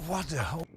What the hell?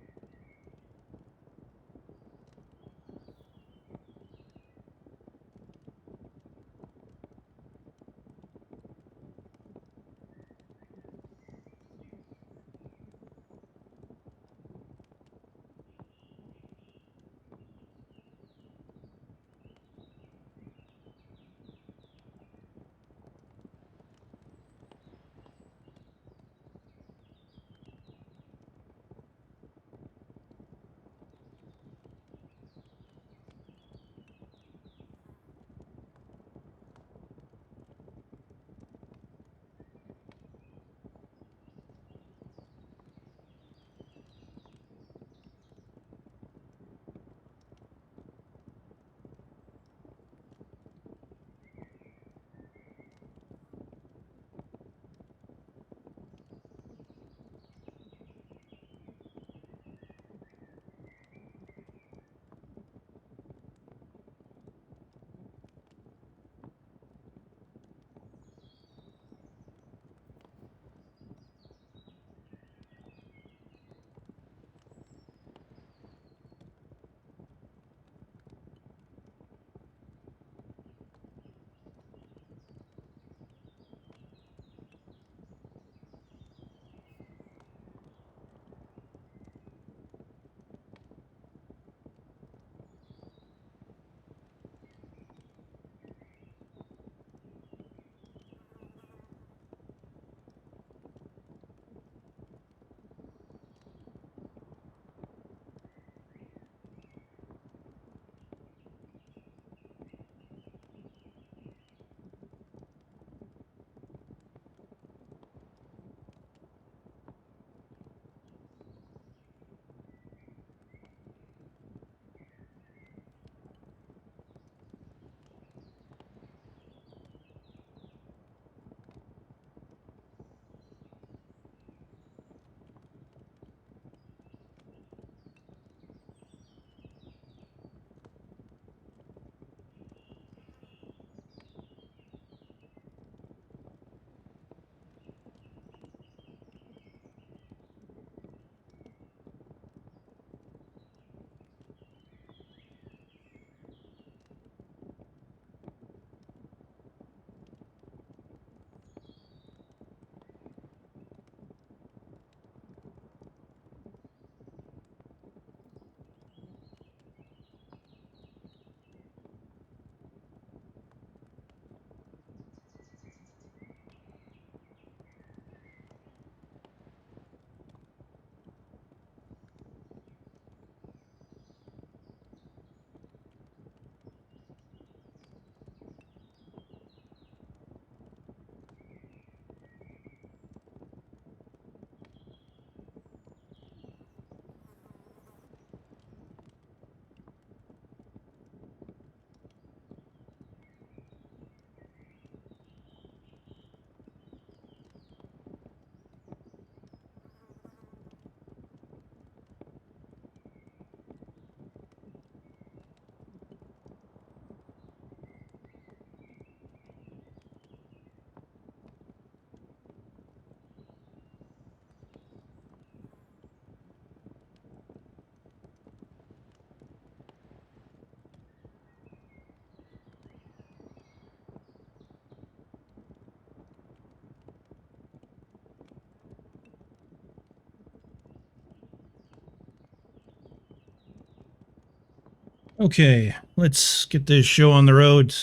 Okay, let's get this show on the road.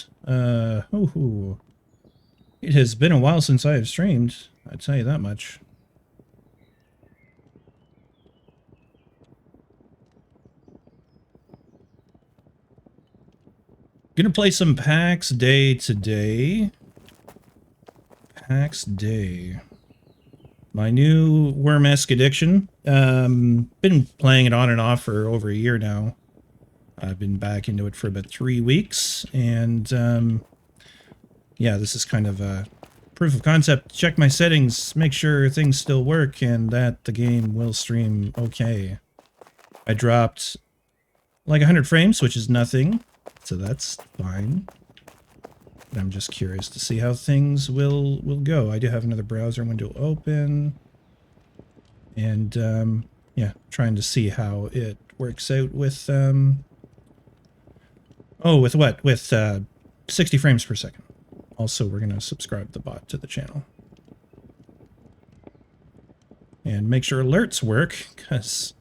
It has been a while since I have streamed, I'd tell you that much. Gonna play some Pax Dei today. Pax Dei. My new Worm-esque addiction. Been playing it on and off for over a year now. I've been back into it for about 3 weeks, and yeah, this is kind of a proof of concept. Check my settings, make sure things still work, and that the game will stream okay. I dropped like 100 frames, which is nothing, so that's fine. But I'm just curious to see how things will go. I do have another browser window open, and yeah, trying to see how it works out with, with what? With 60 frames per second. Also, we're going to subscribe the bot to the channel. And make sure alerts work, because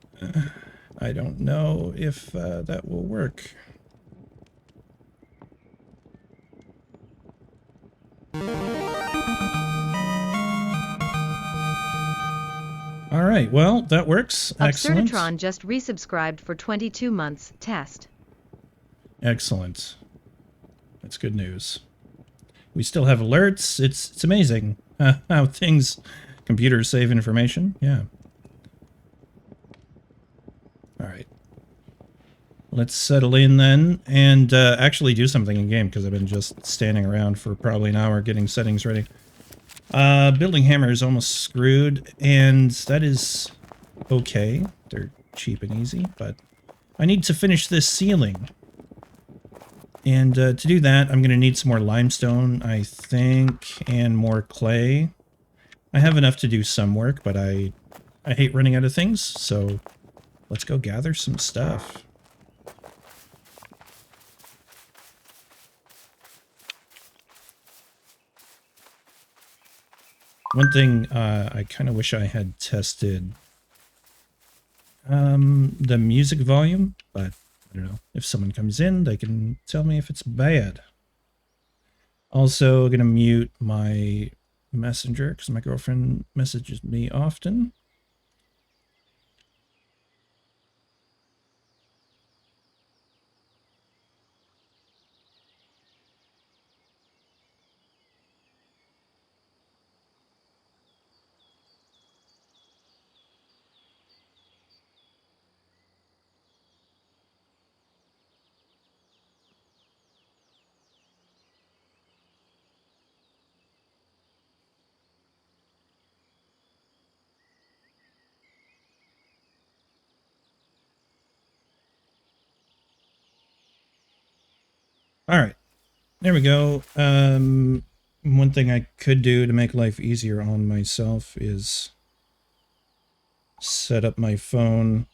I don't know if that will work. All right, well, that works. Excellent. Absurditron just resubscribed for 22 months. Test. Excellent. That's good news. We still have alerts. It's amazing how computers save information. Yeah. All right. Let's settle in then and actually do something in game, because I've been just standing around for probably an hour getting settings ready. Building hammer is almost screwed, and that is okay. They're cheap and easy, but I need to finish this ceiling. And to do that, I'm going to need some more limestone, I think, and more clay. I have enough to do some work, but I hate running out of things, so let's go gather some stuff. One thing I kind of wish I had tested the music volume, but I don't know. If someone comes in, they can tell me if it's bad. Also, gonna mute my messenger because my girlfriend messages me often. All right, there we go. One thing I could do to make life easier on myself is set up my phone.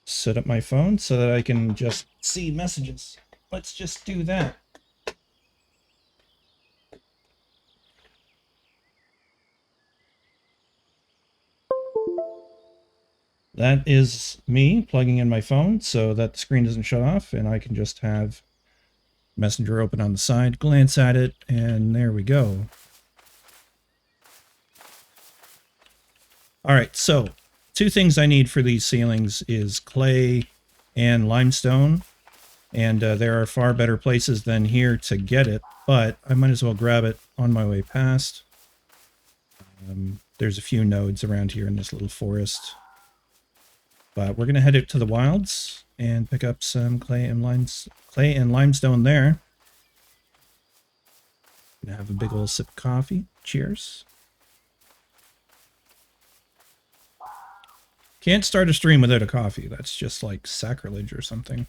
Set up my phone so that I can just see messages. Let's just do that. That is me plugging in my phone so that the screen doesn't shut off, and I can just have Messenger open on the side, glance at it, and there we go. All right, so two things I need for these ceilings is clay and limestone, and there are far better places than here to get it, but I might as well grab it on my way past. There's a few nodes around here in this little forest. But we're going to head out to the wilds and pick up some clay and limestone there. Gonna have a big old sip of coffee. Cheers. Can't start a stream without a coffee. That's just like sacrilege or something.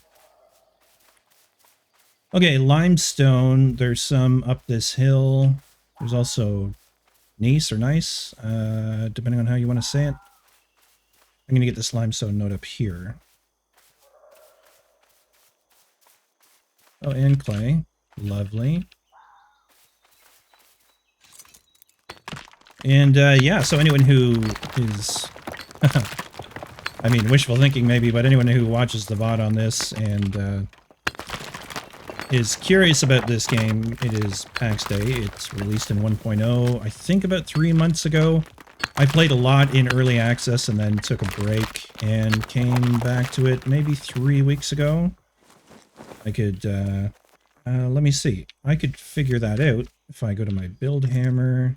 Okay, limestone. There's some up this hill. There's also gneiss or nice, depending on how you want to say it. I'm going to get this limestone node up here. Oh, and clay. Lovely. And yeah, so anyone who is, I mean, wishful thinking maybe, but anyone who watches the VOD on this and is curious about this game, it is Pax Day. It's released in 1.0, I think about 3 months ago. I played a lot in early access and then took a break and came back to it maybe 3 weeks ago. I could, let me see. I could figure that out if I go to my build hammer,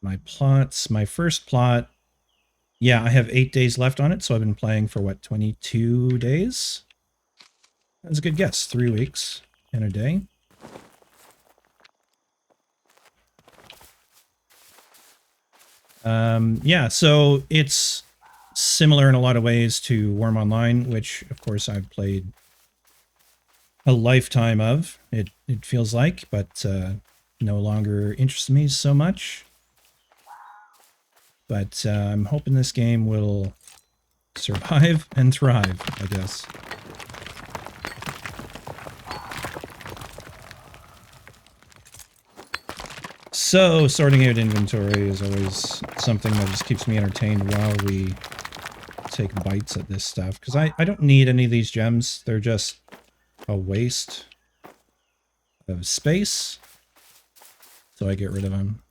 my plots, my first plot. Yeah, I have 8 days left on it, so I've been playing for, what, 22 days? That's a good guess. 3 weeks and a day. Yeah, so it's similar in a lot of ways to Worm Online, which, of course, I've played a lifetime of, it feels like, but no longer interests me so much. But I'm hoping this game will survive and thrive, I guess. So, sorting out inventory is always something that just keeps me entertained while we take bites at this stuff. Because I don't need any of these gems. They're just a waste of space. So I get rid of them.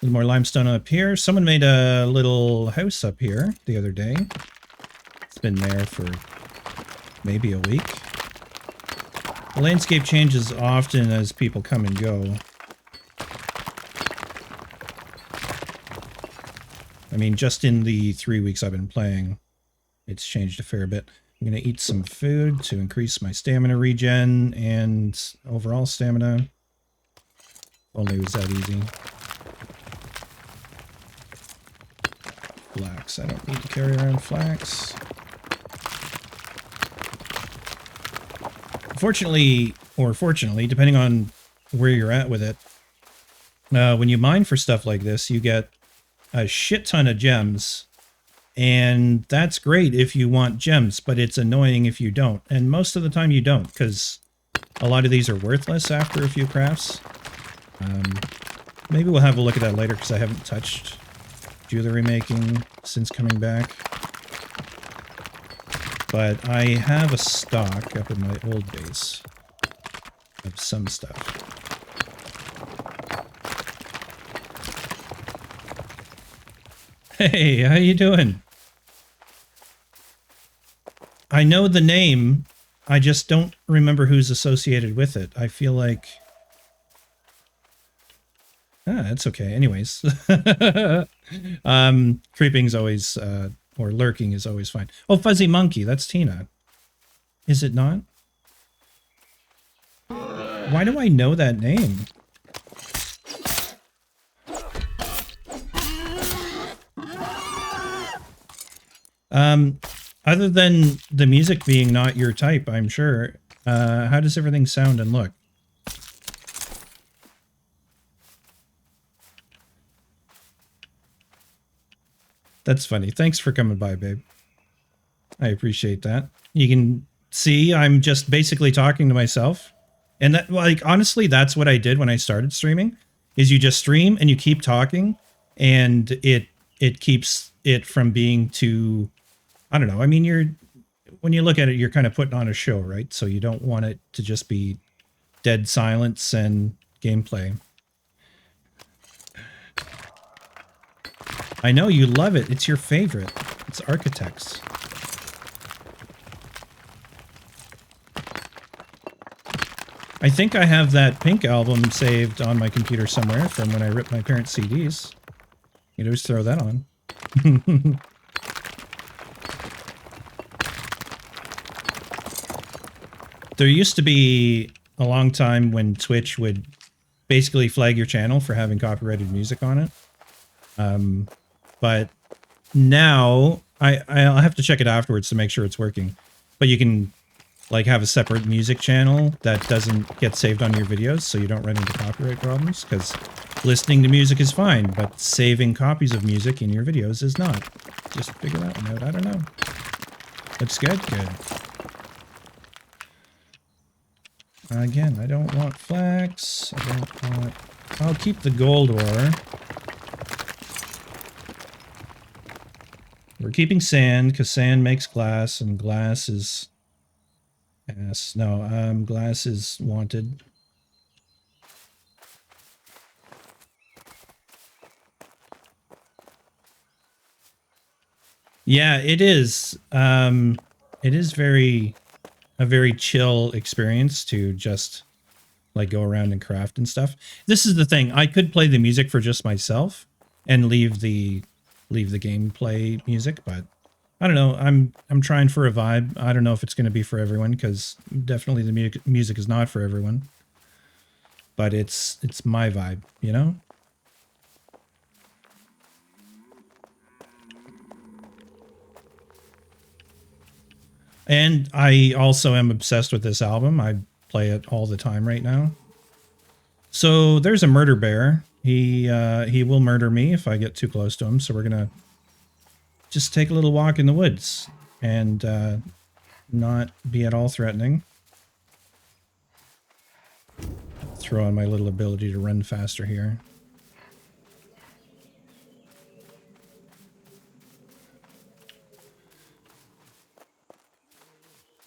A little more limestone up here. Someone made a little house up here the other day. It's been there for maybe a week. The landscape changes often as people come and go. I mean, just in the 3 weeks I've been playing, it's changed a fair bit. I'm going to eat some food to increase my stamina regen and overall stamina. Only it was that easy. Flax. I don't need to carry around flax. Fortunately, or fortunately, depending on where you're at with it, when you mine for stuff like this, you get a shit ton of gems. And that's great if you want gems, but it's annoying if you don't. And most of the time you don't, because a lot of these are worthless after a few crafts. Maybe we'll have a look at that later, because I haven't touched jewelry making since coming back. But I have a stock up in my old base of some stuff. Hey, how you doing? I know the name, I just don't remember who's associated with it. I feel like... that's okay. Anyways. Creeping's always, or lurking is always fine. Oh, Fuzzy Monkey, that's Tina. Is it not? Why do I know that name? Other than the music being not your type, I'm sure, how does everything sound and look? That's funny. Thanks for coming by, babe. I appreciate that. You can see I'm just basically talking to myself. And that, like, honestly, that's what I did when I started streaming, is you just stream and you keep talking, and it keeps it from being too, I don't know. I mean, when you look at it, you're kind of putting on a show, right? So you don't want it to just be dead silence and gameplay. I know you love it. It's your favorite. It's Architects. I think I have that Pink album saved on my computer somewhere from when I ripped my parents' CDs. You can just throw that on. There used to be a long time when Twitch would basically flag your channel for having copyrighted music on it. But now I'll have to check it afterwards to make sure it's working. But you can like have a separate music channel that doesn't get saved on your videos, so you don't run into copyright problems, because listening to music is fine, but saving copies of music in your videos is not. Just figure that one out. I don't know. Looks good? Good. Again, I don't want flax. I don't want... I'll keep the gold ore. We're keeping sand, because sand makes glass, and glass is... Yes, no, glass is wanted. Yeah, it is. It is a very chill experience to just like go around and craft and stuff. This is the thing. I could play the music for just myself and leave the gameplay music, but I don't know. I'm trying for a vibe. I don't know if it's going to be for everyone, because definitely the music is not for everyone. But it's my vibe, you know? And I also am obsessed with this album. I play it all the time right now. So there's a murder bear. He will murder me if I get too close to him. So we're gonna just take a little walk in the woods and not be at all threatening. Throw on my little ability to run faster here.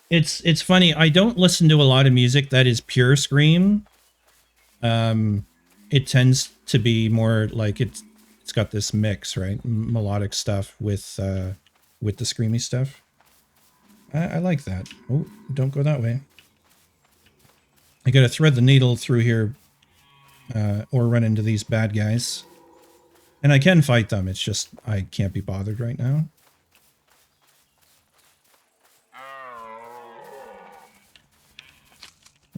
It's funny. I don't listen to a lot of music that is pure scream. It tends to be more like it's got this mix, right? Melodic stuff with the screamy stuff. I like that. Oh, don't go that way. I gotta thread the needle through here, or run into these bad guys. And I can fight them. It's just I can't be bothered right now.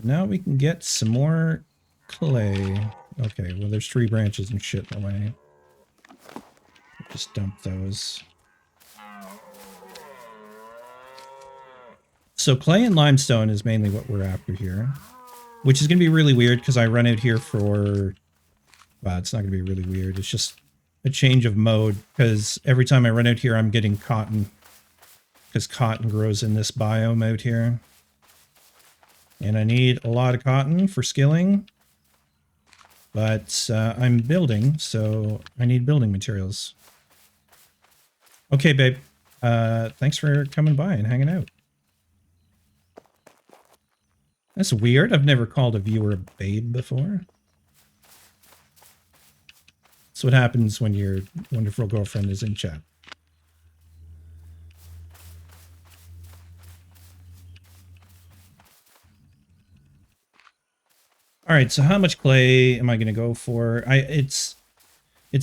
Now we can get some more clay. Okay, well there's tree branches and shit in the way. Just dump those. So clay and limestone is mainly what we're after here. Which is going to be really weird because I run out here for... Well, it's not going to be really weird. It's just a change of mode because every time I run out here I'm getting cotton. Because cotton grows in this biome out here. And I need a lot of cotton for skilling. But I'm building, so I need building materials. Okay, babe. Thanks for coming by and hanging out. That's weird. I've never called a viewer a babe before. That's what happens when your wonderful girlfriend is in chat. All right, so how much clay am I going to go for? It's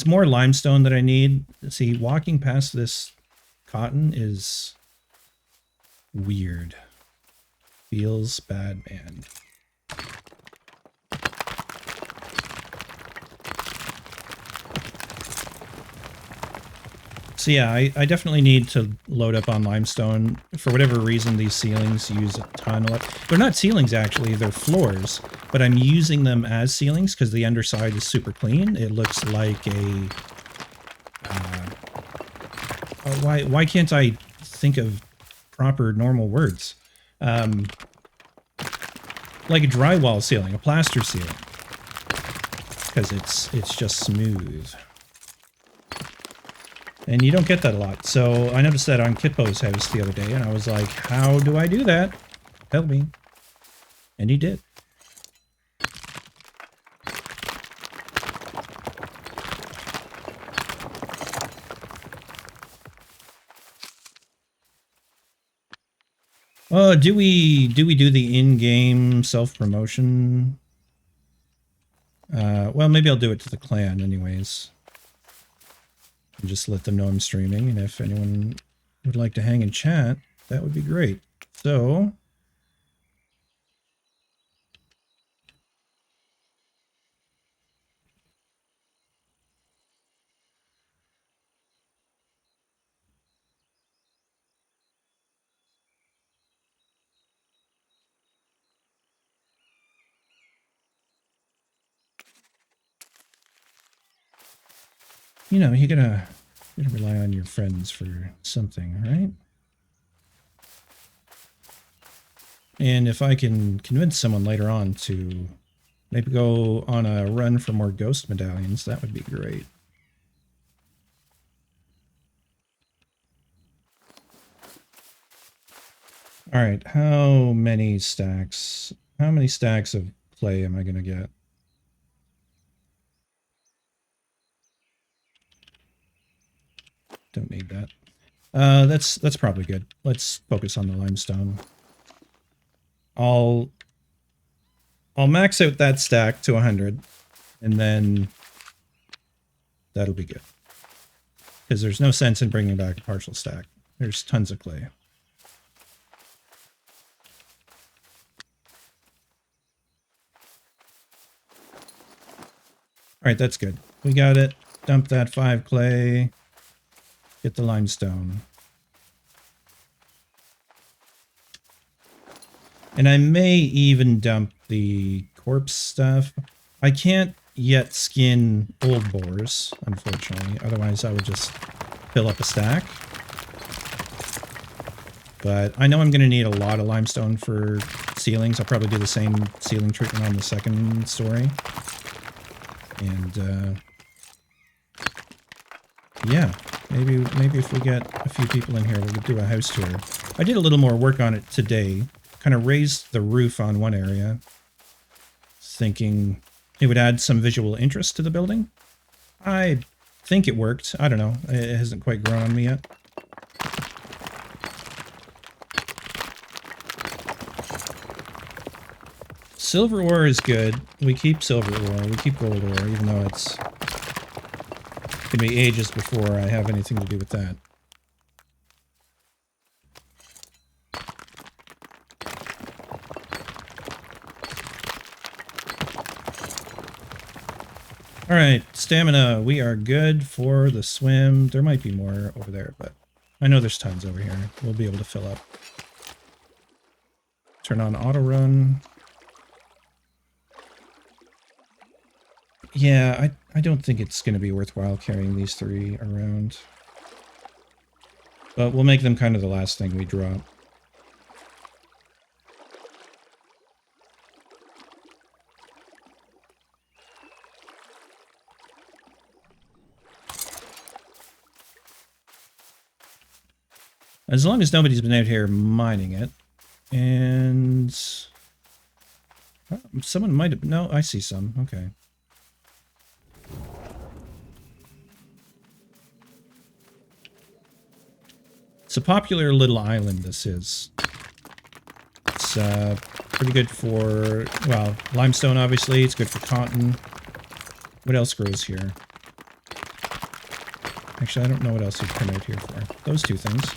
more limestone that I need. See, walking past this cotton is weird. Feels bad, man. So yeah, I definitely need to load up on limestone. For whatever reason, these ceilings use a ton of... They're not ceilings, actually. They're floors. But I'm using them as ceilings because the underside is super clean. It looks like a... why can't I think of proper normal words? Like a drywall ceiling, a plaster ceiling. Because it's just smooth. And you don't get that a lot. So I noticed that on Kippo's house the other day, and I was like, how do I do that? Help me. And he did. Do we do the in-game self-promotion? Well, maybe I'll do it to the clan anyways. And just let them know I'm streaming, and if anyone would like to hang and chat, that would be great. So... You know, you gotta rely on your friends for something, right? And if I can convince someone later on to maybe go on a run for more ghost medallions, that would be great. All right, how many stacks of clay am I gonna get? Don't need that. That's probably good. Let's focus on the limestone. I'll max out that stack to 100, and then that'll be good. Because there's no sense in bringing back a partial stack. There's tons of clay. All right, that's good. We got it. Dump that 5 clay. Get the limestone. And I may even dump the corpse stuff. I can't yet skin old boars, unfortunately. Otherwise, I would just fill up a stack. But I know I'm going to need a lot of limestone for ceilings. I'll probably do the same ceiling treatment on the second story. And, yeah, maybe if we get a few people in here, we'll do a house tour. I did a little more work on it today. Kind of raised the roof on one area, thinking it would add some visual interest to the building. I think it worked. I don't know. It hasn't quite grown on me yet. Silver ore is good. We keep silver ore. We keep gold ore, even though it's going to be ages before I have anything to do with that. Alright, stamina. We are good for the swim. There might be more over there, but I know there's tons over here. We'll be able to fill up. Turn on auto run. Yeah, I don't think it's going to be worthwhile carrying these three around. But we'll make them kind of the last thing we drop. As long as nobody's been out here mining it. And... oh, someone might have... no, I see some. Okay. It's a popular little island, this is. It's pretty good for... well, limestone, obviously. It's good for cotton. What else grows here? Actually, I don't know what else you'd come out here for. Those two things.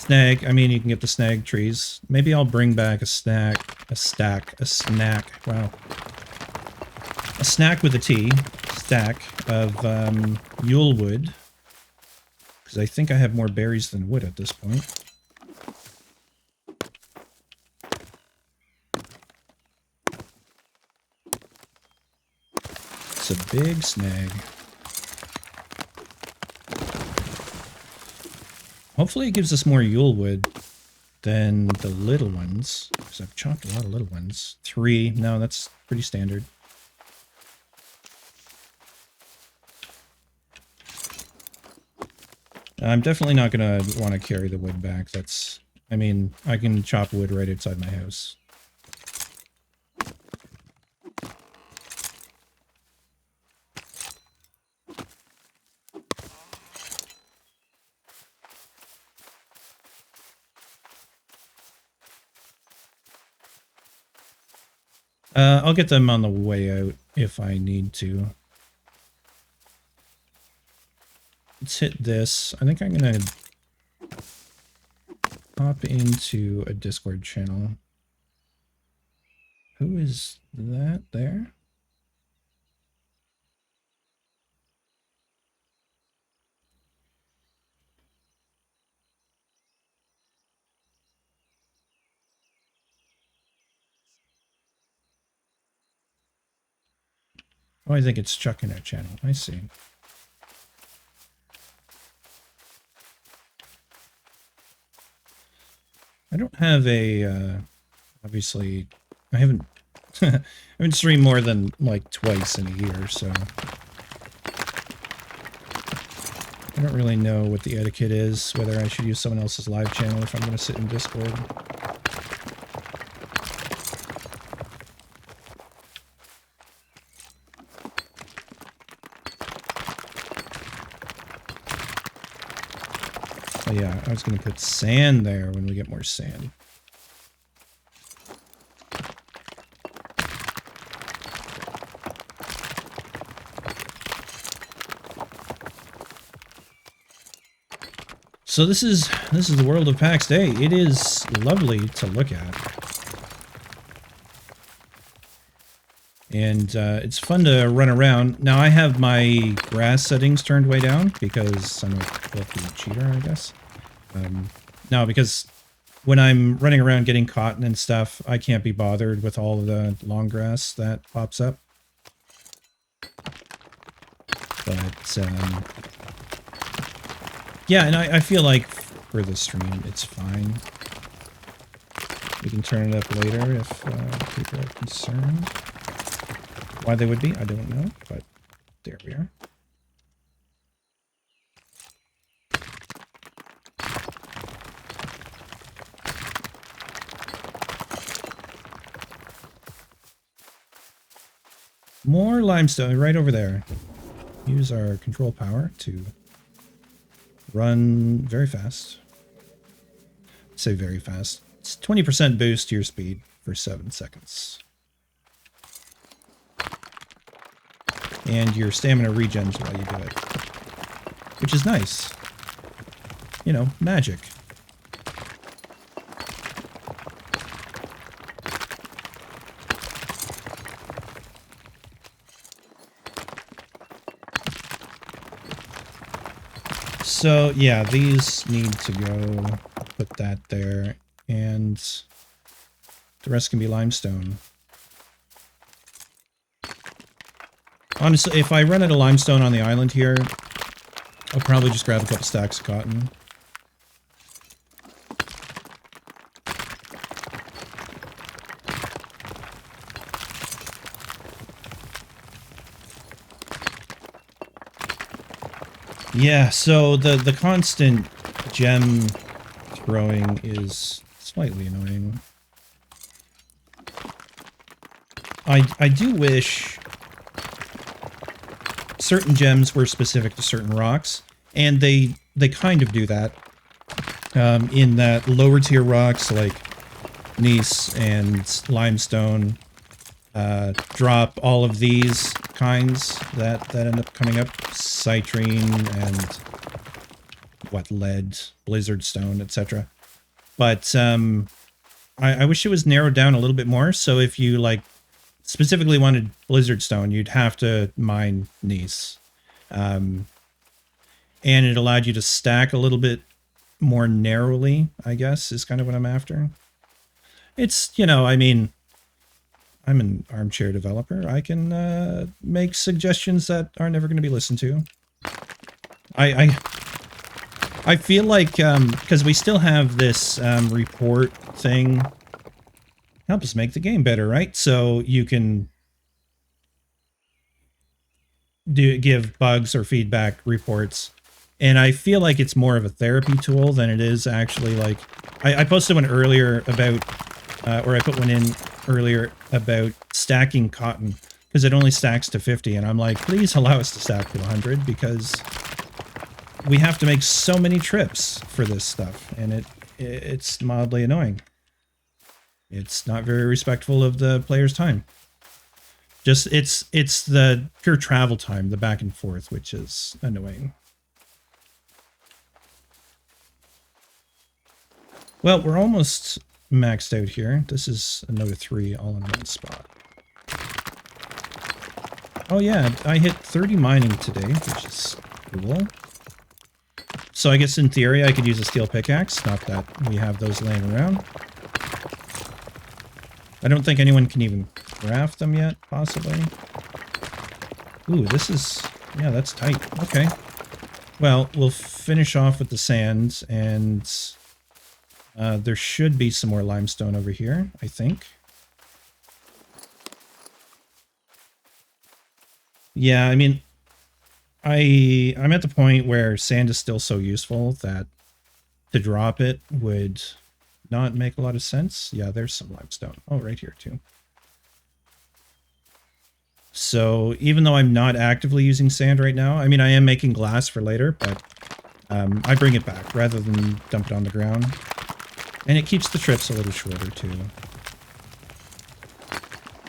Snag. I mean, you can get the snag trees. Maybe I'll bring back a snack. Wow. A snack with a T. Stack of Yule wood. Because I think I have more berries than wood at this point. It's a big snag. Hopefully it gives us more Yule wood than the little ones. Because I've chopped a lot of little ones. 3. No, that's pretty standard. I'm definitely not going to want to carry the wood back. That's... I mean, I can chop wood right outside my house. I'll get them on the way out if I need to. Let's hit this. I think I'm going to hop into a Discord channel. Who is that there? Oh, I think it's Chuck in our channel. I see. I don't have a, obviously, I haven't streamed more than, like, twice in a year, so I don't really know what the etiquette is, whether I should use someone else's live channel if I'm going to sit in Discord. Oh yeah, I was going to put sand there when we get more sand. So this is the world of Pax Dei. It is lovely to look at. And it's fun to run around. Now I have my grass settings turned way down because I'm a filthy cheater, I guess. No, because when I'm running around getting cotton and stuff, I can't be bothered with all of the long grass that pops up. But, yeah, and I feel like for the stream, it's fine. We can turn it up later if people are concerned. Why they would be, I don't know, but there we are. More limestone right over there. Use our control power to run very fast. Say very fast. It's 20% boost to your speed for 7 seconds. And your stamina regens while you do it. Which is nice. You know, magic. So, yeah, these need to go. Put that there. And the rest can be limestone. Honestly, if I run out of limestone on the island here, I'll probably just grab a couple stacks of cotton. Yeah, so the constant gem throwing is slightly annoying. I do wish certain gems were specific to certain rocks, and they kind of do that. In that lower tier rocks like gneiss and limestone drop all of these kinds that end up coming up. Citrine and lead, blizzard stone, etc. But I wish it was narrowed down a little bit more. So if you like specifically wanted blizzard stone, you'd have to mine gneiss. And it allowed you to stack a little bit more narrowly, I guess, is kind of what I'm after. It's, you know, I mean, I'm an armchair developer. I can make suggestions that are never going to be listened to. I feel like, because we still have this report thing, help us make the game better, right? So you can give bugs or feedback reports. And I feel like it's more of a therapy tool than it is actually like... I posted one earlier about, or I put one in earlier about stacking cotton, because it only stacks to 50, and I'm like, please allow us to stack to 100, because we have to make so many trips for this stuff, and it's mildly annoying. It's not very respectful of the player's time. Just, it's the pure travel time, the back and forth, which is annoying. Well, we're almost maxed out here. This is another 3 all in one spot. Oh yeah, I hit 30 mining today, which is cool. So I guess in theory I could use a steel pickaxe, not that we have those laying around. I don't think anyone can even craft them yet, possibly. Ooh, this is... yeah, that's tight. Okay. Well, we'll finish off with the sand, and there should be some more limestone over here, I think. Yeah, I mean, I'm at the point where sand is still so useful that to drop it would not make a lot of sense. Yeah, there's some limestone. Oh, right here too. So even though I'm not actively using sand right now, I mean, I am making glass for later, but I bring it back rather than dump it on the ground. And it keeps the trips a little shorter too.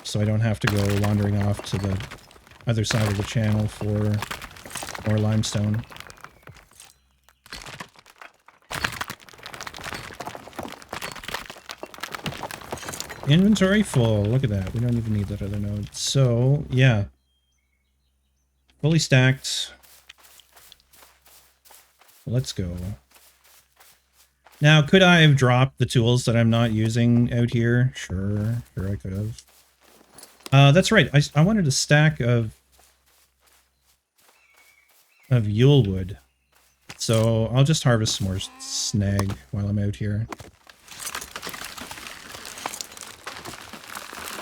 So I don't have to go wandering off to the other side of the channel for more limestone. Inventory full. Look at that. We don't even need that other node. So, yeah. Fully stacked. Let's go. Now, could I have dropped the tools that I'm not using out here? Sure I could have. That's right. I wanted a stack of Yule wood. So I'll just harvest some more snag while I'm out here.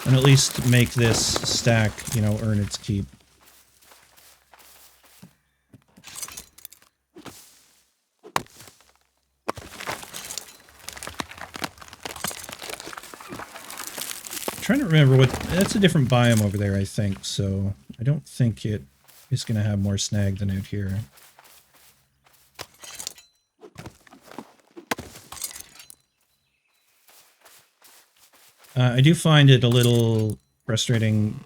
And at least make this stack, you know, earn its keep. I'm trying to remember what... That's a different biome over there, I think, so I don't think it is going to have more snag than out here. I do find it a little frustrating.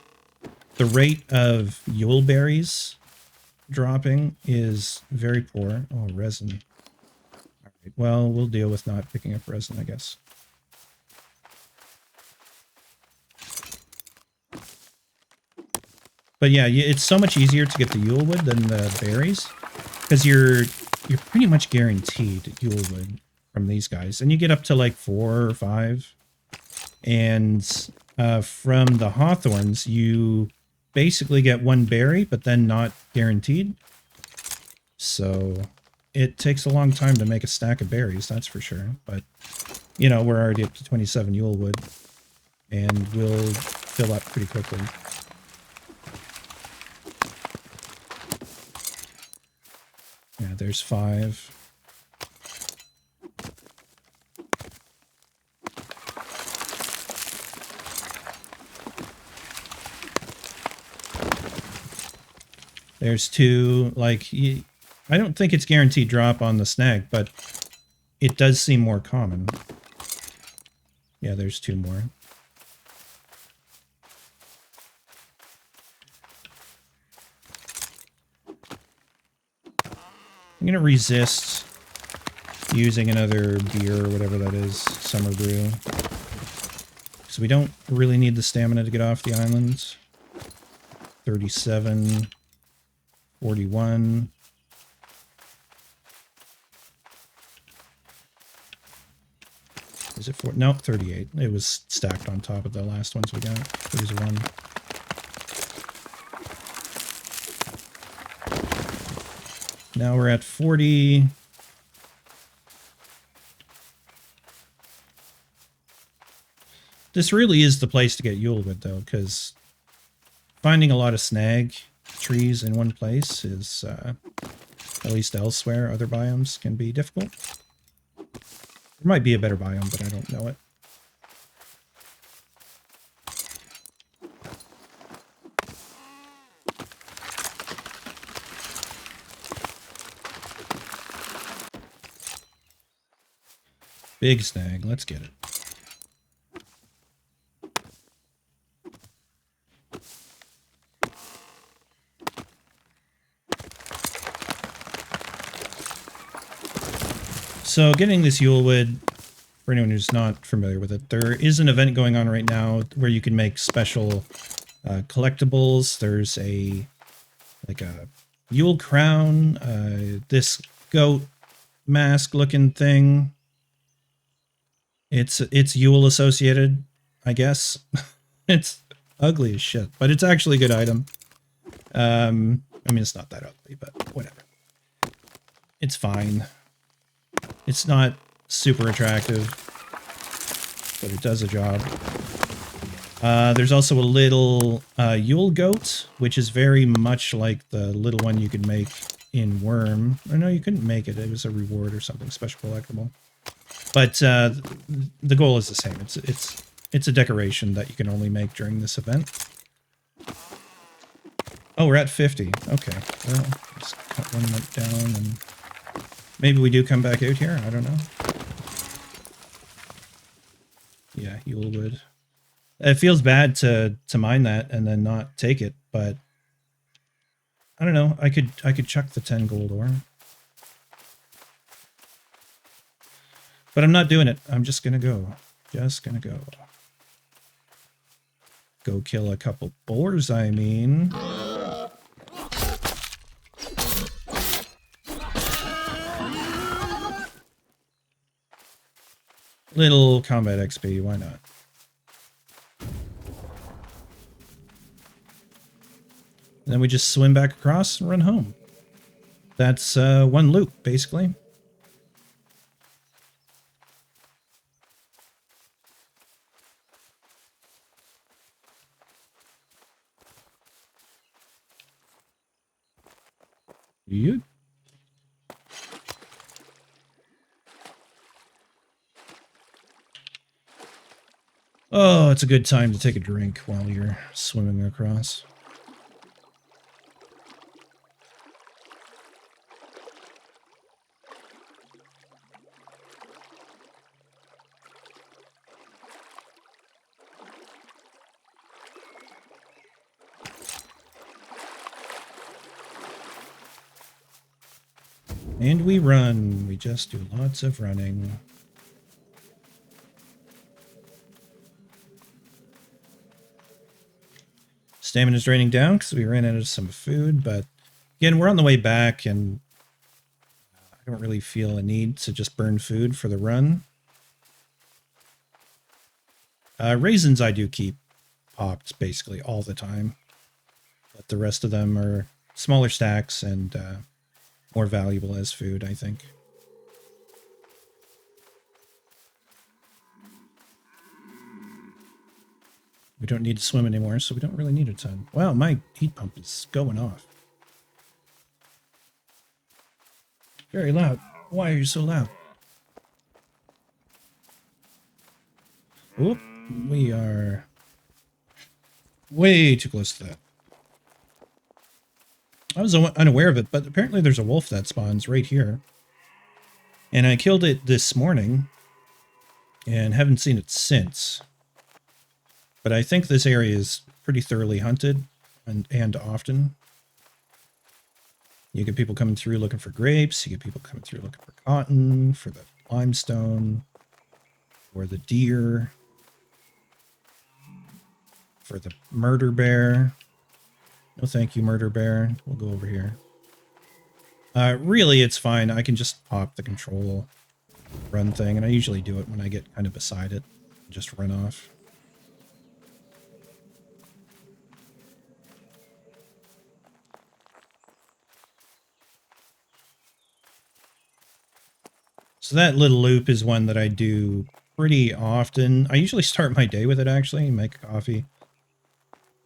The rate of Yule berries dropping is very poor. Oh, resin. All right, well, we'll deal with not picking up resin, I guess. But yeah, it's so much easier to get the Yule wood than the berries, because you're pretty much guaranteed Yule wood from these guys, and you get up to like 4 or 5. And from the hawthorns, you basically get 1 berry, but then not guaranteed. So it takes a long time to make a stack of berries, that's for sure. But, you know, we're already up to 27 Yule wood, and we'll fill up pretty quickly. Yeah, there's 5. There's 2, like, I don't think it's guaranteed drop on the snag, but it does seem more common. Yeah, there's 2 more. I'm going to resist using another beer or whatever that is, summer brew. So we don't really need the stamina to get off the island. 37... 41. Is it 4? No, 38. It was stacked on top of the last ones we got. There's 1. Now we're at 40. This really is the place to get Yule wood, though, because finding a lot of snag trees in one place is, at least elsewhere, other biomes can be difficult. There might be a better biome, but I don't know it. Big snag, let's get it. So getting this Yule wood, for anyone who's not familiar with it, there is an event going on right now where you can make special collectibles. There's a Yule crown, this goat mask looking thing. It's Yule associated, I guess. It's ugly as shit, but it's actually a good item. I mean, it's not that ugly, but whatever. It's fine. It's not super attractive, but it does a job. There's also a little Yule goat, which is very much like the little one you could make in Worm. Or no, you couldn't make it. It was a reward or something, special collectible. But the goal is the same. It's a decoration that you can only make during this event. Oh, we're at 50. Okay, well, let's cut one down and... Maybe we do come back out here. I don't know. Yeah, Yule wood. It feels bad to mine that and then not take it, but I don't know. I could chuck the 10 gold ore. But I'm not doing it. I'm just gonna go. Just gonna go. Go kill a couple boars, I mean. Little combat XP, why not? And then we just swim back across and run home. That's one loop, basically. You. Oh, it's a good time to take a drink while you're swimming across. And we run. We just do lots of running. Stamina's draining down because we ran out of some food, but again, we're on the way back and I don't really feel a need to just burn food for the run. Raisins I do keep popped basically all the time, but the rest of them are smaller stacks and more valuable as food, I think. We don't need to swim anymore, so we don't really need a ton. Wow, my heat pump is going off. Very loud. Why are you so loud? Oop, we are way too close to that. I was unaware of it, but apparently there's a wolf that spawns right here. And I killed it this morning and haven't seen it since. But I think this area is pretty thoroughly hunted and often. You get people coming through looking for grapes. You get people coming through looking for cotton, for the limestone, for the deer, for the murder bear. No thank you, murder bear. We'll go over here. Really, it's fine. I can just pop the control run thing, and I usually do it when I get kind of beside it. Just run off. So that little loop is one that I do pretty often. I usually start my day with it, actually. Make coffee,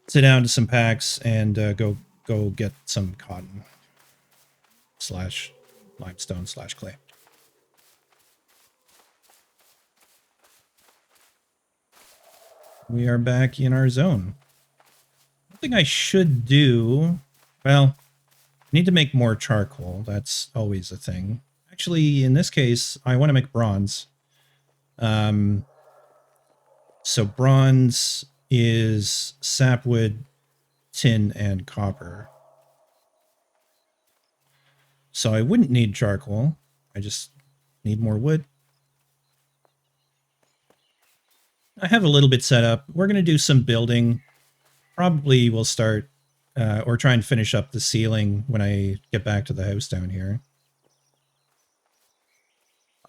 sit down to some packs, and go get some cotton slash limestone slash clay. We are back in our zone. One thing I should do, well, I need to make more charcoal. That's always a thing. Actually, in this case, I want to make bronze. So bronze is sapwood, tin, and copper. So I wouldn't need charcoal. I just need more wood. I have a little bit set up. We're going to do some building. Probably we'll start or try and finish up the ceiling when I get back to the house down here.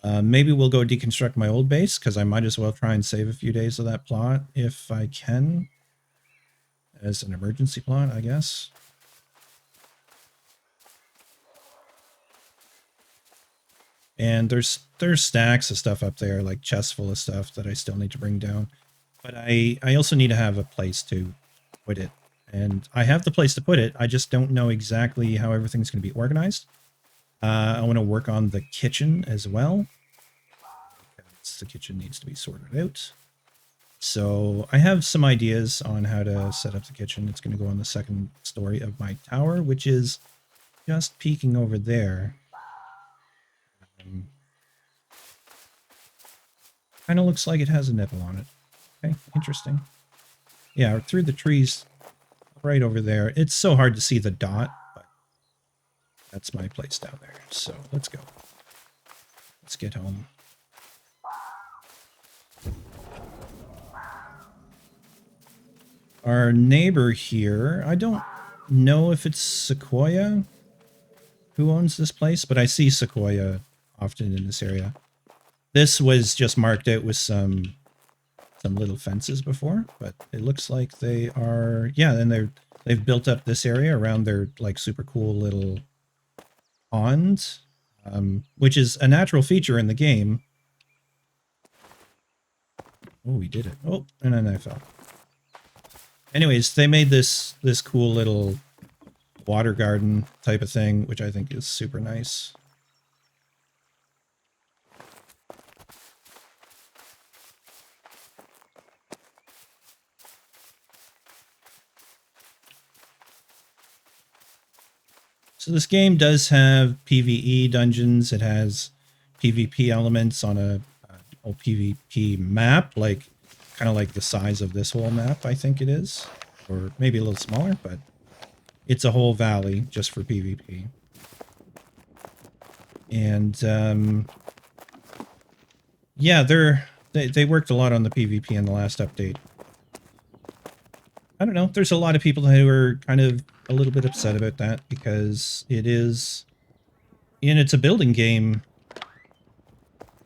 Maybe we'll go deconstruct my old base, because I might as well try and save a few days of that plot if I can. As an emergency plot, I guess. And there's stacks of stuff up there, like chests full of stuff that I still need to bring down. But I also need to have a place to put it. And I have the place to put it, I just don't know exactly how everything's going to be organized. I want to work on the kitchen as well. The kitchen needs to be sorted out. So I have some ideas on how to set up the kitchen. It's going to go on the second story of my tower, which is just peeking over there. Kind of looks like it has a nipple on it. Okay, interesting. Yeah, through the trees right over there. It's so hard to see the dot, but that's my place down there. So let's go. Let's get home. Our neighbor here, I don't know if it's Sequoia who owns this place, but I see Sequoia often in this area. This was just marked out with some little fences before, but it looks like they are, yeah, and they've built up this area around their like super cool little pond, which is a natural feature in the game. Oh, we did it. Oh, and then I fell. Anyways, they made this cool little water garden type of thing, which I think is super nice. So this game does have PvE dungeons. It has PvP elements on a PvP map, like kind of like the size of this whole map, I think it is, or maybe a little smaller, but it's a whole valley just for PvP. And yeah, they worked a lot on the PvP in the last update. I don't know. There's a lot of people who are kind of a little bit upset about that because it is, and it's a building game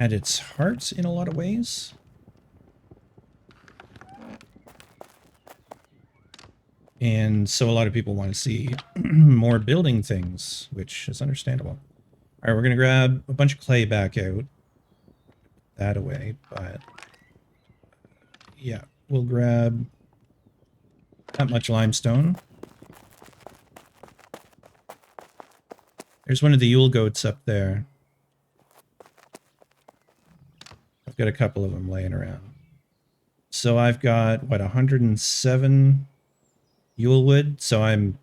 at its heart in a lot of ways. And so a lot of people want to see more building things, which is understandable. All right, we're going to grab a bunch of clay back out. That away, but yeah, we'll grab not much limestone. There's one of the Yule goats up there. I've got a couple of them laying around. So I've got, what, 107 Yule wood. So I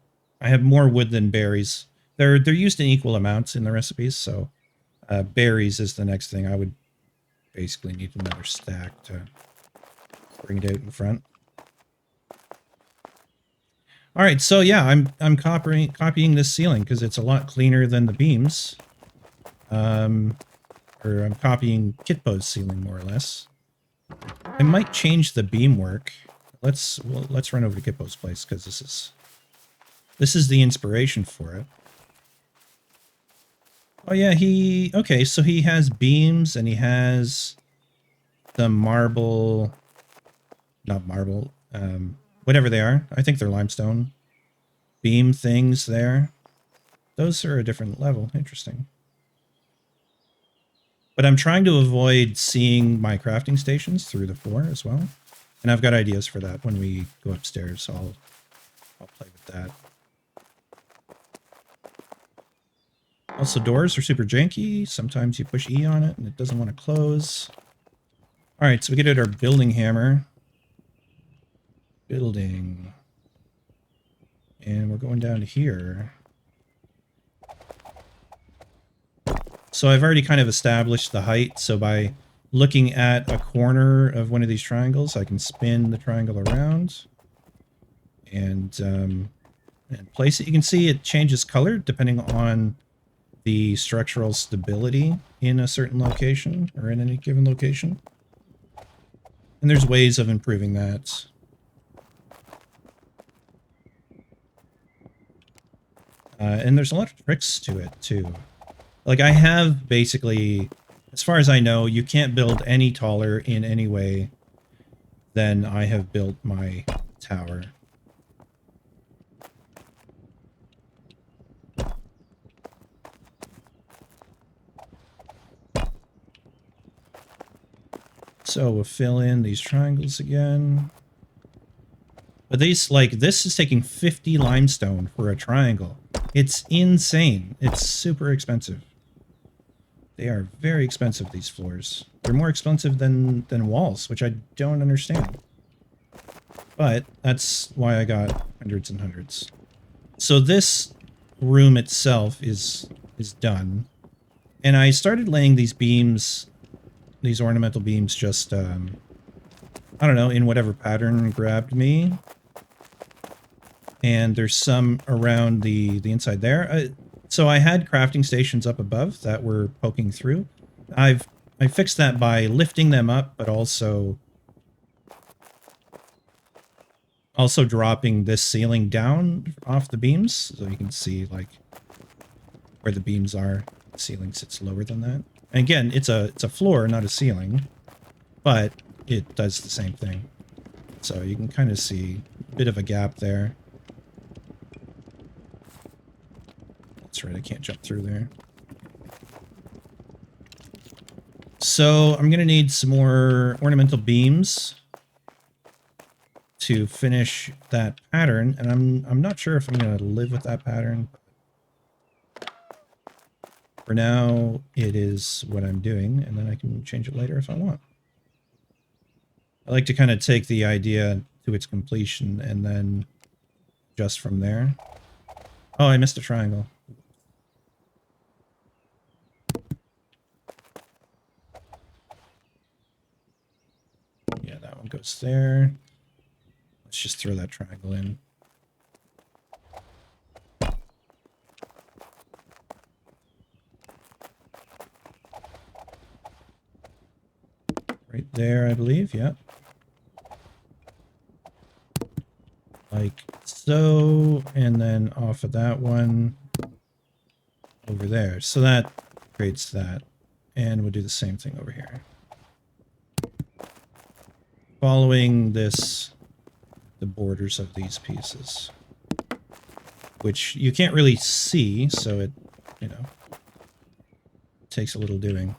have more wood than berries. They're used in equal amounts in the recipes, so berries is the next thing. I would basically need another stack to bring it out in front. All right, so yeah, I'm copying this ceiling because it's a lot cleaner than the beams. Or I'm copying Kitbo's ceiling more or less. I might change the beam work. Let's run over to Kitbo's place because this is the inspiration for it. Oh yeah, okay, so he has beams and he has the marble, not marble, whatever they are. I think they're limestone beam things there. Those are a different level. Interesting. But I'm trying to avoid seeing my crafting stations through the floor as well. And I've got ideas for that when we go upstairs, so I'll play with that. Also, doors are super janky. Sometimes you push E on it and it doesn't want to close. All right, so we get out our building hammer. Building. And we're going down to here. So I've already kind of established the height. So by looking at a corner of one of these triangles, I can spin the triangle around and place it. You can see it changes color depending on the structural stability in a certain location or in any given location. And there's ways of improving that. And there's a lot of tricks to it too. Like I have basically, as far as I know, you can't build any taller in any way than I have built my tower. So we'll fill in these triangles again. But these, like, this is taking 50 limestone for a triangle. It's insane. It's super expensive. They are very expensive, these floors. They're more expensive than walls, which I don't understand. But that's why I got hundreds and hundreds. So this room itself is done. And I started laying these beams, these ornamental beams, just, I don't know, in whatever pattern grabbed me. And there's some around the inside there. So I had crafting stations up above that were poking through. I fixed that by lifting them up, but also dropping this ceiling down off the beams, so you can see like where the beams are. The ceiling sits lower than that. And again, it's a floor, not a ceiling, but it does the same thing. So you can kind of see a bit of a gap there. That's right, I can't jump through there. So I'm going to need some more ornamental beams to finish that pattern, and I'm not sure if I'm going to live with that pattern. For now, it is what I'm doing, and then I can change it later if I want. I like to kind of take the idea to its completion and then adjust from there. Oh, I missed a triangle. Yeah, that one goes there. Let's just throw that triangle in. Right there, I believe, yeah. Like so, and then off of that one over there. So that creates that. And we'll do the same thing over here. Following this, the borders of these pieces. Which you can't really see, so it, you know, takes a little doing.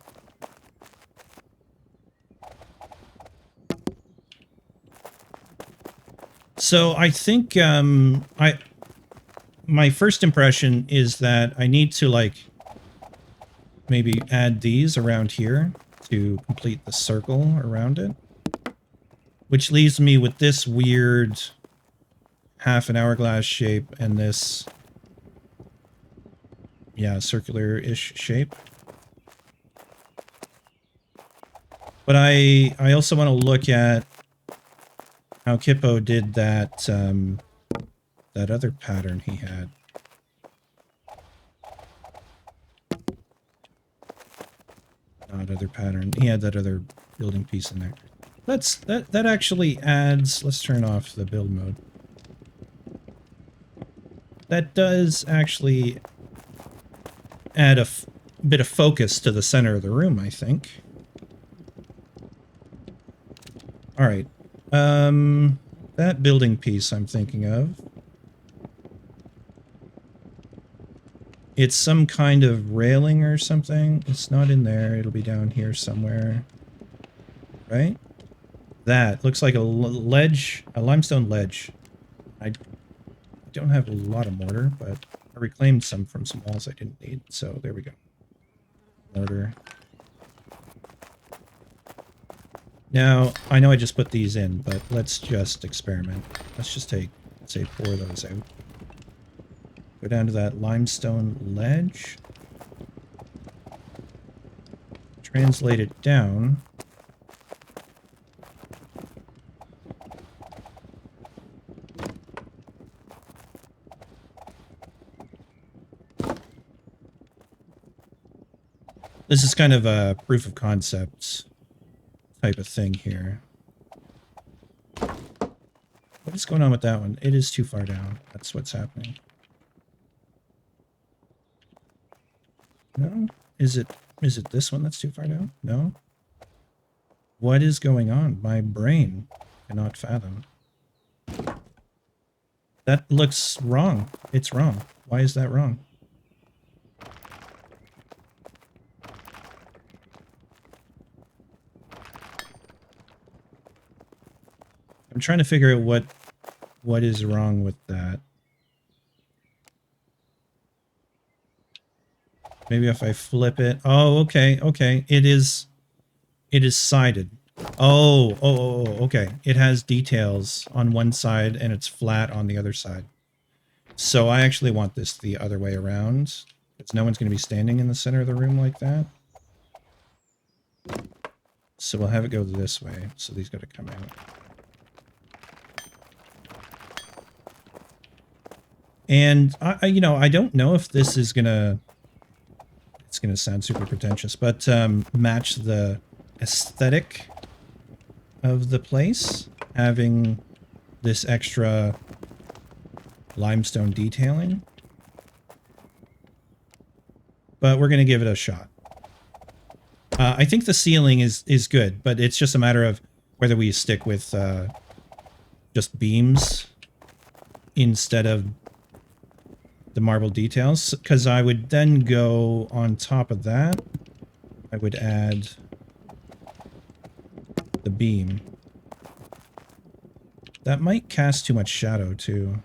So I think my first impression is that I need to like maybe add these around here to complete the circle around it. Which leaves me with this weird half an hourglass shape and this, yeah, circular-ish shape. But I also want to look at how Kippo did that that other pattern he had. Not other pattern. He had that other building piece in there. That actually adds. Let's turn off the build mode. That does actually add a bit of focus to the center of the room, I think. All right. That building piece I'm thinking of. It's some kind of railing or something. It's not in there. It'll be down here somewhere. Right? That looks like a ledge, a limestone ledge. I don't have a lot of mortar, but I reclaimed some from some walls I didn't need. So there we go. Mortar. Now, I know I just put these in, but let's just experiment. Let's just take, say, 4 of those out. Go down to that limestone ledge. Translate it down. This is kind of a proof of concept type of thing here. What is going on with that one? It is too far down. That's what's happening. No? Is it this one that's too far down? No? What is going on? My brain cannot fathom. That looks wrong. It's wrong. Why is that wrong? I'm trying to figure out what is wrong with that. Maybe if I flip it. Oh, okay, okay. It is sided. Oh, okay. It has details on one side and it's flat on the other side. So I actually want this the other way around. Because no one's going to be standing in the center of the room like that. So we'll have it go this way. So these got to come out. And you know, I don't know if this is gonna, it's gonna sound super pretentious, but match the aesthetic of the place, having this extra limestone detailing. But we're gonna give it a shot. I think the ceiling is good, but it's just a matter of whether we stick with just beams instead of the marble details, because I would then go on top of that. I would add the beam. That might cast too much shadow too.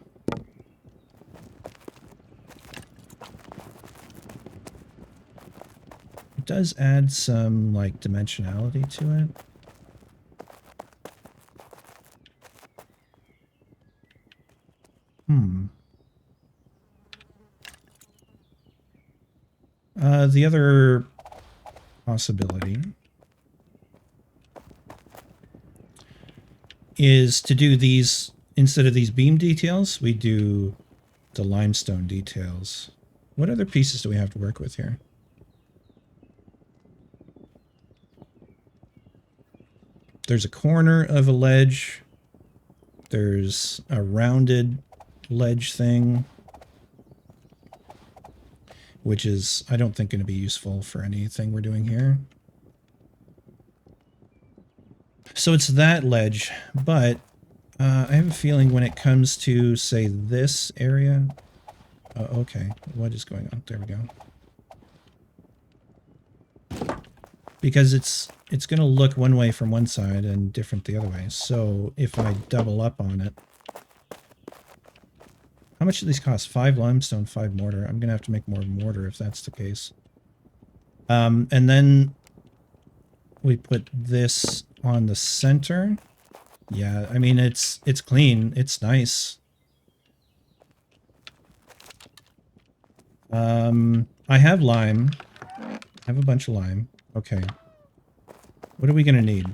It does add some like dimensionality to it. The other possibility is to do these, instead of these beam details, we do the limestone details. What other pieces do we have to work with here? There's a corner of a ledge. There's a rounded ledge thing, which is, I don't think, going to be useful for anything we're doing here. So it's that ledge, but I have a feeling when it comes to, say, this area... okay, what is going on? There we go. Because it's going to look one way from one side and different the other way. So if I double up on it... How much do these cost? 5 limestone, 5 mortar. I'm going to have to make more mortar if that's the case. And then we put this on the center. Yeah, I mean, it's clean. It's nice. I have lime. I have a bunch of lime. Okay. What are we going to need?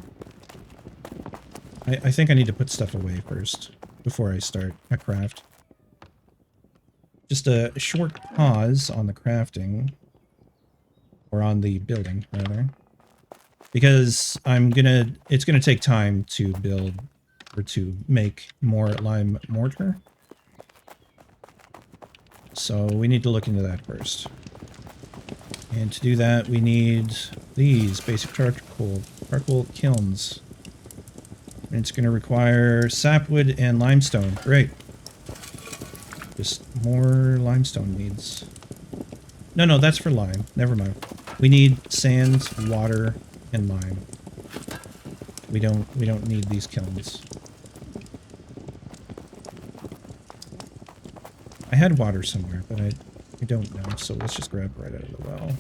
I think I need to put stuff away first before I start a craft. Just a short pause on the crafting, or on the building, rather, because it's gonna take time to build, or to make more lime mortar. So we need to look into that first. And to do that, we need these basic charcoal kilns. And it's gonna require sapwood and limestone. Great. Just more limestone needs. No, that's for lime. Never mind. We need sand, water, and lime. We don't need these kilns. I had water somewhere, but I don't know, so let's just grab right out of the well.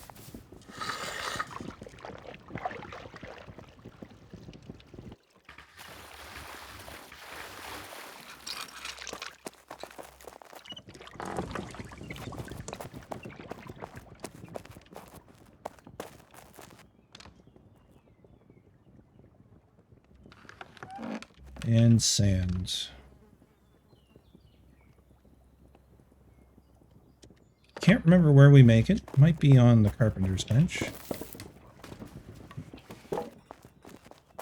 And sand. Can't remember where we make it. Might be on the carpenter's bench.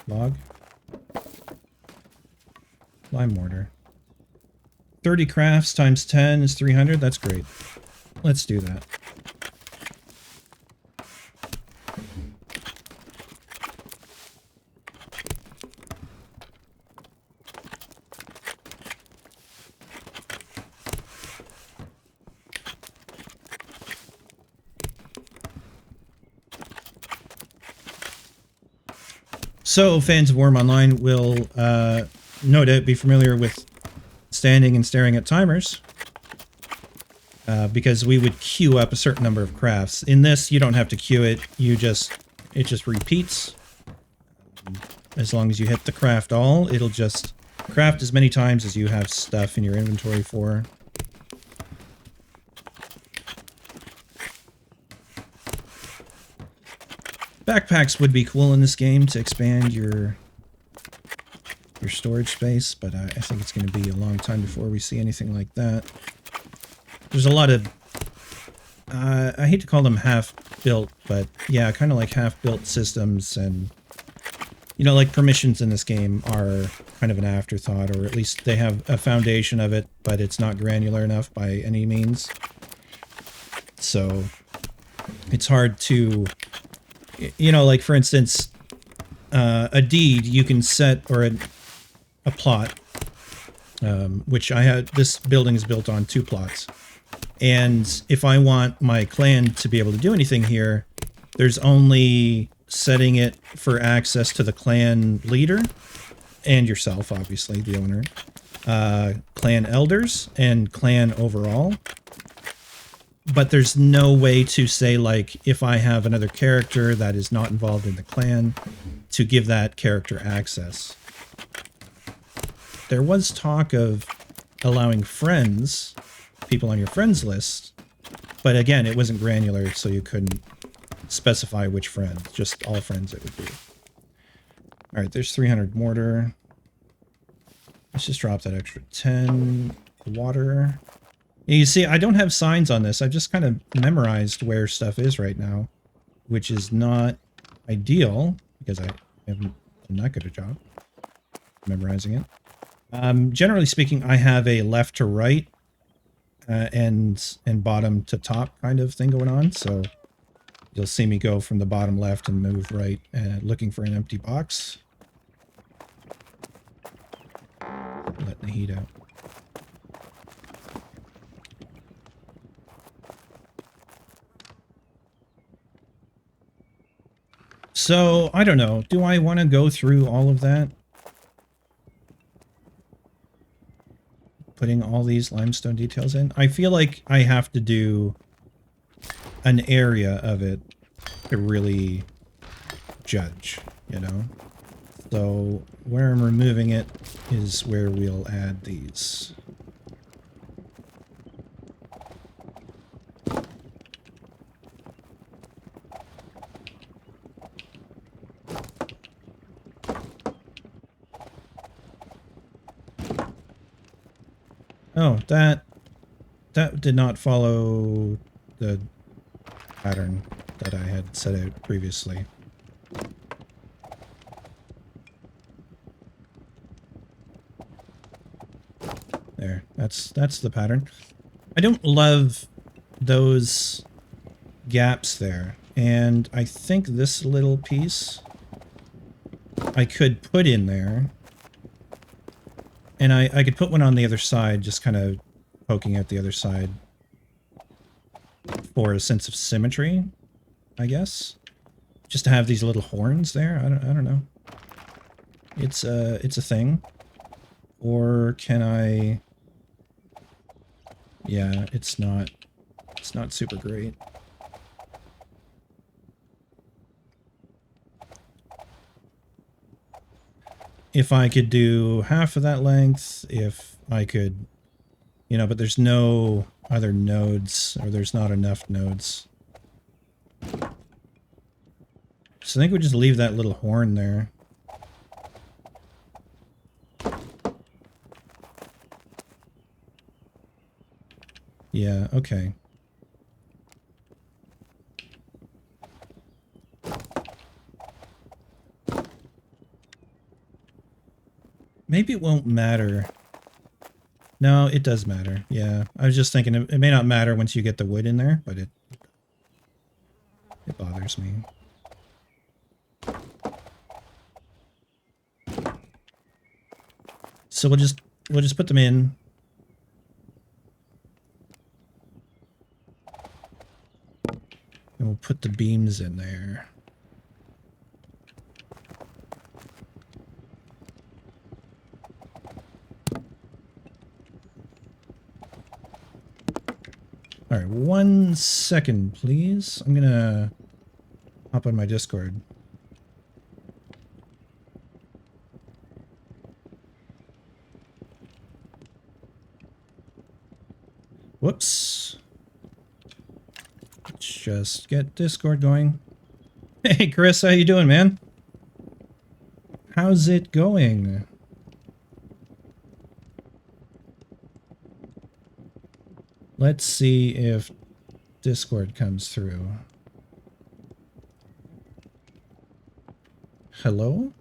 Log. Lime mortar. 30 crafts times 10 is 300. That's great. Let's do that. So, fans of Worm Online will no doubt be familiar with standing and staring at timers, because we would queue up a certain number of crafts. In this, you don't have to queue it. It just repeats. As long as you hit the craft all, it'll just craft as many times as you have stuff in your inventory for. Backpacks would be cool in this game to expand your storage space, but I think it's going to be a long time before we see anything like that. There's a lot of, I hate to call them half-built, but yeah, kind of like half-built systems, and, you know, like permissions in this game are kind of an afterthought, or at least they have a foundation of it, but it's not granular enough by any means. So it's hard to you know, like for instance, a deed you can set, or a plot, which I had. This building is built on 2 plots, and if I want my clan to be able to do anything here, there's only setting it for access to the clan leader and yourself, obviously the owner, clan elders, and clan overall. But there's no way to say, like, if I have another character that is not involved in the clan, to give that character access. There was talk of allowing friends, people on your friends list, but again, it wasn't granular, so you couldn't specify which friend, just all friends it would be. All right, there's 300 mortar. Let's just drop that extra 10 water. You see, I don't have signs on this. I've just kind of memorized where stuff is right now, which is not ideal because I haven't done that good a job memorizing it. Generally speaking, I have a left to right and bottom to top kind of thing going on. So you'll see me go from the bottom left and move right, looking for an empty box. Letting the heat out. So, I don't know. Do I want to go through all of that? Putting all these limestone details in? I feel like I have to do an area of it to really judge, you know? So, where I'm removing it is where we'll add these. Oh, that did not follow the pattern that I had set out previously. There, that's the pattern. I don't love those gaps there, and I think this little piece I could put in there. And I could put one on the other side, just kind of poking out the other side for a sense of symmetry, I guess. Just to have these little horns there. I don't know. It's a thing. Or can I? Yeah, it's not super great. If I could do half of that length, if I could, you know, but there's no other nodes, or there's not enough nodes. So I think we just leave that little horn there. Yeah, okay. Maybe it won't matter. No, it does matter. Yeah, I was just thinking it may not matter once you get the wood in there, but it bothers me. So we'll just put them in. And we'll put the beams in there. All right, 1 second, please. I'm gonna hop on my Discord. Whoops. Let's just get Discord going. Hey, Chris, how you doing, man? How's it going? Let's see if Discord comes through. Hello?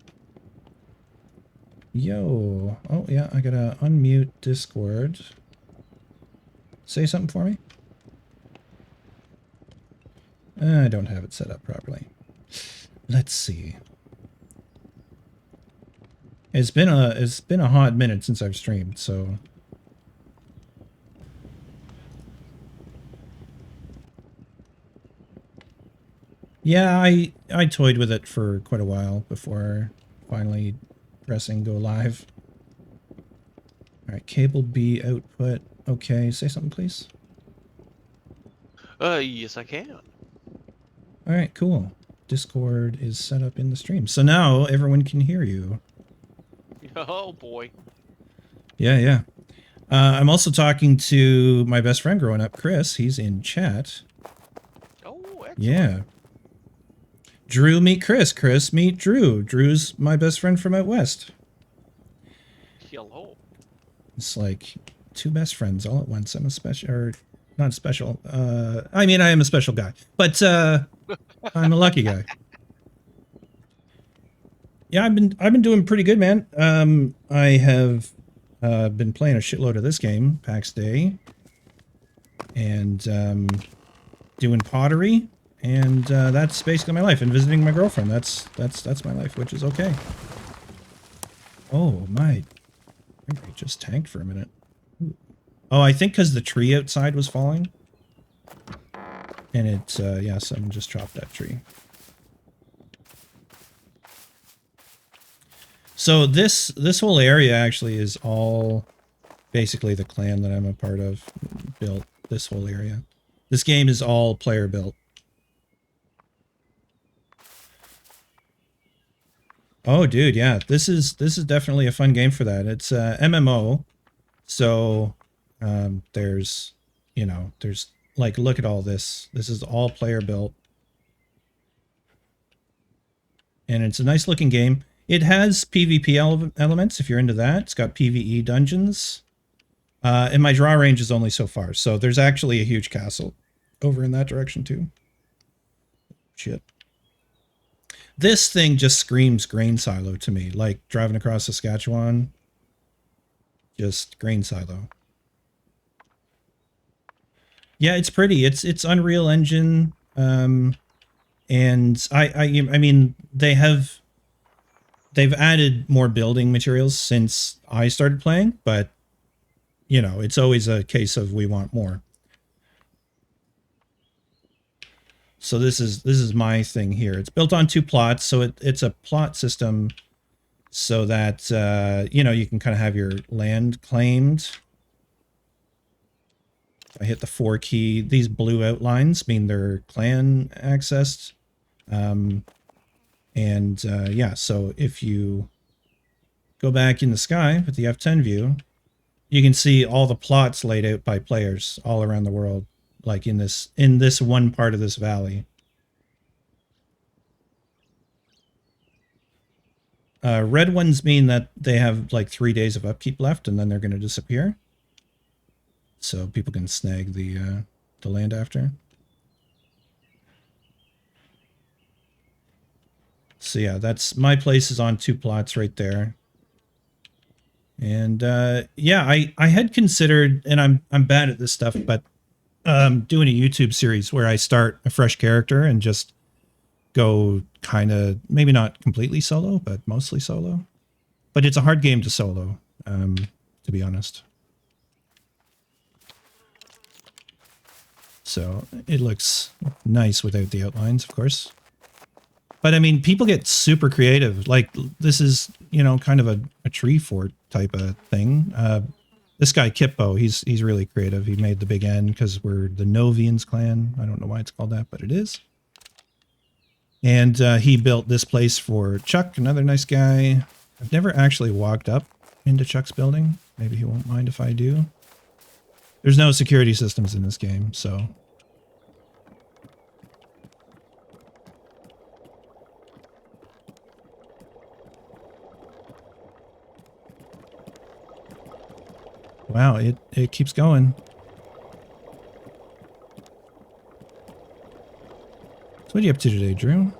Yo. Oh, yeah, I gotta unmute Discord. Say something for me? I don't have it set up properly. let's see. It's been a hot minute since I've streamed, so yeah, I toyed with it for quite a while before finally pressing go live. All right, cable B output. Okay, say something, please. Yes, I can. All right, cool. Discord is set up in the stream, so now everyone can hear you. Oh boy. Yeah, yeah. I'm also talking to my best friend growing up, Chris. He's in chat. Oh, excellent. Yeah. Drew meet Chris. Chris meet Drew. Drew's my best friend from out west. Hello. It's like two best friends all at once. I'm a special, or not special. I mean, I am a special guy, but I'm a lucky guy. Yeah, I've been doing pretty good, man. I have been playing a shitload of this game, Pax Dei, and doing pottery, and that's basically my life. And visiting my girlfriend. That's my life, which is okay. Oh my! I think I just tanked for a minute. Ooh. Oh, I think because the tree outside was falling, and it yeah, someone just chopped that tree. So this whole area actually is all basically the clan that I'm a part of built this whole area. This game is all player built. Oh, dude, yeah. This is definitely a fun game for that. It's MMO. So there's, you know, there's like, look at all this. This is all player built. And it's a nice looking game. It has PvP elements if you're into that. It's got PvE dungeons. And my draw range is only so far. So there's actually a huge castle over in that direction too. Shit. This thing just screams grain silo to me. Like driving across Saskatchewan. Just grain silo. Yeah, it's pretty. It's Unreal Engine. And I mean, they've added more building materials since I started playing, but you know, it's always a case of we want more. So this is my thing here. It's built on 2 plots, so it's a plot system so that you know, you can kind of have your land claimed. I hit the 4 key. These blue outlines mean they're clan accessed. Yeah, so if you go back in the sky with the F10 view, you can see all the plots laid out by players all around the world, like in this one part of this valley. Red ones mean that they have like 3 days of upkeep left, and then they're going to disappear. So people can snag the land after. So yeah, that's my place is on 2 plots right there. And yeah, I had considered, and I'm bad at this stuff, but doing a YouTube series where I start a fresh character and just go kind of, maybe not completely solo, but mostly solo. But it's a hard game to solo, to be honest. So it looks nice without the outlines, of course. But I mean, people get super creative. Like this is, you know, kind of a tree fort type of thing. This guy Kippo, he's really creative. He made the big N because we're the Novians clan. I don't know why it's called that, but it is. And he built this place for Chuck, another nice guy. I've never actually walked up into Chuck's building. Maybe he won't mind if I do. There's no security systems in this game, so. Wow, it keeps going. So what are you up to today, Drew?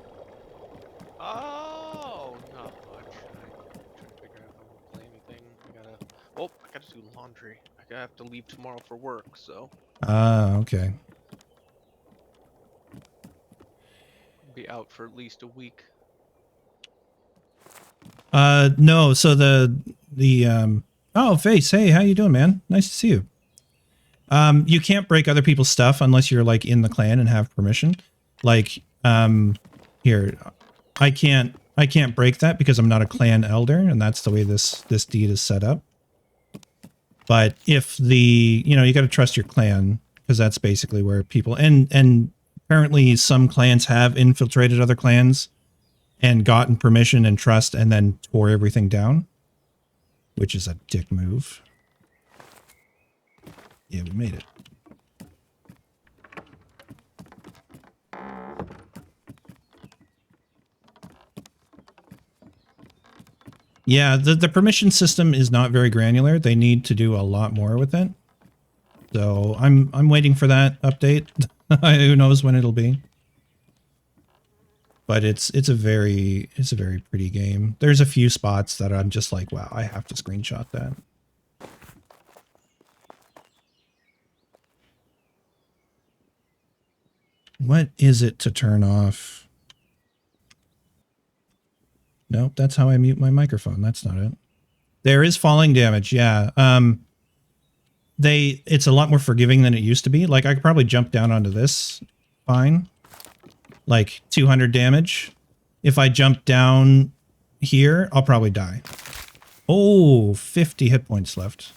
Oh, not much. I'm trying to figure out if I want to play anything. I gotta do laundry. I have to leave tomorrow for work, so Ah, okay. I'll be out for at least a week. No. So oh, Face. Hey, how you doing, man? Nice to see you. You can't break other people's stuff unless you're like in the clan and have permission. Like, here, I can't break that because I'm not a clan elder, and that's the way this deed is set up. But if you got to trust your clan, because that's basically where people and apparently some clans have infiltrated other clans and gotten permission and trust and then tore everything down, which is a dick move. Yeah, we made it. Yeah, the permission system is not very granular. They need to do a lot more with it. So I'm waiting for that update. Who knows when it'll be. But it's a very pretty game. There's a few spots that I'm just like, wow, I have to screenshot that. What is it to turn off? Nope, that's how I mute my microphone. That's not it. There is falling damage, yeah. It's a lot more forgiving than it used to be. Like, I could probably jump down onto this fine. Like, 200 damage. If I jump down here, I'll probably die. Oh, 50 hit points left.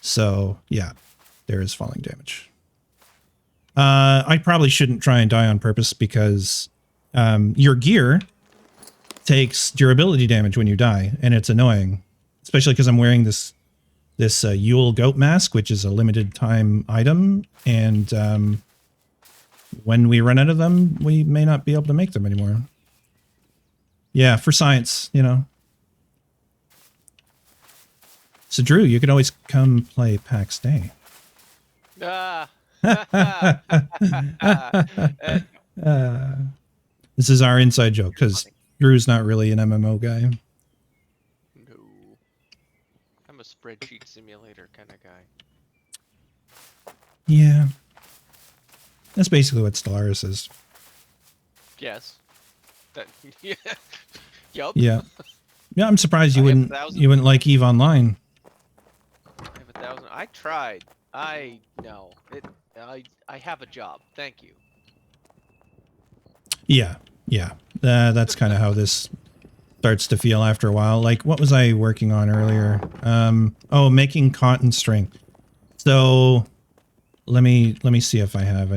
So, yeah, there is falling damage. I probably shouldn't try and die on purpose because your gear takes durability damage when you die, and it's annoying, especially because I'm wearing this Yule goat mask, which is a limited time item, and when we run out of them, we may not be able to make them anymore. Yeah, for science, you know. So Drew, you could always come play Pax Dei. This is our inside joke because Drew's not really an MMO guy. No. I'm a spreadsheet simulator kind of guy. Yeah. That's basically what Stellaris is. Yes. That, yeah. Yup. Yeah. Yeah, I'm surprised you wouldn't like EVE Online. I have 1,000. I tried. I have a job. Thank you. Yeah. Yeah. That's kind of how this starts to feel after a while. Like, what was I working on earlier? Oh, making cotton string. So let me see if I have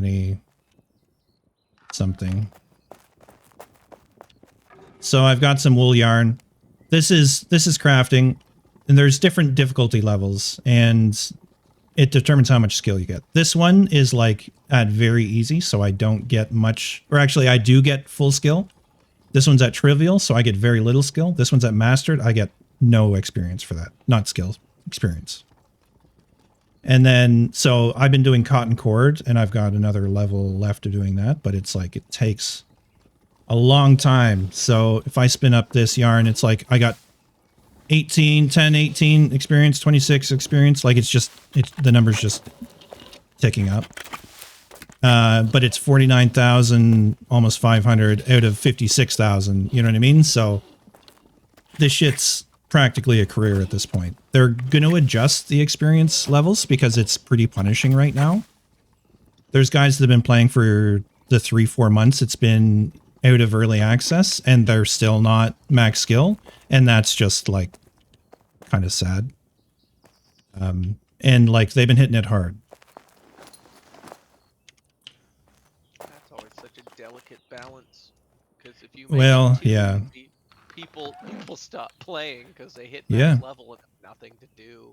something. So I've got some wool yarn. This is crafting, and there's different difficulty levels, and it determines how much skill you get. This one is like at very easy, so I don't get much, or actually I do get full skill. This one's at trivial, so I get very little skill. This one's at mastered, I get no experience for that. Not skill, experience. And then, so I've been doing cotton cord, and I've got another level left of doing that, but it's like, it takes a long time. So if I spin up this yarn, it's like I got 18 experience, 26 experience. Like the number's just ticking up. But it's 49,000, almost 500 out of 56,000. You know what I mean? So this shit's practically a career at this point. They're going to adjust the experience levels because it's pretty punishing right now. There's guys that have been playing for the 3-4 months. It's been out of early access and they're still not max skill. And that's just like kind of sad. And like they've been hitting it hard. That's always such a delicate balance. Because if you make yeah. People stop playing because they hit max level and have nothing to do.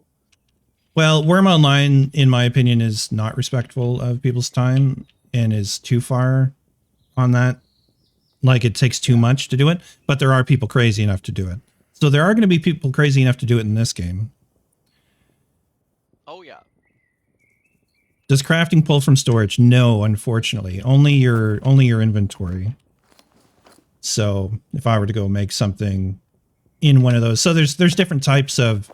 Well, Worm Online, in my opinion, is not respectful of people's time and is too far on that. Like, it takes too much to do it, but there are people crazy enough to do it. So there are going to be people crazy enough to do it in this game. Oh, yeah. Does crafting pull from storage? No, unfortunately. Only your inventory. So if I were to go make something in one of those. So there's different types of,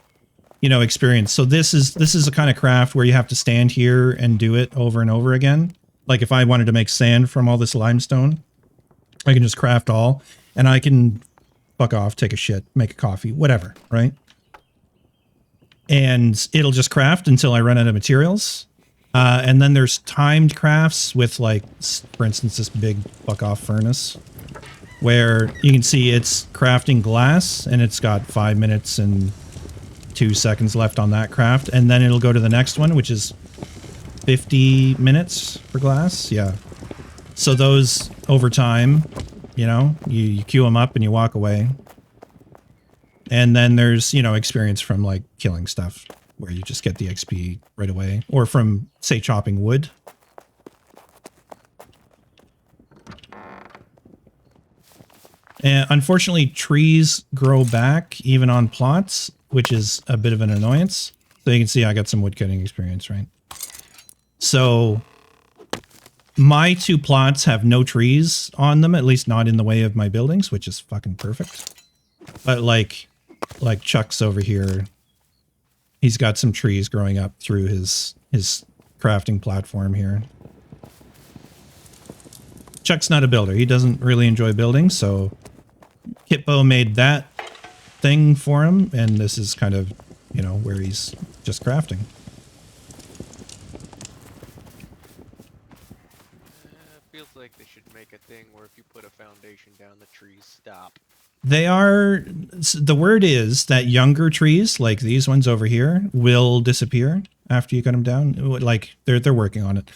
experience. So this is a kind of craft where you have to stand here and do it over and over again. Like if I wanted to make sand from all this limestone, I can just craft all, and I can fuck off, take a shit, make a coffee, whatever, right? And it'll just craft until I run out of materials. And then there's timed crafts with, like, for instance, this big fuck off furnace where you can see it's crafting glass and it's got 5 minutes and 2 seconds left on that craft. And then it'll go to the next one, which is 50 minutes for glass. Yeah. So those over time, you know, you queue them up and you walk away. And then there's, you know, experience from, like, killing stuff where you just get the XP right away, or from, say, chopping wood. And unfortunately, trees grow back even on plots, which is a bit of an annoyance. So you can see I got some woodcutting experience, right? So my 2 plots have no trees on them, at least not in the way of my buildings, which is fucking perfect. But like Chuck's over here, he's got some trees growing up through his crafting platform here. Chuck's not a builder. He doesn't really enjoy building, so Kitbo made that thing for him, and this is kind of, you know, where he's just crafting. Feels like they should make a thing where if you put a foundation down, the trees stop. They are, the word is that younger trees, like these ones over here, will disappear after you cut them down. Like, they're working on it.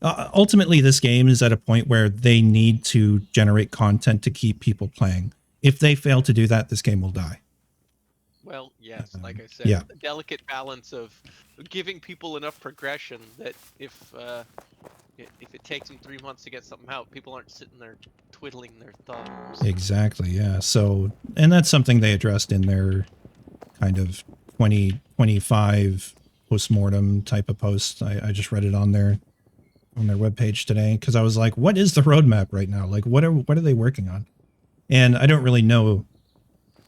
Ultimately, this game is at a point where they need to generate content to keep people playing. If they fail to do that, this game will die. Well, yes, like I said, yeah. the delicate balance of giving people enough progression that if it takes them 3 months to get something out, people aren't sitting there twiddling their thumbs. Exactly, yeah. So, and that's something they addressed in their kind of 2025 postmortem type of post. I just read it on their webpage today because I was like, what is the roadmap right now? Like, what are they working on? And I don't really know,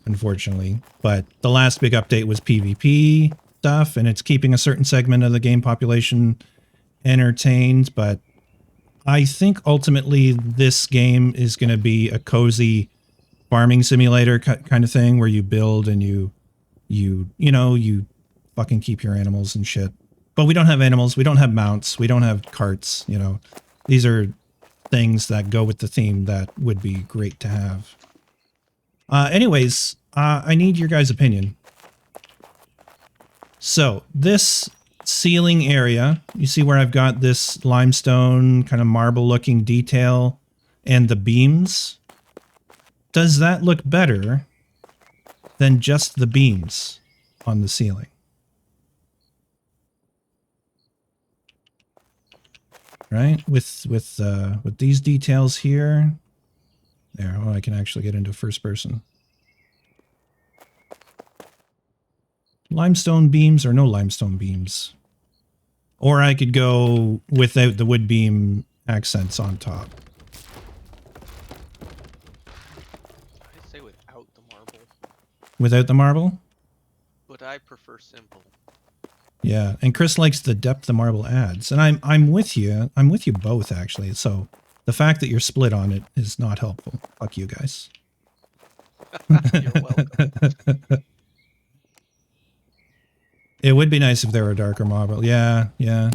unfortunately, but the last big update was PvP stuff, and it's keeping a certain segment of the game population entertained, but I think ultimately this game is going to be a cozy farming simulator kind of thing where you build and you fucking keep your animals and shit. But we don't have animals, we don't have mounts, we don't have carts, you know. These are things that go with the theme that would be great to have. Anyways, I need your guys' opinion. So, this ceiling area, you see where I've got this limestone kind of marble looking detail and the beams? Does that look better than just the beams on the ceiling? Right? With these details here. There, oh, I can actually get into first person. Limestone beams or no limestone beams. Or I could go without the wood beam accents on top. I say without the marble. Without the marble? But I prefer simple. Yeah, and Chris likes the depth the marble adds. And I'm with you. I'm with you both, actually. So the fact that you're split on it is not helpful. Fuck you guys. You're welcome. It would be nice if there were darker marble. Yeah, yeah.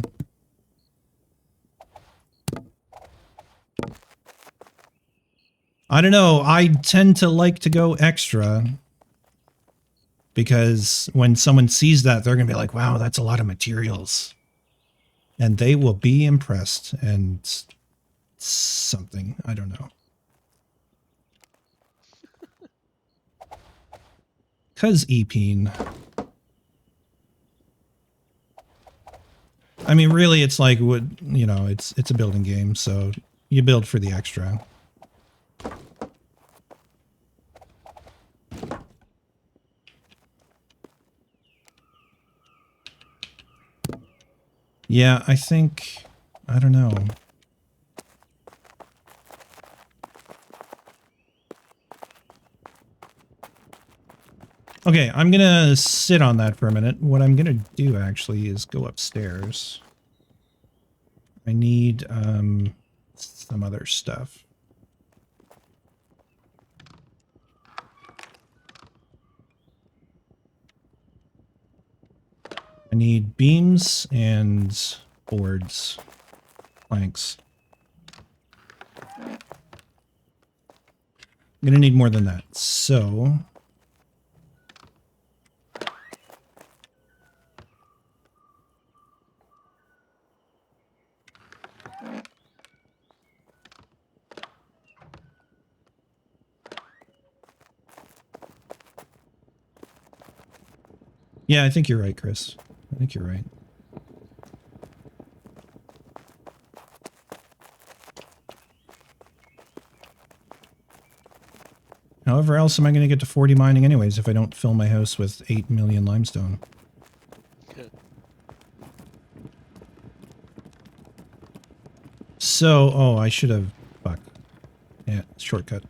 I don't know. I tend to like to go extra. Because when someone sees that, they're going to be like, wow, that's a lot of materials. And they will be impressed. And something. I don't know. Because EPing. I mean, really, it's like, you know, it's a building game. So you build for the extra. Yeah, I think, I don't know. Okay, I'm gonna sit on that for a minute. What I'm gonna do actually is go upstairs. I need some other stuff. I need beams and boards. Planks. I'm gonna need more than that. So... yeah, I think you're right, Chris. I think you're right. However else am I going to get to 40 mining anyways if I don't fill my house with 8 million limestone? So, oh, I should have... fuck. Yeah, shortcut.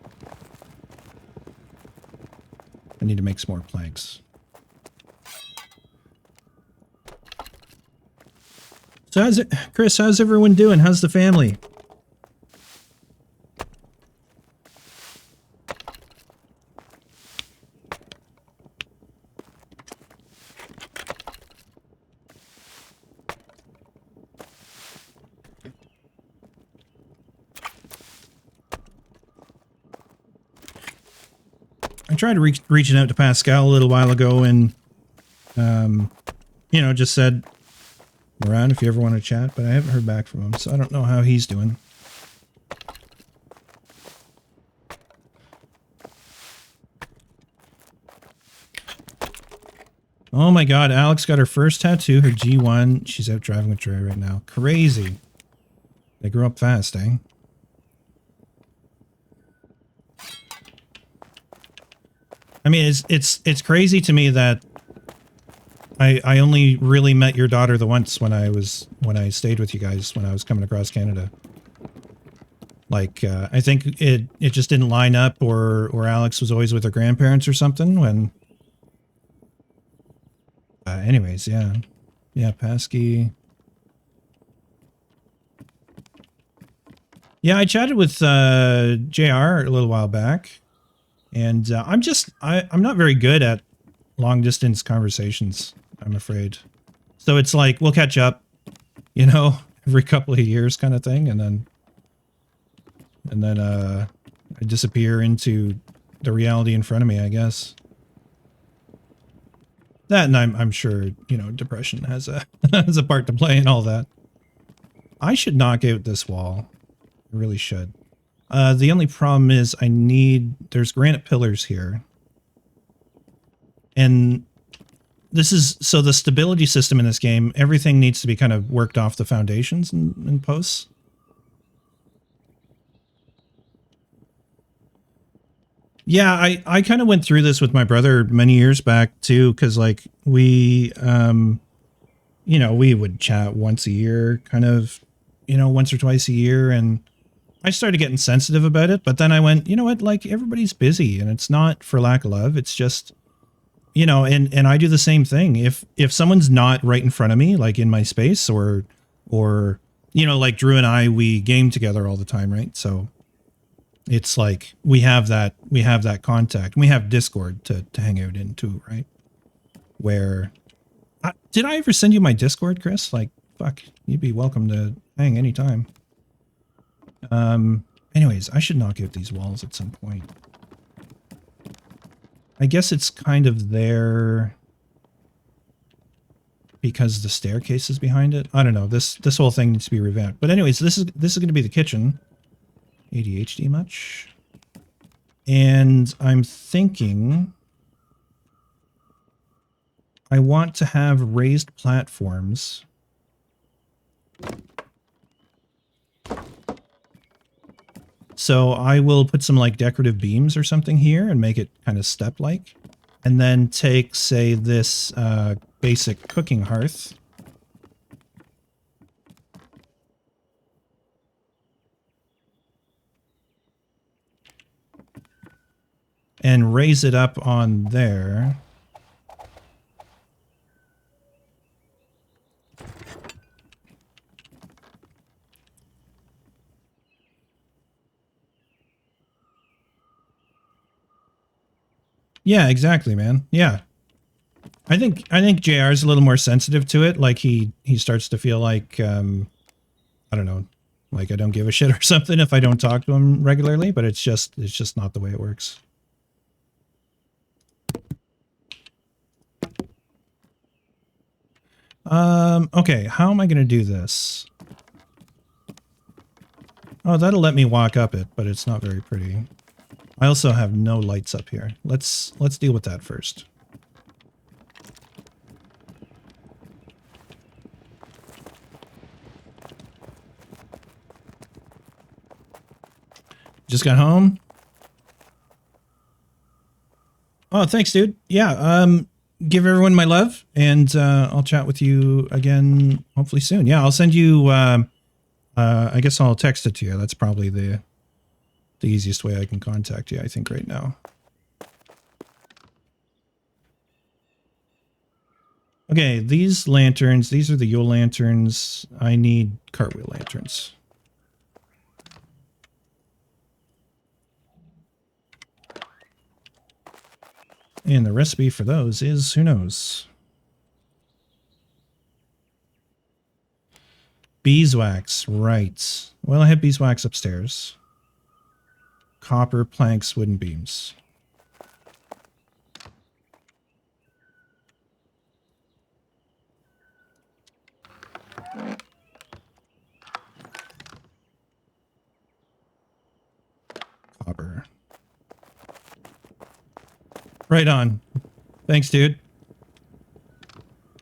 I need to make some more planks. So how's it... Chris, how's everyone doing? How's the family? I tried reaching out to Pascal a little while ago and, you know, just said, around if you ever want to chat, but I haven't heard back from him, so I don't know how he's doing. Oh my god, Alex got her first tattoo, her G1. She's out driving with Dre right now. Crazy. They grew up fast, eh? I mean, it's crazy to me that I only really met your daughter the once when I stayed with you guys when I was coming across Canada. Like I think it just didn't line up, or Alex was always with her grandparents or something. When anyways, yeah, Pasky. Yeah, I chatted with JR a little while back, and I'm not very good at long distance conversations, I'm afraid. So it's like we'll catch up, you know, every couple of years kind of thing, and then I disappear into the reality in front of me, I guess. That, and I'm sure, you know, depression has a has a part to play in all that. I should knock out this wall. I really should. The only problem is there's granite pillars here. And this is, so the stability system in this game, everything needs to be kind of worked off the foundations and posts. Yeah, I kind of went through this with my brother many years back too, because like we, you know, we would chat once a year, kind of, you know, once or twice a year, and I started getting sensitive about it, but then I went, you know what, like everybody's busy, and it's not for lack of love, it's just, you know, and I do the same thing. If someone's not right in front of me, like in my space, or you know, like Drew and I, we game together all the time, right? So it's like we have that contact. We have Discord to hang out in too, right? Where did I ever send you my Discord, Chris? Like, fuck, you'd be welcome to hang anytime. Anyways, I should knock out these walls at some point. I guess it's kind of there because the staircase is behind it. I don't know. This whole thing needs to be revamped. But anyways, this is going to be the kitchen. ADHD much? And I'm thinking I want to have raised platforms. So I will put some like decorative beams or something here and make it kind of step-like. And then take, say, this basic cooking hearth. And raise it up on there. Yeah, exactly, man. Yeah. I think JR is a little more sensitive to it. Like he starts to feel like I don't know, like I don't give a shit or something if I don't talk to him regularly. But it's just not the way it works. Okay, how am I going to do this? Oh, that'll let me walk up it, but it's not very pretty. I also have no lights up here. Let's deal with that first. Just got home. Oh, thanks, dude. Yeah, give everyone my love, and I'll chat with you again hopefully soon. Yeah, I'll send you, I guess I'll text it to you. That's probably the easiest way I can contact you, I think, right now. Okay, these lanterns, these are the Yule lanterns. I need cartwheel lanterns. And the recipe for those is, who knows? Beeswax, right. Well, I have beeswax upstairs. Copper, planks, wooden beams. Copper. Right on. Thanks, dude.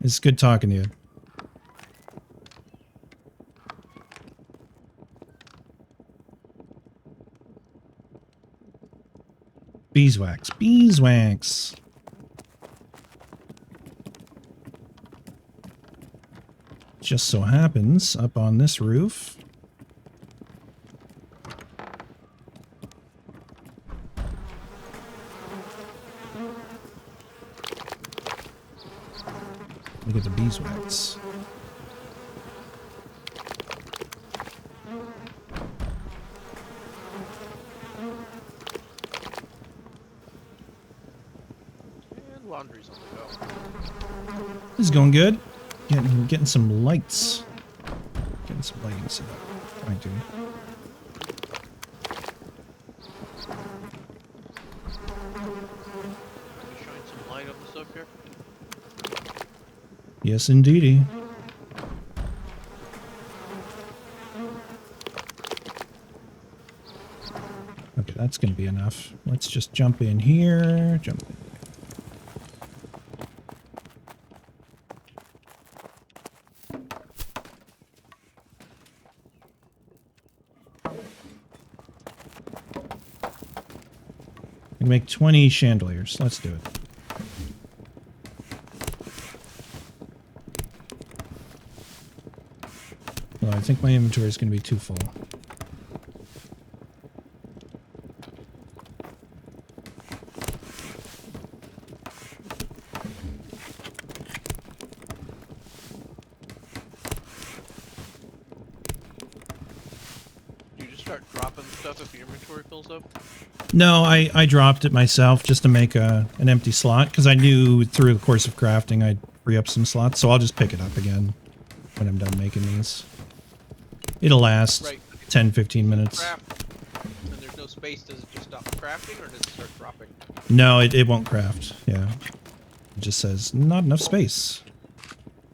It's good talking to you. Beeswax. Beeswax. Just so happens, up on this roof... Look at the beeswax. And laundry's on the go. This is going good. Getting some lights. Getting some lighting set up. Fine, dude. Shine some light on the stuff here. Yes, indeedy. Okay, that's going to be enough. Let's just jump in here. Jump in. We can make 20 chandeliers. Let's do it. Well, I think my inventory is going to be too full. You just start dropping stuff if your inventory fills up? No, I dropped it myself just to make an empty slot because I knew through the course of crafting I'd free up some slots, so I'll just pick it up again when I'm done making these. It'll last Right. 10-15 minutes. Craft, and there's no space. Does it just stop crafting, or does it start dropping? No, it won't craft. Yeah. It just says, not enough space.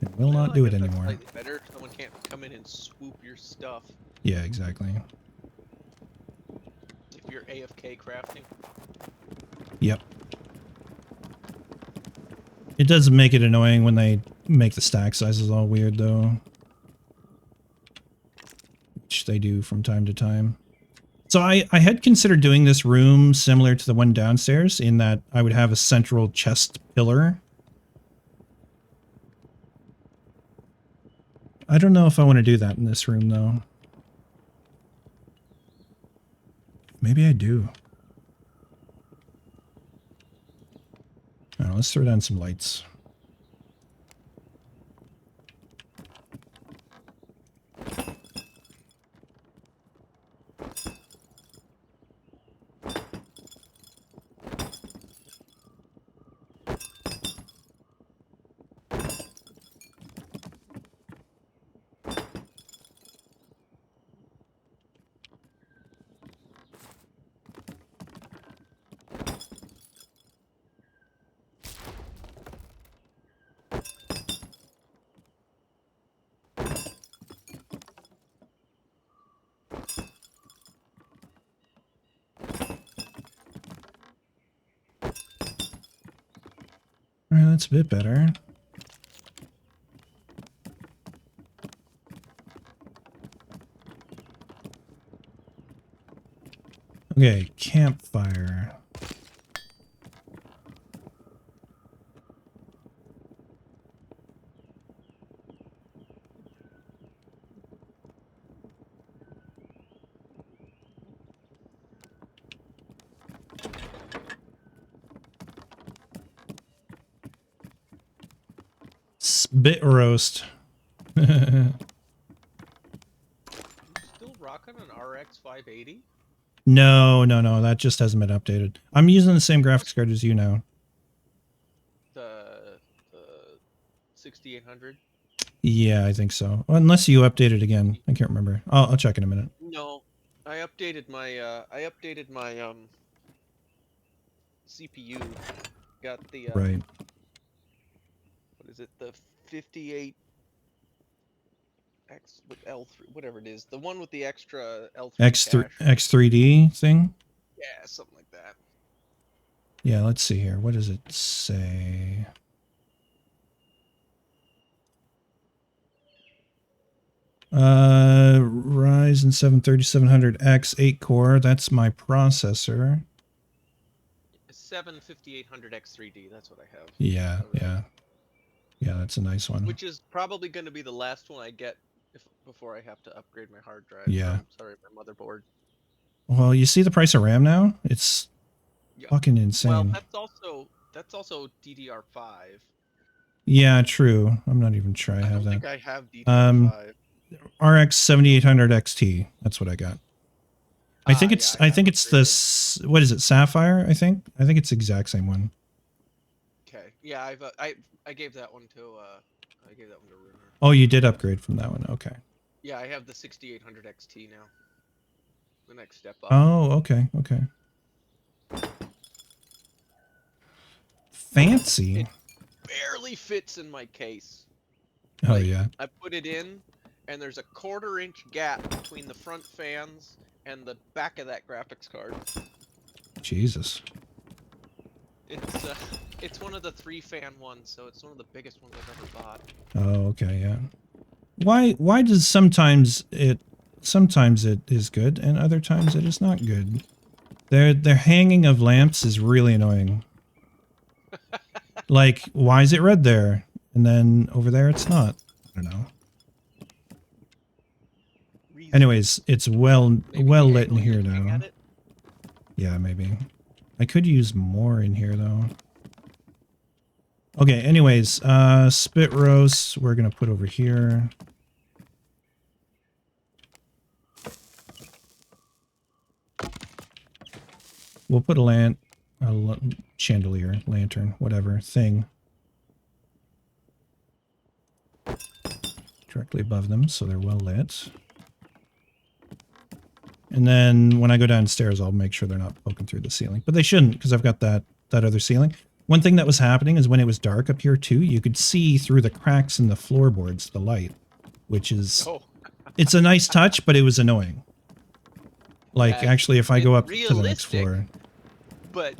It will not do it anymore. Slightly better. Someone can't come in and swoop your stuff Yeah, exactly. if you're AFK crafting. Yep. It does make it annoying when they make the stack sizes all weird, though. Which they do from time to time. So I had considered doing this room similar to the one downstairs in that I would have a central chest pillar. I don't know if I want to do that in this room, though. Maybe I do. Let's throw down some lights. Alright, that's a bit better. Okay, campfire. Spit roast. Still rocking an RX 580? No, that just hasn't been updated. I'm using the same graphics card as you now. The 6800? Yeah, I think so. Well, unless you update it again. I can't remember. I'll check in a minute. No, I updated my CPU. Got the Right. what is it? The 58 X with L3, whatever it is. The one with the extra L3 cache. X3D thing? Yeah, something like that. Yeah, let's see here. What does it say? Ryzen 7 3700X 8 core. That's my processor. 7 5800X3D. That's what I have. Yeah, yeah. Yeah, that's a nice one. Which is probably going to be the last one I get before I have to upgrade my hard drive. Yeah. Sorry, my motherboard. Well, you see the price of RAM now? It's fucking insane. Well, that's also DDR5. Yeah, true. I'm not even sure I have that. I don't think I have DDR5. RX 7800 XT. That's what I got. I think it's this. What is it? Sapphire. I think it's the exact same one. Okay. Yeah, I gave that one to Runer. Oh, you did upgrade from that one. Okay. Yeah, I have the 6800 XT now. The next step up. Oh, okay. Fancy. It barely fits in my case. Oh yeah. I put it in, and there's a 1/4 inch gap between the front fans and the back of that graphics card. Jesus. It's one of the 3-fan ones, so it's one of the biggest ones I've ever bought. Oh, okay, yeah. Why does sometimes it is good and other times it is not good? Their hanging of lamps is really annoying. Like, why is it red there? And then over there it's not. I don't know. Anyways, it's well lit in here now. Yeah, maybe. I could use more in here though. Okay, anyways, spit roast we're gonna put over here. We'll put a chandelier, lantern, whatever, thing. Directly above them so they're well lit. And then when I go downstairs, I'll make sure they're not poking through the ceiling. But they shouldn't, because I've got that other ceiling. One thing that was happening is when it was dark up here too, you could see through the cracks in the floorboards the light, which is... Oh. It's a nice touch, but it was annoying. Like, actually, if I go up to the next floor... But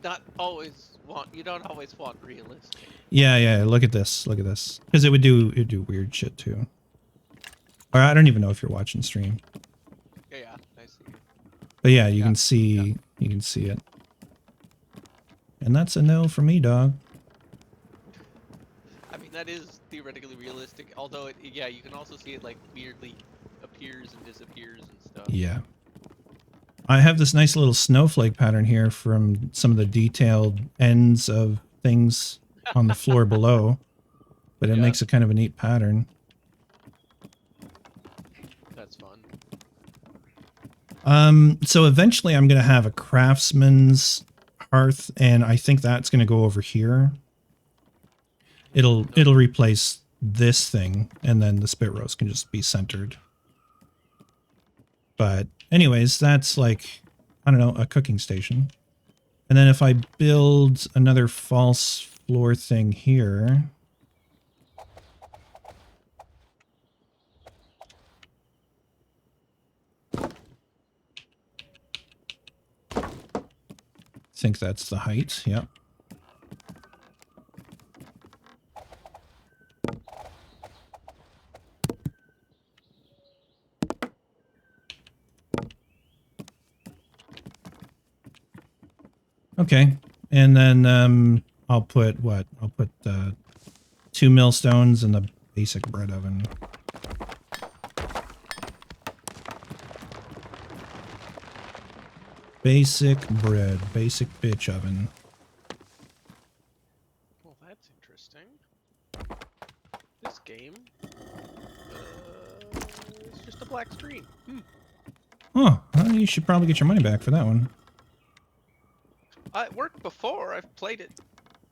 not always you don't always want realistic. Yeah, look at this. Look at this. Because it'd do weird shit too. Or I don't even know if you're watching stream. Yeah, I see. But yeah, you can see it. And that's a no for me, dog. I mean, that is theoretically realistic, although you can also see it like weirdly appears and disappears and stuff. Yeah. I have this nice little snowflake pattern here from some of the detailed ends of things on the floor below. But it makes a kind of a neat pattern. That's fun. So eventually I'm going to have a craftsman's hearth, and I think that's going to go over here. It'll replace this thing, and then the spit roast can just be centered. But anyways, that's like, I don't know, a cooking station. And then if I build another false floor thing here... I think that's the height, yep. Okay. And then I'll put what? I'll put 2 millstones in the basic bread oven. Basic bread, basic bitch oven. Well, that's interesting. This game is just a black screen. Oh, well, you should probably get your money back for that one. It worked before. I've played it.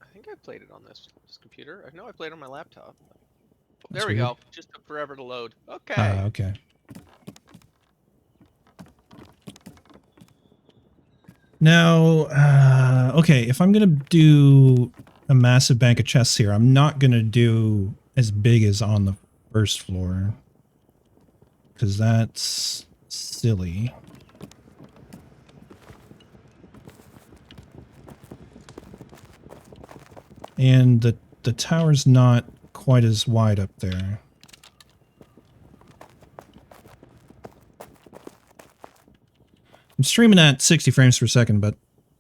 I think I played it on this computer. I know I played it on my laptop. There we go. Just took forever to load. Okay. Okay. Now, okay, if I'm going to do a massive bank of chests here, I'm not going to do as big as on the first floor. Because that's silly. And the tower's not quite as wide up there. I'm streaming at 60 frames per second, but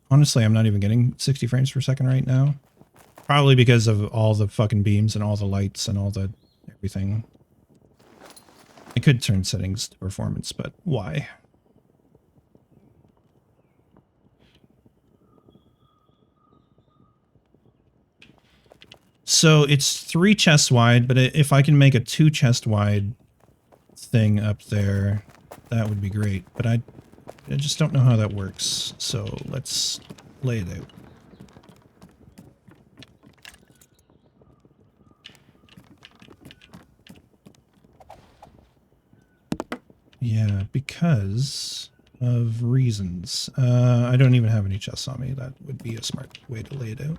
honestly, I'm not even getting 60 frames per second right now. Probably because of all the fucking beams and all the lights and all the everything. I could turn settings to performance, but why? So it's 3 chests wide, but if I can make a 2 chest wide thing up there, that would be great. But I just don't know how that works. So let's lay it out. Yeah, because of reasons. I don't even have any chests on me. That would be a smart way to lay it out.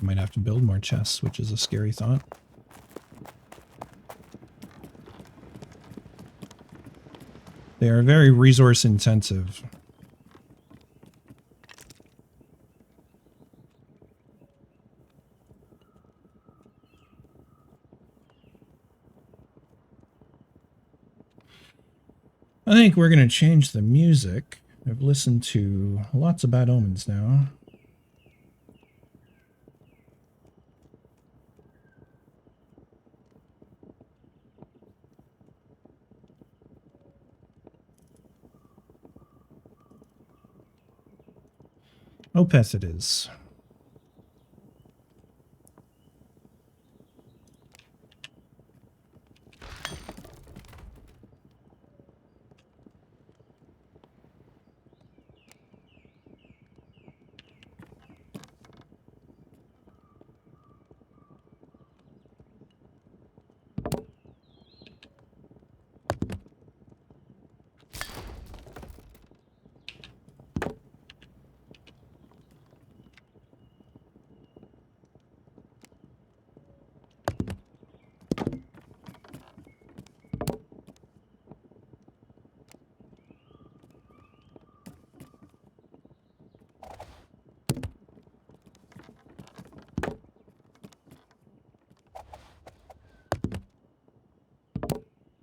I might have to build more chests, which is a scary thought. They are very resource intensive. I think we're going to change the music. I've listened to lots of Bad Omens now. Opeth it is.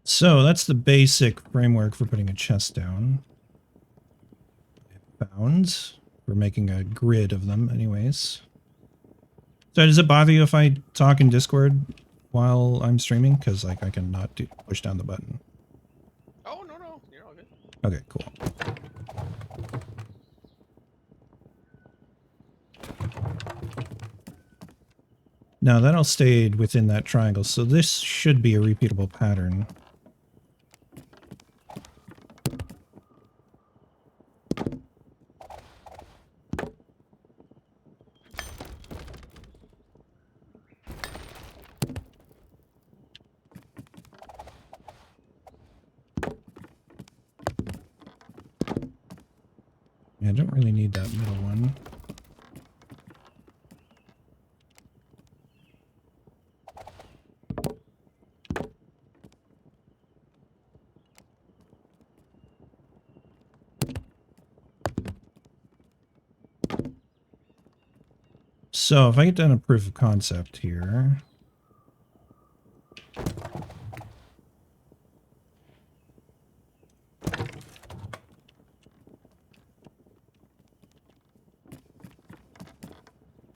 So that's the basic framework for putting a chest down. Found. We're making a grid of them anyways. So does it bother you if I talk in Discord while I'm streaming? Because like I cannot push down the button. Oh, no. You're all good. Okay, cool. Now that all stayed within that triangle, so this should be a repeatable pattern. Yeah, I don't really need that middle one. So if I get done a proof of concept here.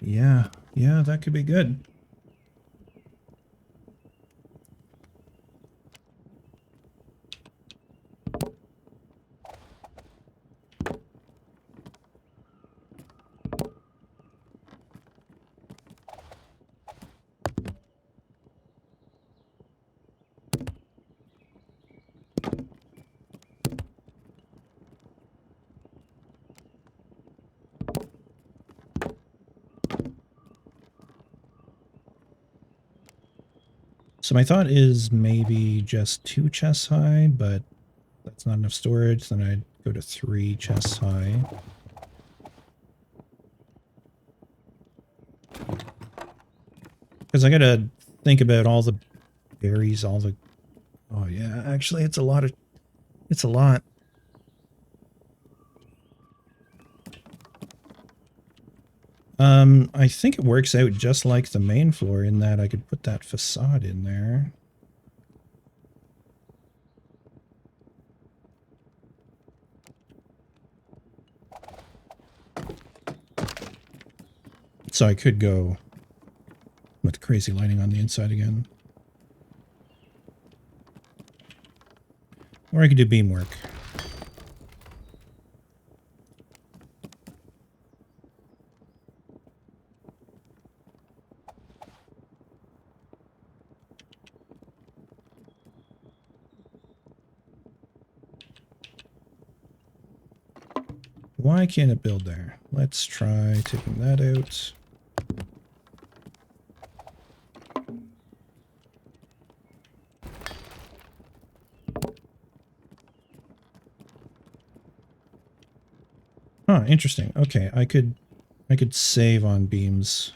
Yeah, that could be good. So my thought is maybe just 2 chests high, but that's not enough storage. Then I'd go to 3 chests high. Because I gotta think about all the berries, all the... Oh yeah, actually it's a lot of... It's a lot. I think it works out just like the main floor in that I could put that facade in there. So I could go with crazy lighting on the inside again. Or I could do beamwork. Why can't it build there? Let's try taking that out. Huh, interesting. Okay, I could save on beams.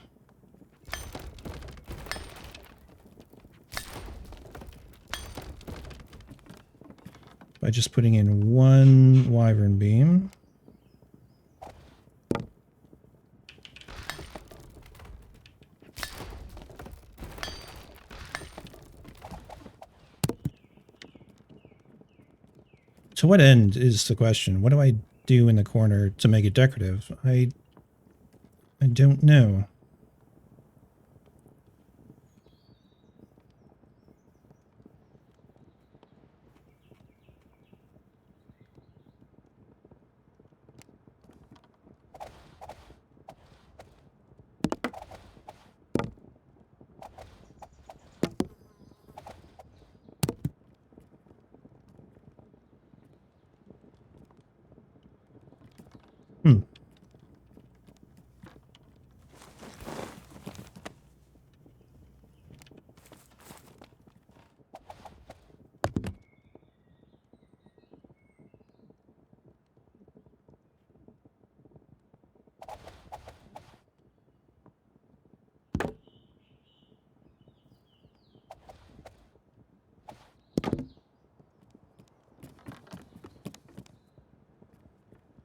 By just putting in 1 wyvern beam. To what end is the question? What do I do in the corner to make it decorative? I don't know.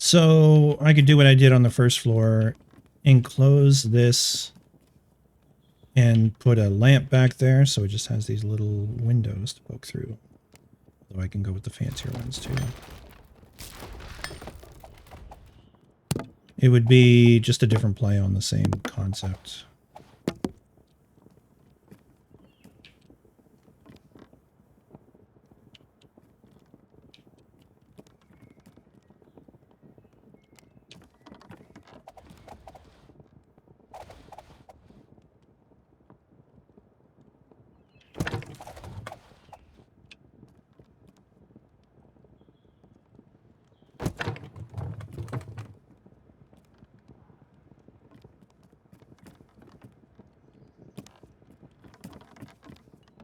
So I could do what I did on the first floor, enclose this and put a lamp back there so it just has these little windows to poke through. Though I can go with the fancier ones too. It would be just a different play on the same concept.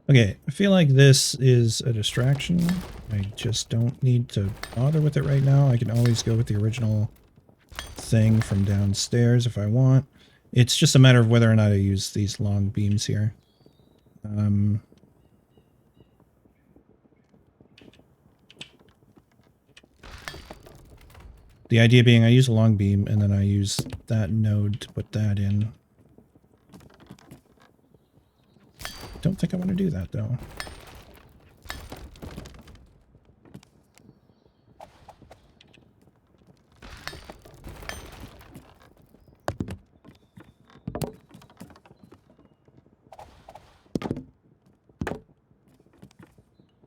Okay, I feel like this is a distraction. I just don't need to bother with it right now. I can always go with the original thing from downstairs if I want. It's just a matter of whether or not I use these long beams here. The idea being I use a long beam and then I use that node to put that in. think I want to do that, though.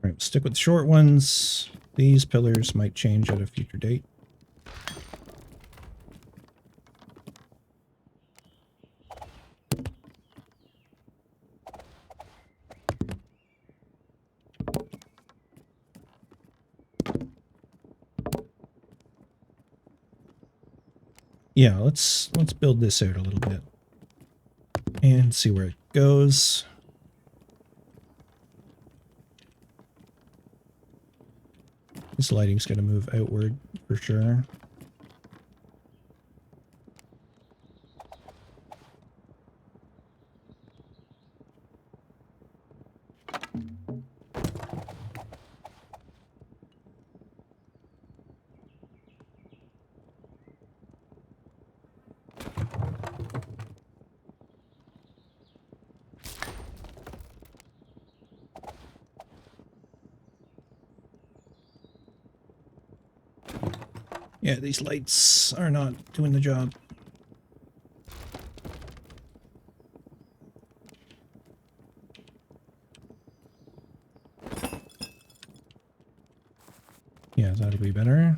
Alright, stick with the short ones. These pillars might change at a future date. Yeah, let's build this out a little bit and see where it goes. This lighting's going to move outward for sure. Yeah, these lights are not doing the job. Yeah, that'll be better.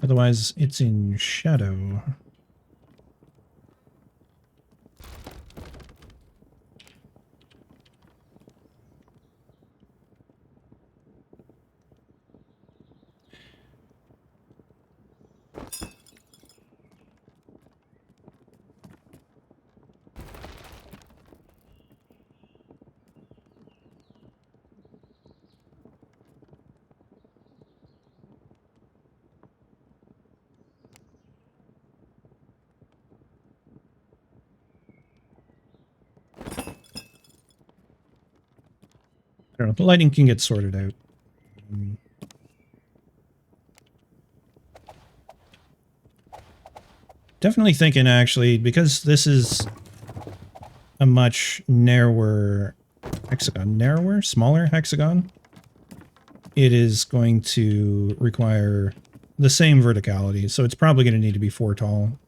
Otherwise, it's in shadow. I don't know, the lighting can get sorted out. Definitely thinking, actually, because this is a much narrower hexagon, smaller hexagon, it is going to require the same verticality, so it's probably going to need to be 4 tall,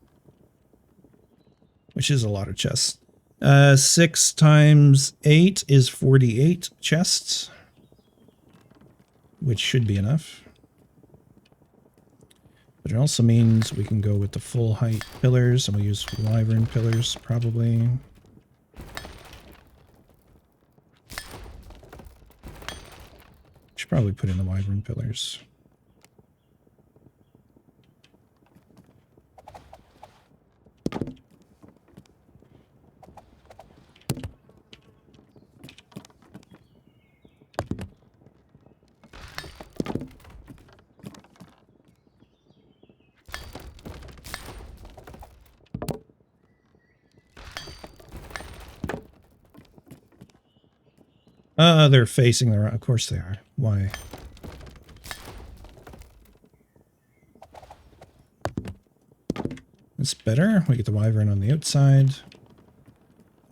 which is a lot of chests. 6 times 8 is 48 chests, which should be enough. But it also means we can go with the full height pillars, and we'll use wyvern pillars probably. Should probably put in the wyvern pillars. They're facing the right. Of course they are. Why? It's better. We get the wyvern on the outside.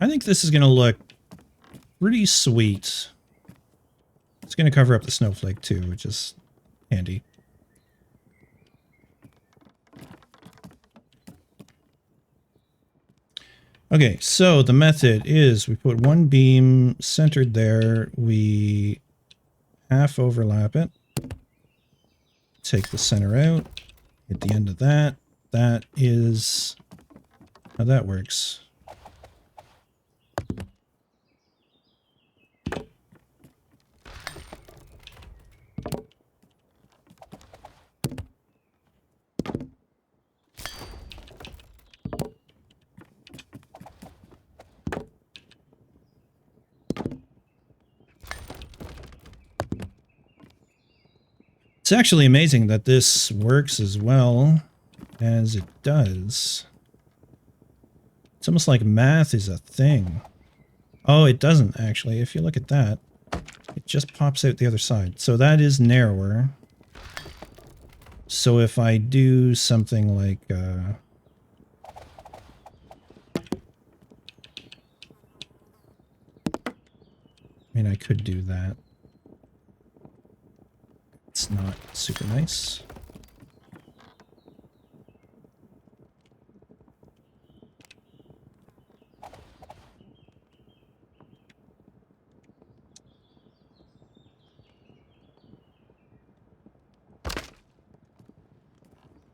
I think this is going to look pretty sweet. It's going to cover up the snowflake too, which is handy. Okay, so the method is we put one beam centered there, we half overlap it, take the center out, hit the end of that. That is how that works. It's actually amazing that this works as well as it does. It's almost like math is a thing. Oh, it doesn't actually. If you look at that, it just pops out the other side. So that is narrower. So if I do something like... I mean, I could do that. It's not super nice.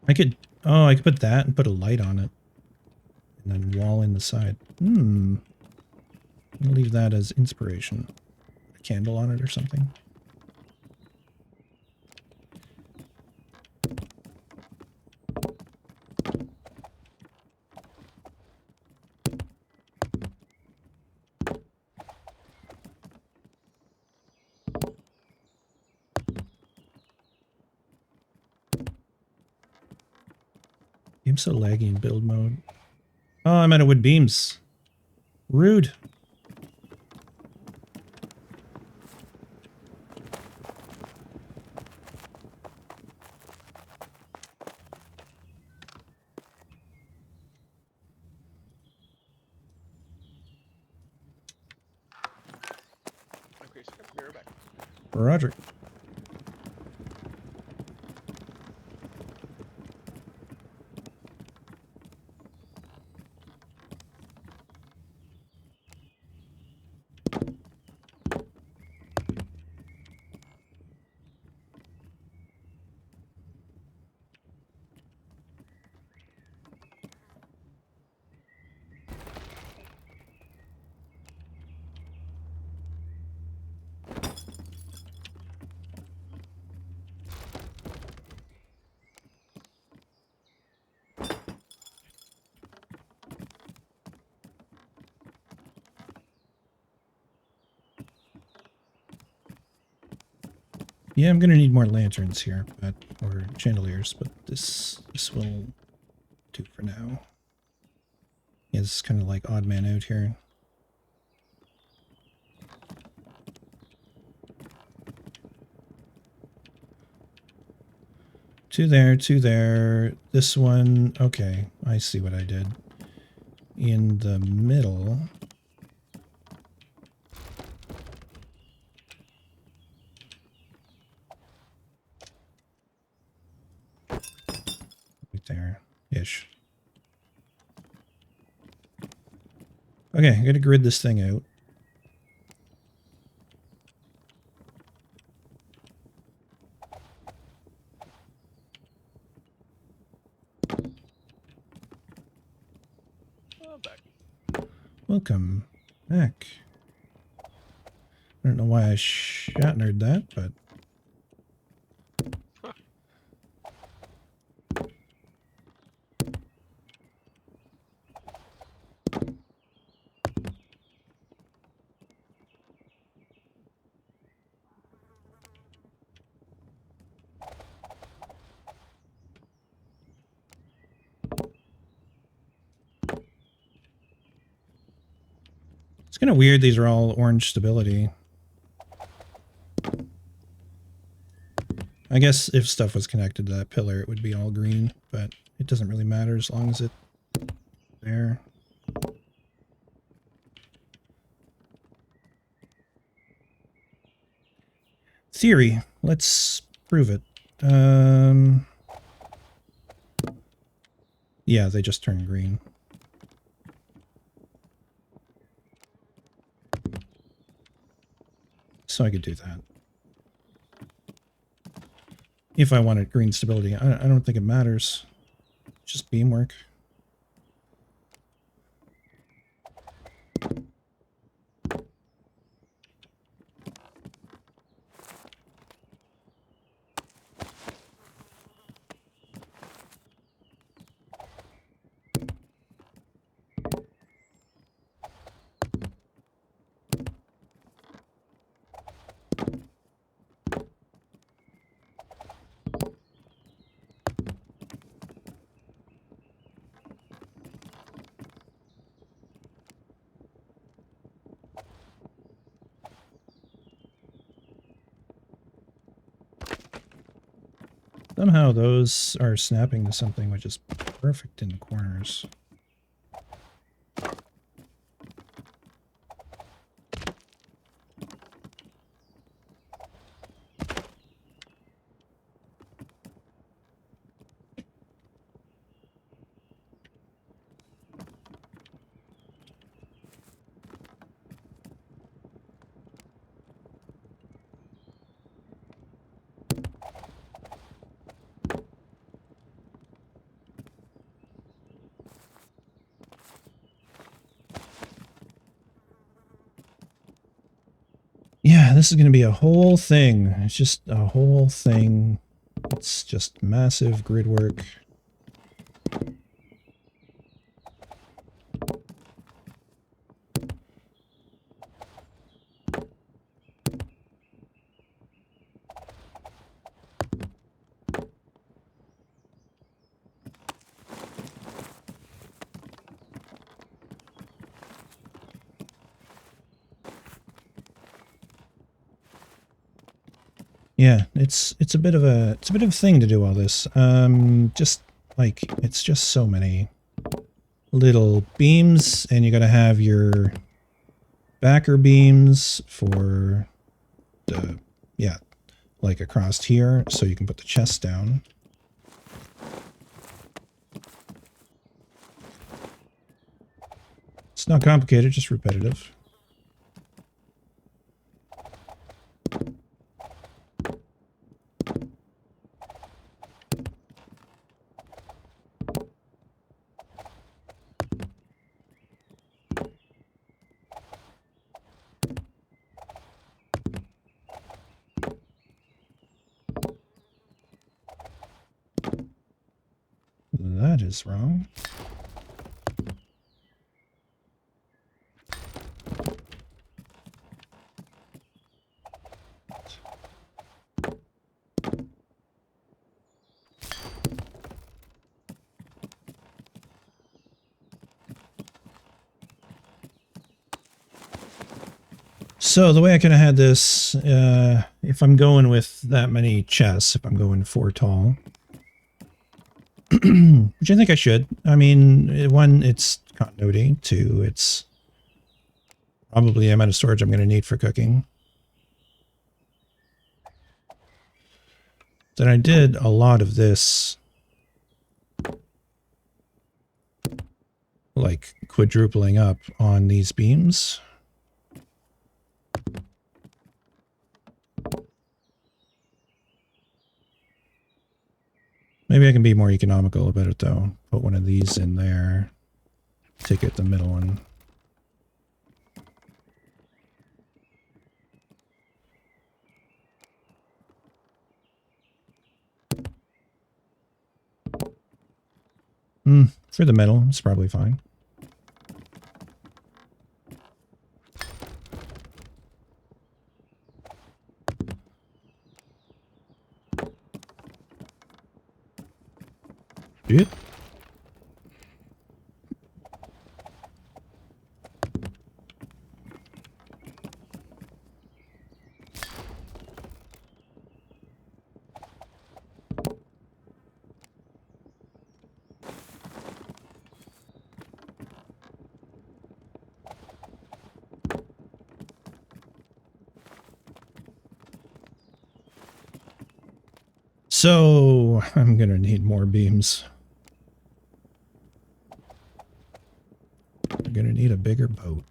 I could... Oh, I could put that and put a light on it. And then wall in the side. Hmm. I'll leave that as inspiration. A candle on it or something. Game's so laggy in build mode. Oh, I'm out of wood beams. Rude. Okay, so be right back. Roger. Yeah, I'm gonna need more lanterns here, but or chandeliers, but this will do for now. Yeah, this is kind of like odd man out here. Two there, two there. This one, okay, I see what I did. In the middle. Right there-ish. Okay, I'm gonna grid this thing out. Oh, back. Welcome back. I don't know why I shatnered that, but... It's kind of weird these are all orange stability. I guess if stuff was connected to that pillar, it would be all green, but it doesn't really matter as long as it's there. Theory. Let's prove it. Yeah, they just turn green. So I could do that. If I wanted green stability, I don't think it matters. Just beamwork. Somehow those are snapping to something which is perfect in the corners. Yeah, this is going to be a whole thing. It's just a whole thing. It's just massive grid work. Yeah, it's a bit of a thing to do all this. Just like it's just so many little beams, and you got to have your backer beams for the like across here, so you can put the chest down. It's not complicated, just repetitive. That is wrong. So the way I kind of had this, if I'm going with that many chests, if I'm going 4 tall, which I think I should. I mean, 1, it's continuity. 2, it's probably the amount of storage I'm going to need for cooking. Then I did a lot of this, like quadrupling up on these beams. Maybe I can be more economical about it though. Put one of these in there. Take it the middle one. For the middle, it's probably fine. Dude. So, I'm gonna need more beams. I'm gonna need a bigger boat.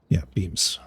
Yeah, beams.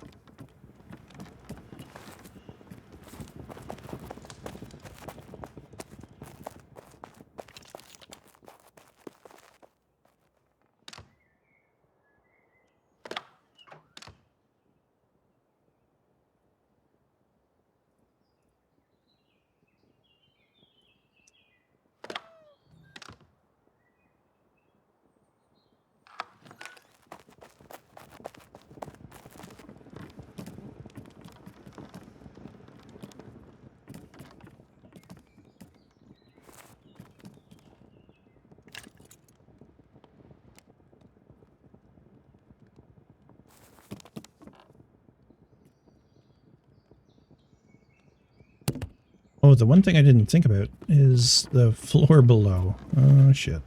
Oh, the one thing I didn't think about is the floor below. Oh, shit.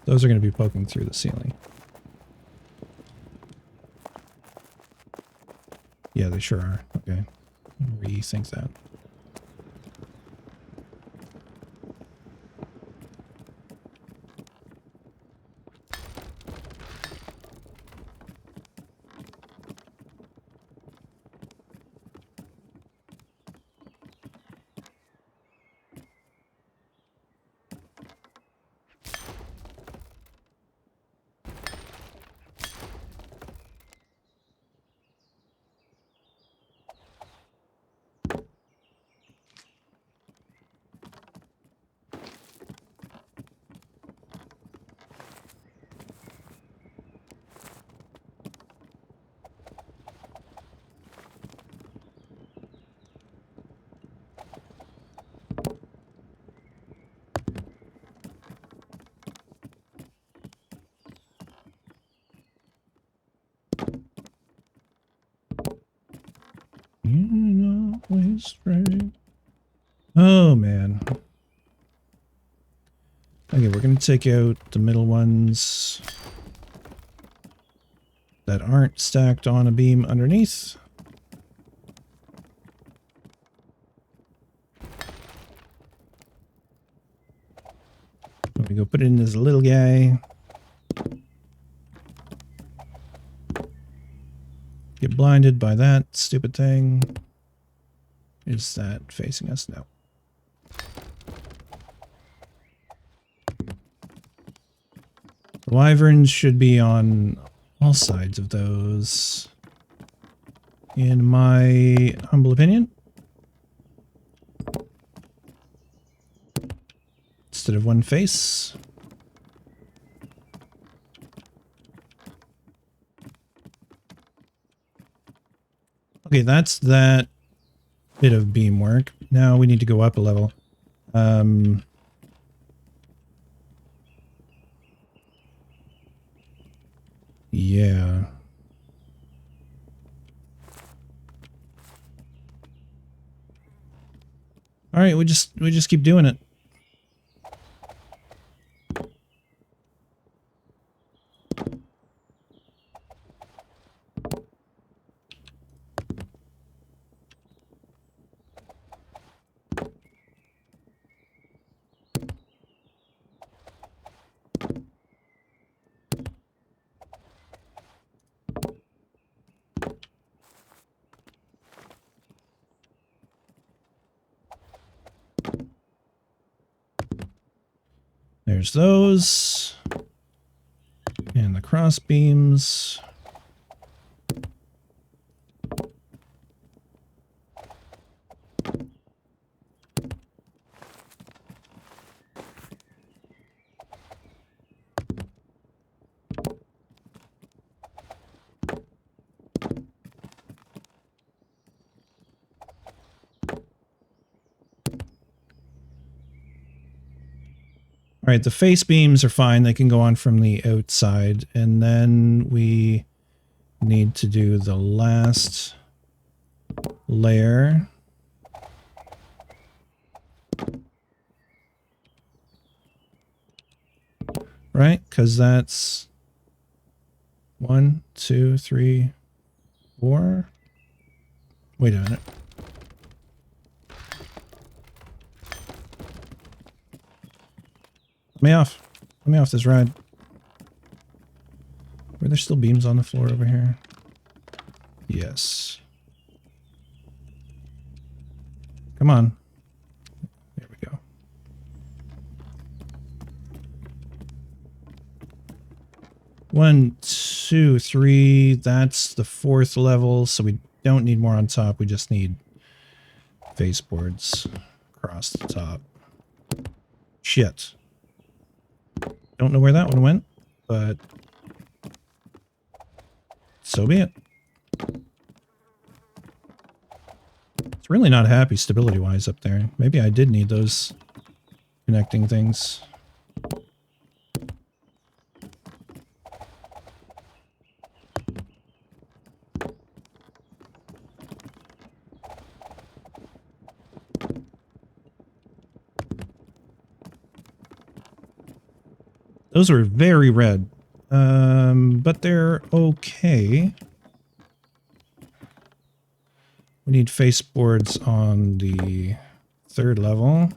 Those are going to be poking through the ceiling. Yeah, they sure are. Okay. Rethink that. You're always straight. Oh, man. Okay, we're going to take out the middle ones that aren't stacked on a beam underneath. We go put it in this little guy. Get blinded by that stupid thing. Is that facing us? No. The wyverns should be on all sides of those, in my humble opinion. Instead of one face. Okay, that's that bit of beam work. Now we need to go up a level. Yeah. All right, we just keep doing it. There's those. And the cross beams. All right, the face beams are fine. They can go on from the outside. And then we need to do the last layer. Right? Because that's 1, 2, 3, 4. Wait a minute. Let me off. Let me off this ride. Were there still beams on the floor over here? Yes. Come on. There we go. One, two, three. That's the 4th level, so we don't need more on top. We just need baseboards across the top. Shit. Don't know where that one went, but so be it. It's really not happy stability-wise up there. Maybe I did need those connecting things. Those were very red. But they're okay. We need face boards on the 3rd level.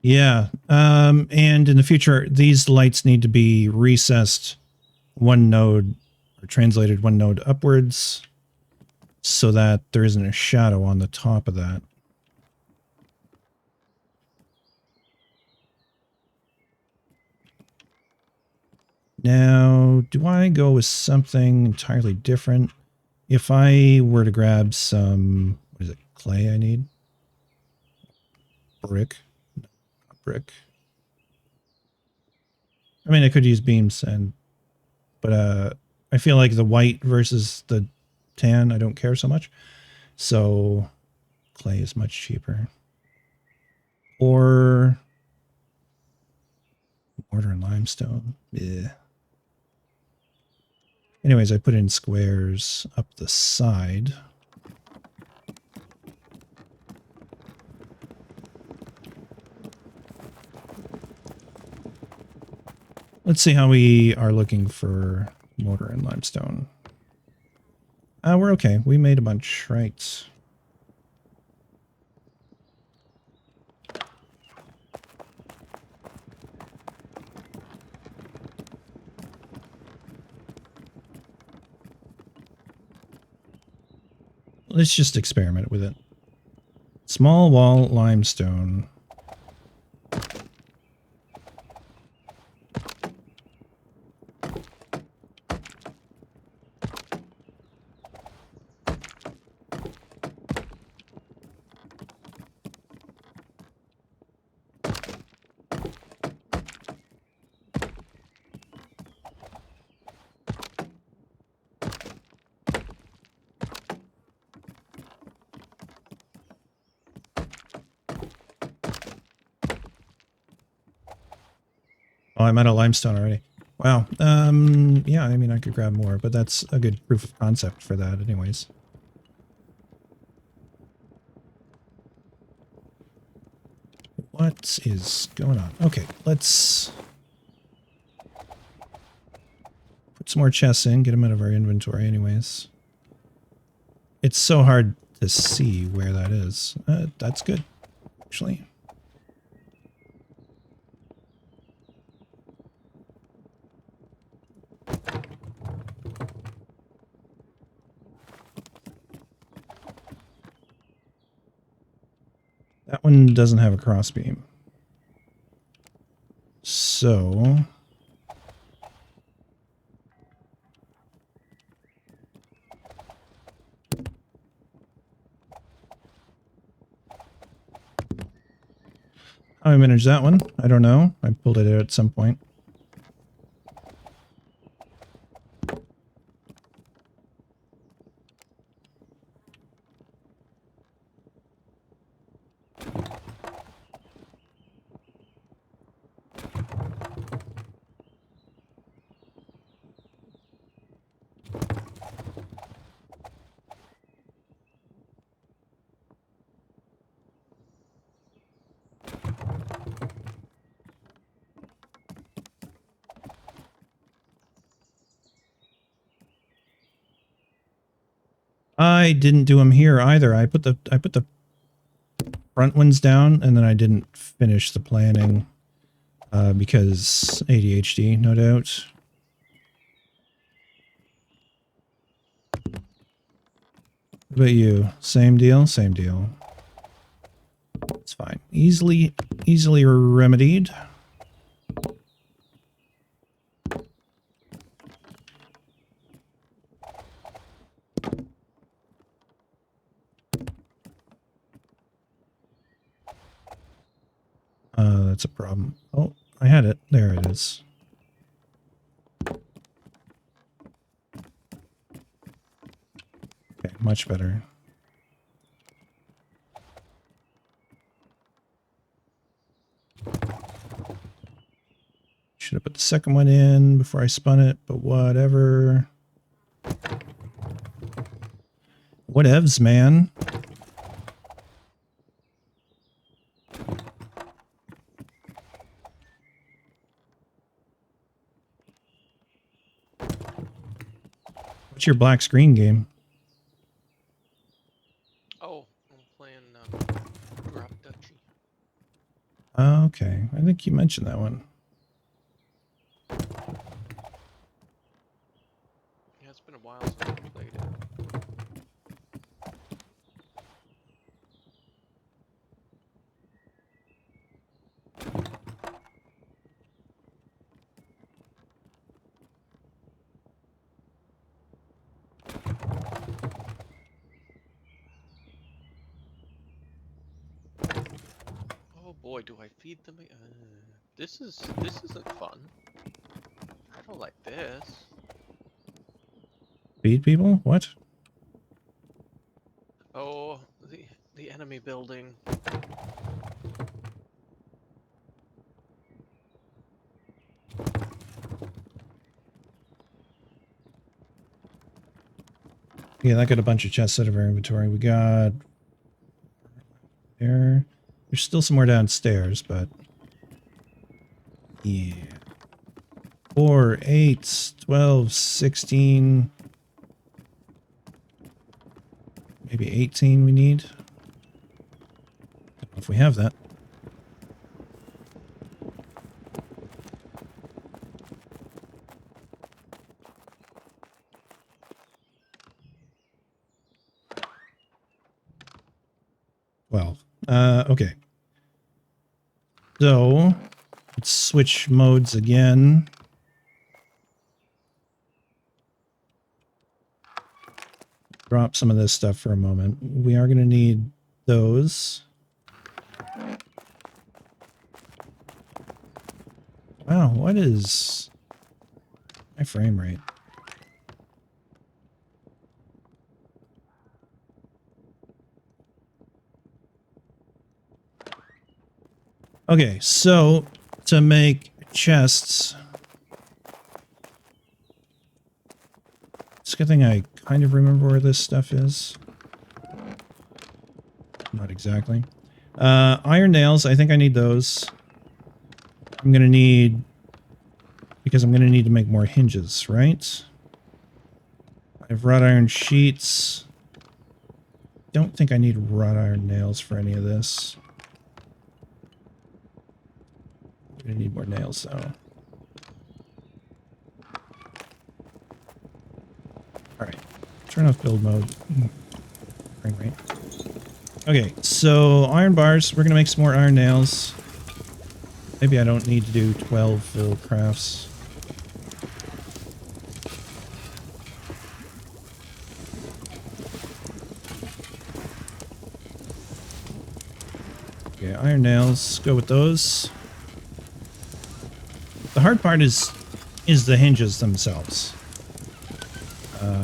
Yeah, and in the future, these lights need to be recessed one node, or translated one node upwards, so that there isn't a shadow on the top of that. Now, do I go with something entirely different? If I were to grab some, what is it, clay I need? Brick. No, not brick. I mean, I could use beams, but I feel like the white versus the tan, I don't care so much. So clay is much cheaper. Or mortar and limestone. Yeah. Anyways, I put in squares up the side. Let's see how we are looking for mortar and limestone. We're okay. We made a bunch, right? Let's just experiment with it. Small wall limestone. Oh, I'm out of limestone already. Wow. Yeah, I mean, I could grab more, but that's a good proof of concept for that anyways. What is going on? Okay, let's put some more chests in, get them out of our inventory anyways. It's so hard to see where that is. That's good, actually. That one doesn't have a crossbeam. So how I manage that one, I don't know. I pulled it out at some point. I didn't do them here either. I put the front ones down, and then I didn't finish the planning because ADHD, no doubt. What about you? Same deal? Same deal. It's fine. Easily remedied. That's a problem. Oh, I had it. There it is. Okay, much better. have put the second one in before I spun it, but whatever. Whatevs, man. What's your black screen game? Oh, I'm playing Drop Duchy. Okay, I think you mentioned that one. Yeah, it's been a while since I played it. Oh boy, do I feed them? This isn't fun. I don't like this. Feed people? What? Oh, the enemy building. Yeah, that got a bunch of chests out of our inventory. We got there. There's still some more downstairs, but yeah. 4, 8, 12, 16, maybe 18 we need. Don't know if we have that. Well, okay. So, let's switch modes again. Drop some of this stuff for a moment. We are going to need those. Wow, what is my frame rate? Okay, so to make chests, it's a good thing I kind of remember where this stuff is. Not exactly. Iron nails, I think I need those. I'm going to need, because I'm going to need to make more hinges, right? I have wrought iron sheets. Don't think I need wrought iron nails for any of this. I'm going to need more nails, though. Alright. Turn off build mode. Frame rate. Okay, so iron bars. We're going to make some more iron nails. Maybe I don't need to do 12 full crafts. Okay, iron nails. Go with those. The hard part is the hinges themselves.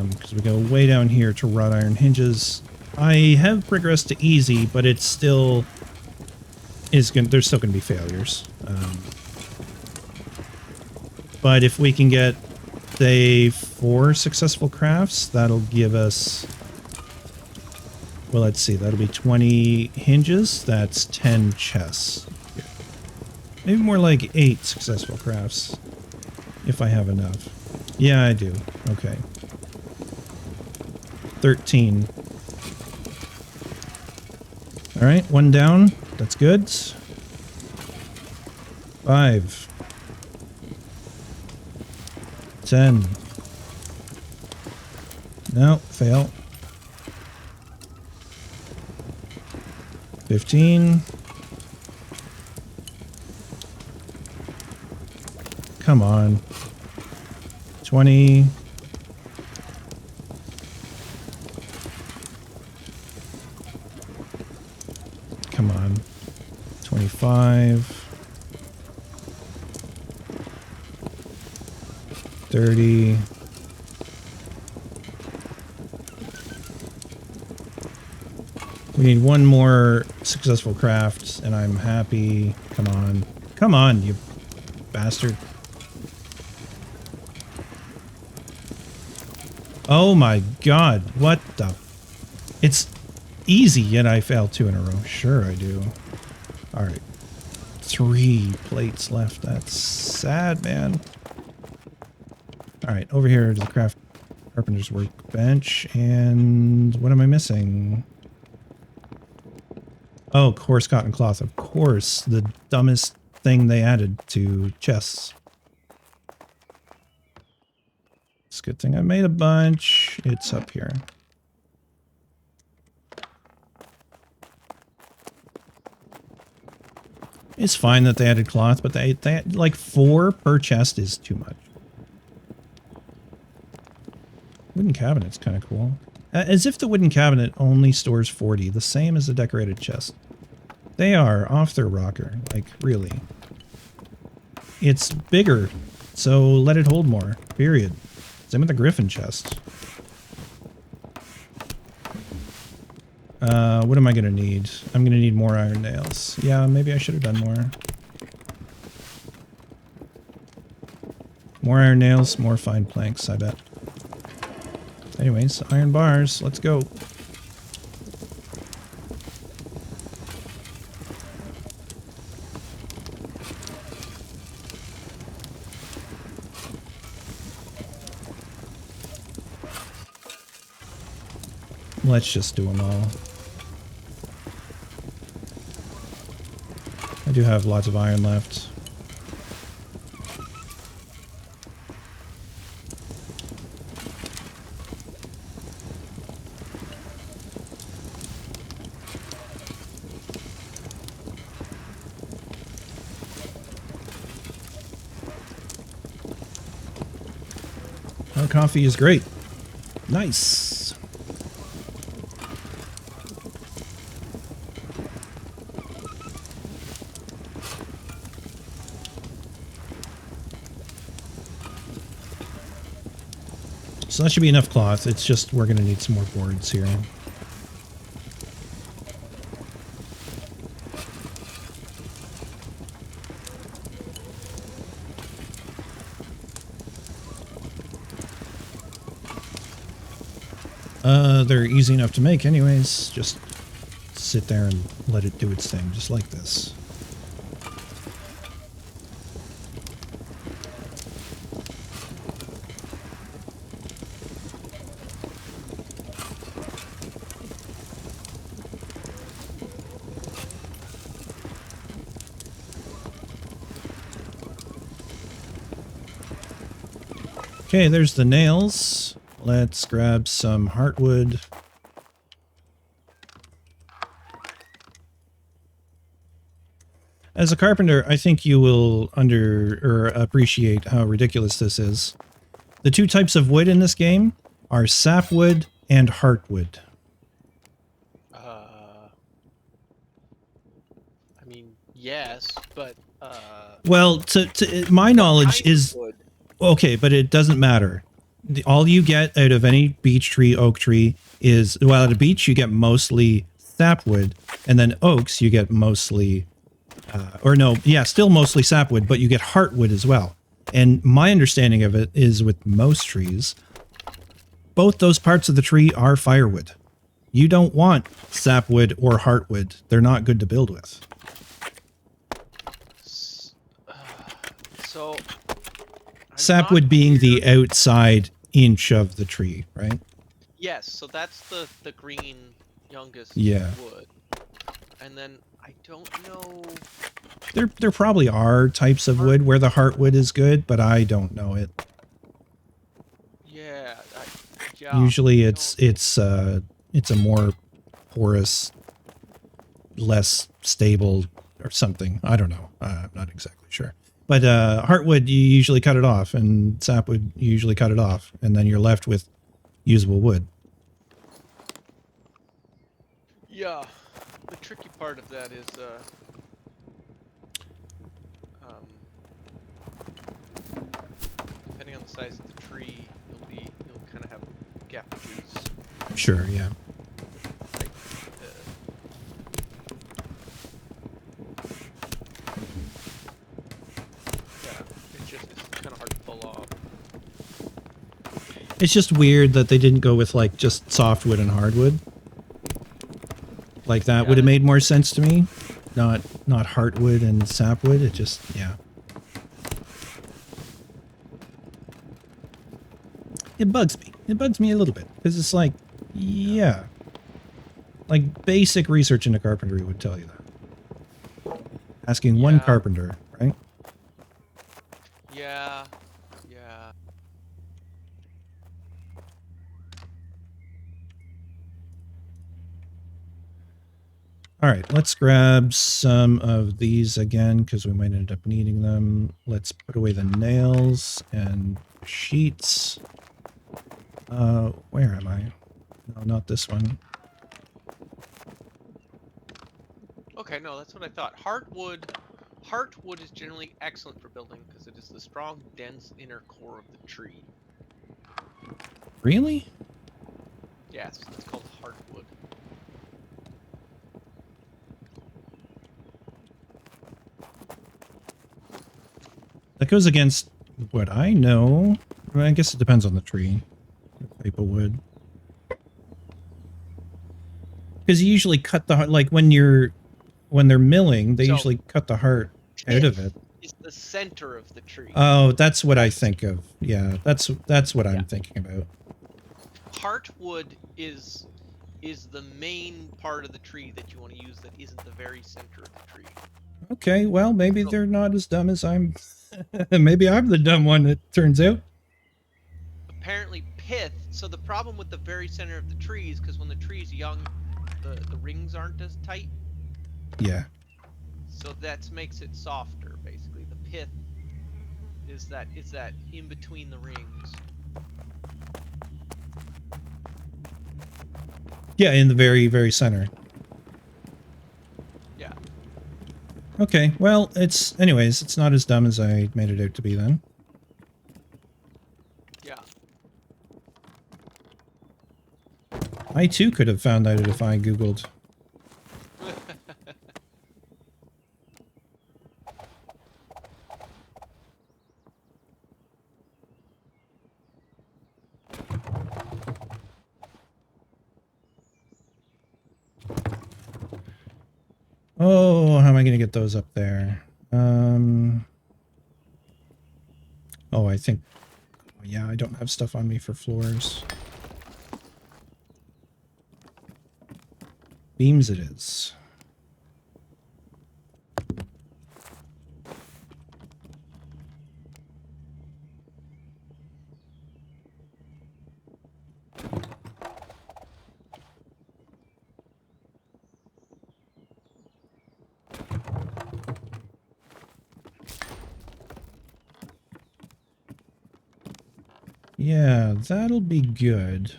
Because we go way down here to wrought iron hinges. I have progressed to easy, but it's still there's still going to be failures. But if we can get, say, 4 successful crafts, that'll give us, well, let's see, that'll be 20 hinges. That's 10 chests. Maybe more like 8 successful crafts, if I have enough. Yeah, I do. Okay. 13. All right, 1 down. That's good. 5. 10. No, fail. 15. Come on. 20. Come on. 25. 30. We need 1 more successful craft, and I'm happy. Come on. Come on, you bastard. Oh my god, what the... It's easy, yet I failed 2 in a row. Sure I do. Alright. 3 plates left. That's sad, man. Alright, over here to the craft carpenter's workbench. And what am I missing? Oh, coarse cotton cloth. Of course, the dumbest thing they added to chests. It's a good thing I made a bunch. It's up here. It's fine that they added cloth, but they like 4 per chest is too much. Wooden cabinet's kind of cool. As if the wooden cabinet only stores 40, the same as the decorated chest. They are off their rocker, like really. It's bigger, so let it hold more, period. Same with the griffin chest. What am I gonna need? I'm gonna need more iron nails. Yeah, maybe I should have done more. More iron nails, more fine planks, I bet. Anyways, iron bars, let's go. Let's just do them all. I do have lots of iron left. Our coffee is great. Nice. So that should be enough cloth. It's just we're going to need some more boards here. They're easy enough to make anyways. Just sit there and let it do its thing, just like this. Okay, there's the nails. Let's grab some heartwood. As a carpenter, I think you will appreciate how ridiculous this is. The 2 types of wood in this game are sapwood and heartwood. I mean, yes, but well, to my knowledge is wood. Okay, but it doesn't matter. All you get out of any beech tree, oak tree is, well, at a beech you get mostly sapwood, and then oaks you get mostly, still mostly sapwood, but you get heartwood as well. And my understanding of it is with most trees, both those parts of the tree are firewood. You don't want sapwood or heartwood. They're not good to build with. So... Sapwood being the outside inch of the tree, right? Yes, so that's the green youngest wood. And then I don't know... There probably are types of wood where the heartwood is good, but I don't know it. Yeah. Usually it's a more porous, less stable or something. I don't know. I'm not exactly sure. But heartwood, you usually cut it off, and sapwood, you usually cut it off, and then you're left with usable wood. Yeah, the tricky part of that is, depending on the size of the tree, you'll kind of have gap trees. Sure, yeah. It's just weird that they didn't go with like just softwood and hardwood. Like that Yeah, would have made more sense to me. Not heartwood and sapwood. It just, yeah. It bugs me. It bugs me a little bit because it's like, yeah. Like basic research into carpentry would tell you that. Asking one Yeah. carpenter, right? Yeah. Yeah. All right, let's grab some of these again because we might end up needing them. Let's put away the nails and sheets. Where am I? No, not this one. Okay, no, that's what I thought. Heartwood is generally excellent for building because it is the strong, dense inner core of the tree. Really? Yes, it's called heartwood. That goes against what I know. I guess it depends on the tree. Type of wood. Because you usually cut the heart, like when they're milling, they So, usually cut the heart out of it. It's the center of the tree. Oh, that's what I think of. Yeah, that's what I'm thinking about. Heartwood is the main part of the tree that you want to use that isn't the very center of the tree. Okay, well, maybe they're not as dumb as I'm. Maybe I'm the dumb one, it turns out. Apparently pith, so the problem with the very center of the tree is because when the tree's young, the rings aren't as tight. Yeah. So that makes it softer, basically. The pith is that in between the rings. Yeah, in the very, very center. Yeah. Okay, well, anyways, it's not as dumb as I made it out to be then. Yeah. I too could have found out if I Googled. Oh, how am I going to get those up there? Oh, I think... Yeah, I don't have stuff on me for floors. Beams it is. Yeah, that'll be good.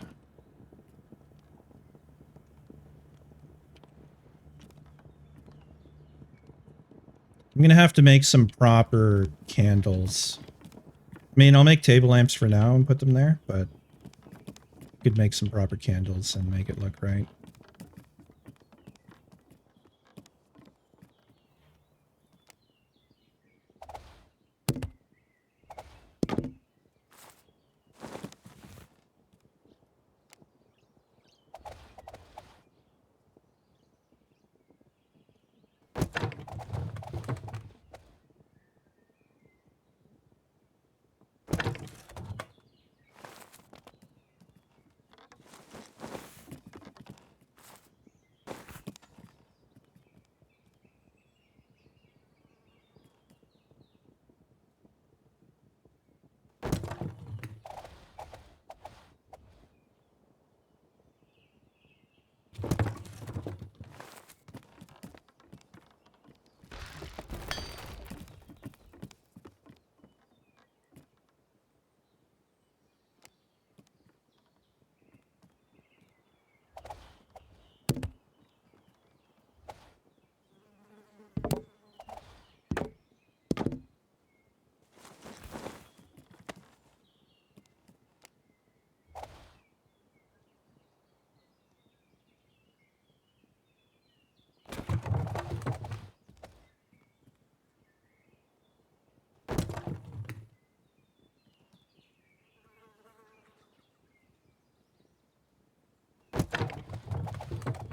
I'm gonna have to make some proper candles. I mean, I'll make table lamps for now and put them there, but I could make some proper candles and make it look right.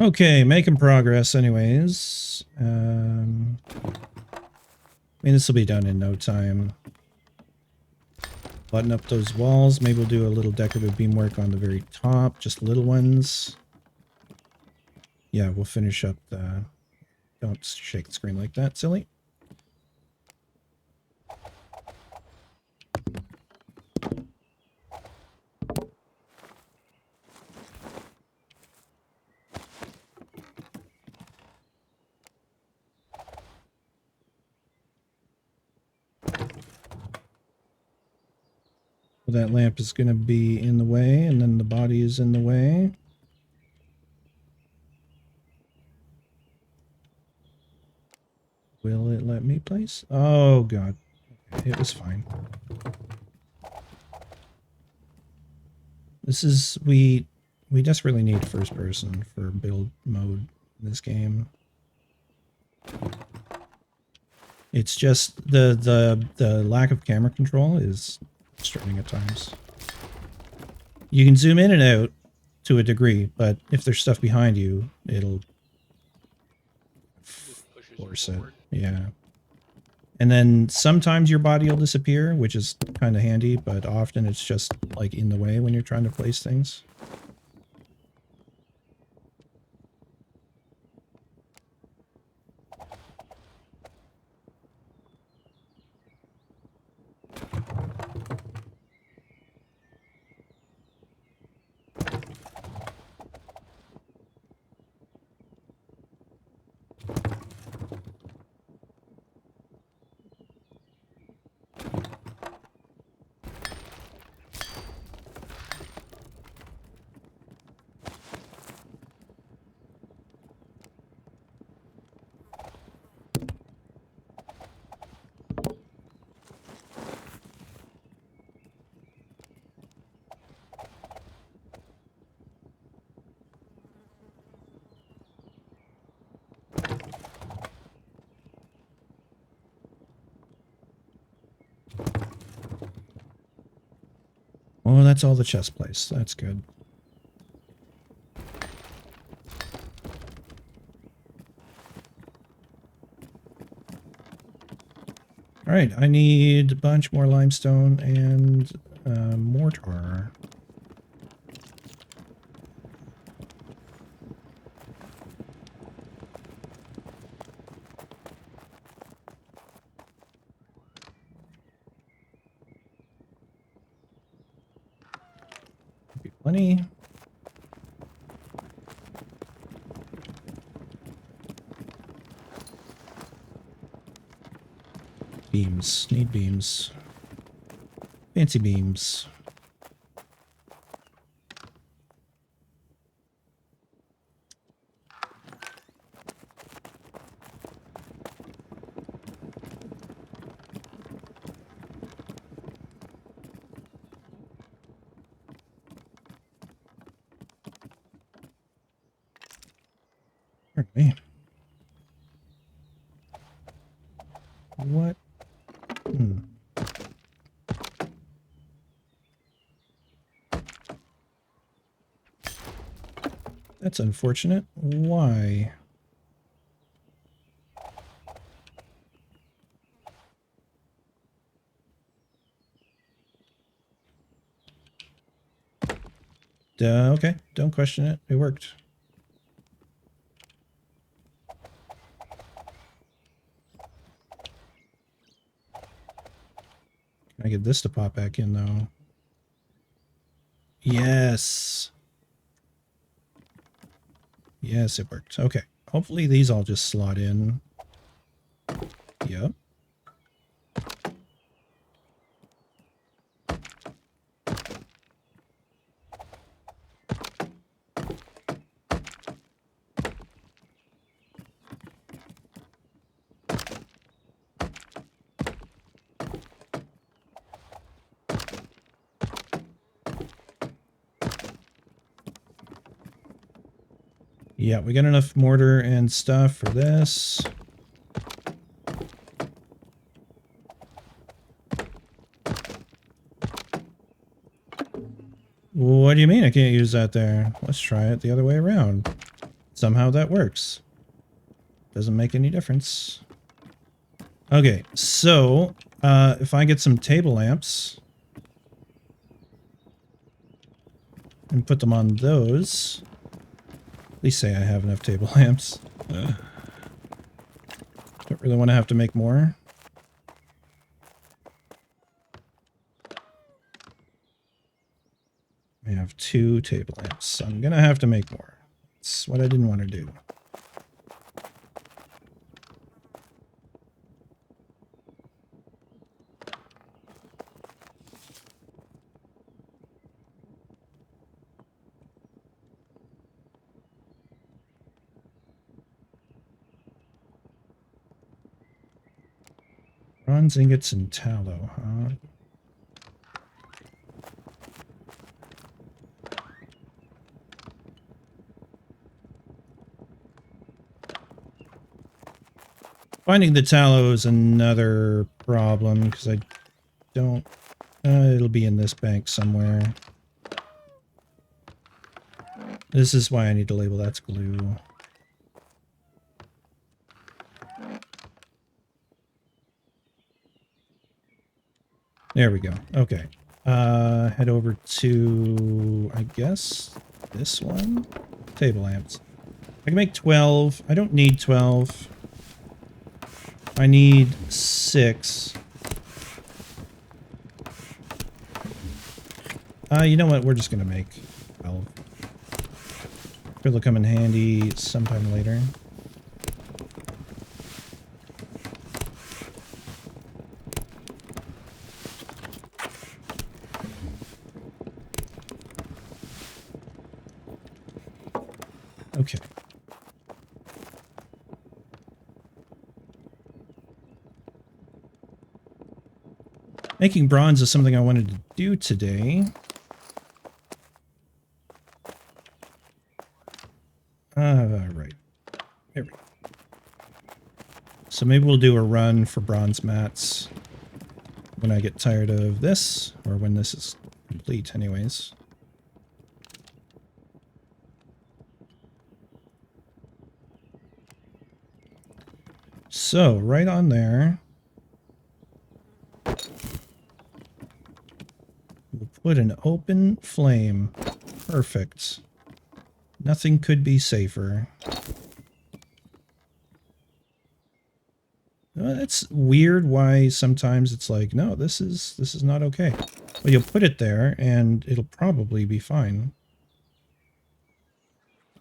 Okay, making progress anyways. I mean, this will be done in no time. Button up those walls. Maybe we'll do a little decorative beamwork on the very top, just little ones. Yeah, we'll finish up the... Don't shake the screen like that, silly. That lamp is going to be in the way, and then the body is in the way. Will it let me place? Oh, God. Okay, it was fine. This is... We desperately need first person for build mode in this game. It's just the lack of camera control is frustrating at times. You can zoom in and out to a degree, but if there's stuff behind you, it'll force it. Yeah. And then sometimes your body will disappear, which is kind of handy, but often it's just like in the way when you're trying to place things. Oh, that's all the chest place. That's good. All right, I need a bunch more limestone and mortar. Be plenty. Beams. Need beams. Fancy beams. Okay. What? That's unfortunate. Why? Okay, don't question it. It worked. Can I get this to pop back in, though? Yes. Yes, it worked. Okay. Hopefully these all just slot in. Yep. Yeah, we got enough mortar and stuff for this. What do you mean I can't use that there? Let's try it the other way around. Somehow that works. Doesn't make any difference. Okay, so if I get some table lamps and put them on those, at least say I have enough table lamps. Don't really want to have to make more. I have 2 table lamps, so I'm gonna have to make more. That's what I didn't want to do. Bronze ingots and tallow, huh? Finding the tallow is another problem, because I don't... it'll be in this bank somewhere. This is why I need to label that's glue. There we go. Okay. Head over to, I guess, this one? Table lamps. I can make 12. I don't need 12. I need 6. You know what? We're just gonna make 12. It'll come in handy sometime later. Okay. Making bronze is something I wanted to do today. Right. There we go. So maybe we'll do a run for bronze mats when I get tired of this, or when this is complete anyways. So, right on there, we'll put an open flame. Perfect. Nothing could be safer. It's weird why sometimes it's like, no, this is not okay. Well, you'll put it there and it'll probably be fine.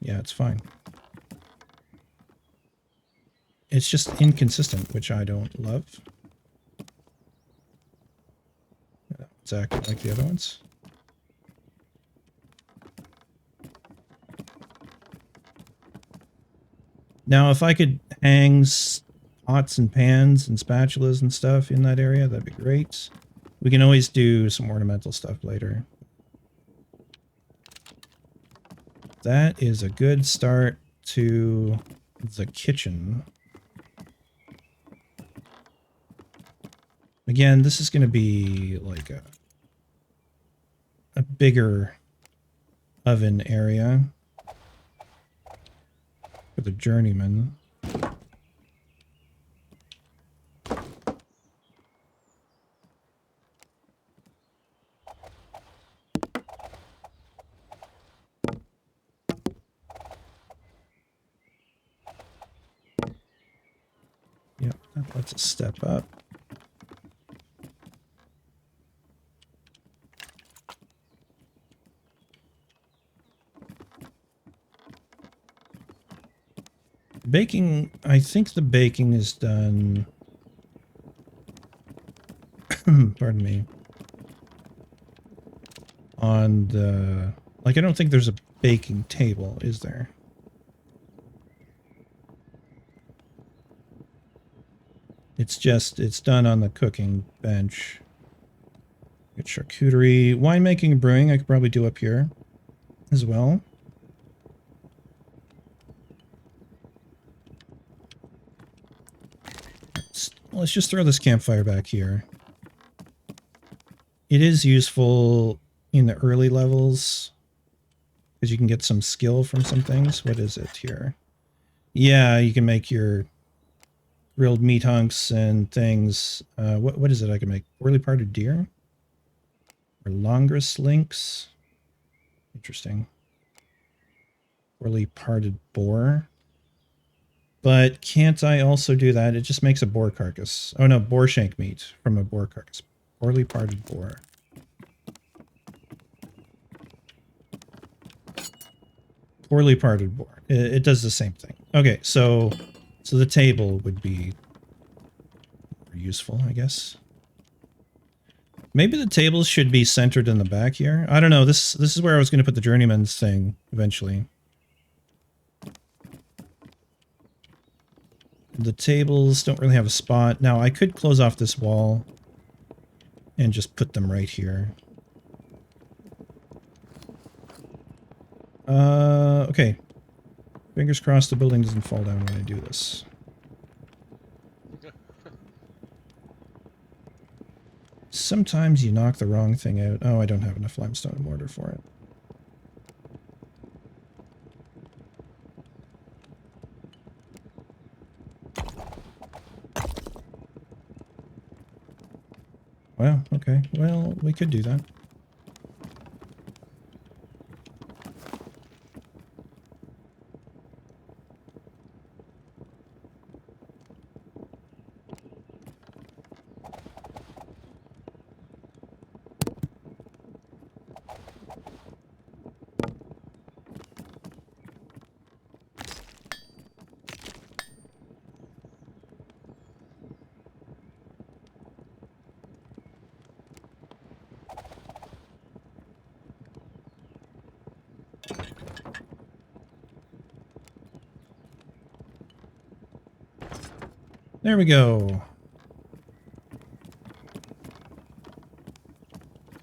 Yeah, it's fine. It's just inconsistent, which I don't love. It's acting like the other ones. Now, if I could hang pots and pans and spatulas and stuff in that area, that'd be great. We can always do some ornamental stuff later. That is a good start to the kitchen. Again, this is going to be like a bigger oven area for the journeyman. Yep, that lets us step up. Baking, I think the baking is done. Pardon me. On the, like, I don't think there's a baking table, is there? It's just, it's done on the cooking bench. Get charcuterie, winemaking and brewing, I could probably do up here as well. Let's just throw this campfire back here. It is useful in the early levels Because you can get some skill from some things. What is it here? Yeah, you can make your grilled meat hunks and things. What is it I can make? Poorly parted deer? Or longus links? Interesting. Poorly parted boar. But can't I also do that? It just makes a boar carcass. Oh no, boar shank meat from a boar carcass. Poorly parted boar. Poorly parted boar. It does the same thing. Okay, so the table would be more useful, I guess. Maybe the tables should be centered in the back here. I don't know. This is where I was going to put the journeyman's thing eventually. The tables don't really have a spot. Now, I could close off this wall and just put them right here. Okay. Fingers crossed the building doesn't fall down when I do this. Sometimes you knock the wrong thing out. Oh, I don't have enough limestone and mortar for it. Wow, okay. Well, we could do that. There we go.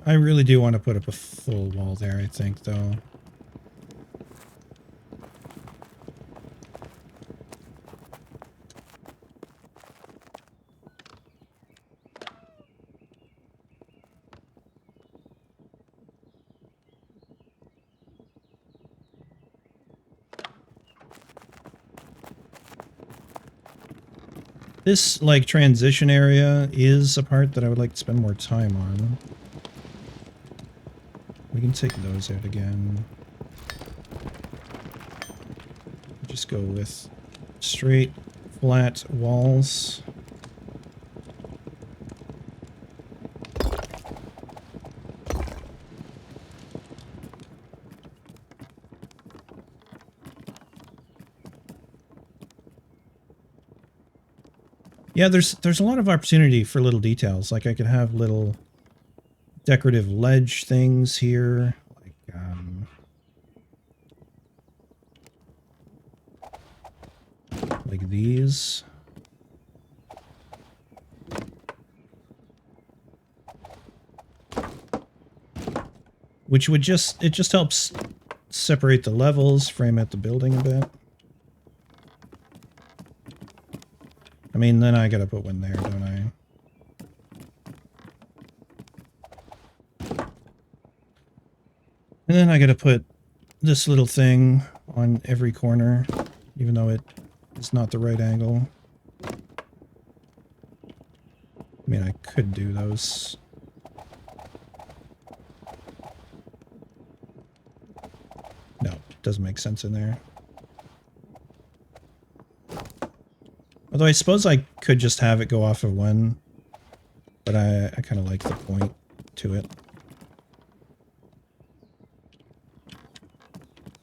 I really do want to put up a full wall there, I think, though. This, like, transition area is a part that I would like to spend more time on. We can take those out again. Just go with straight, flat walls. Yeah, there's a lot of opportunity for little details. Like I could have little decorative ledge things here, like these. Which would just helps separate the levels, frame out the building a bit. I mean, then I gotta put one there, don't I? And then I gotta put this little thing on every corner, even though it is not the right angle. I mean, I could do those. No, it doesn't make sense in there. Although I suppose I could just have it go off of one, but I kind of like the point to it.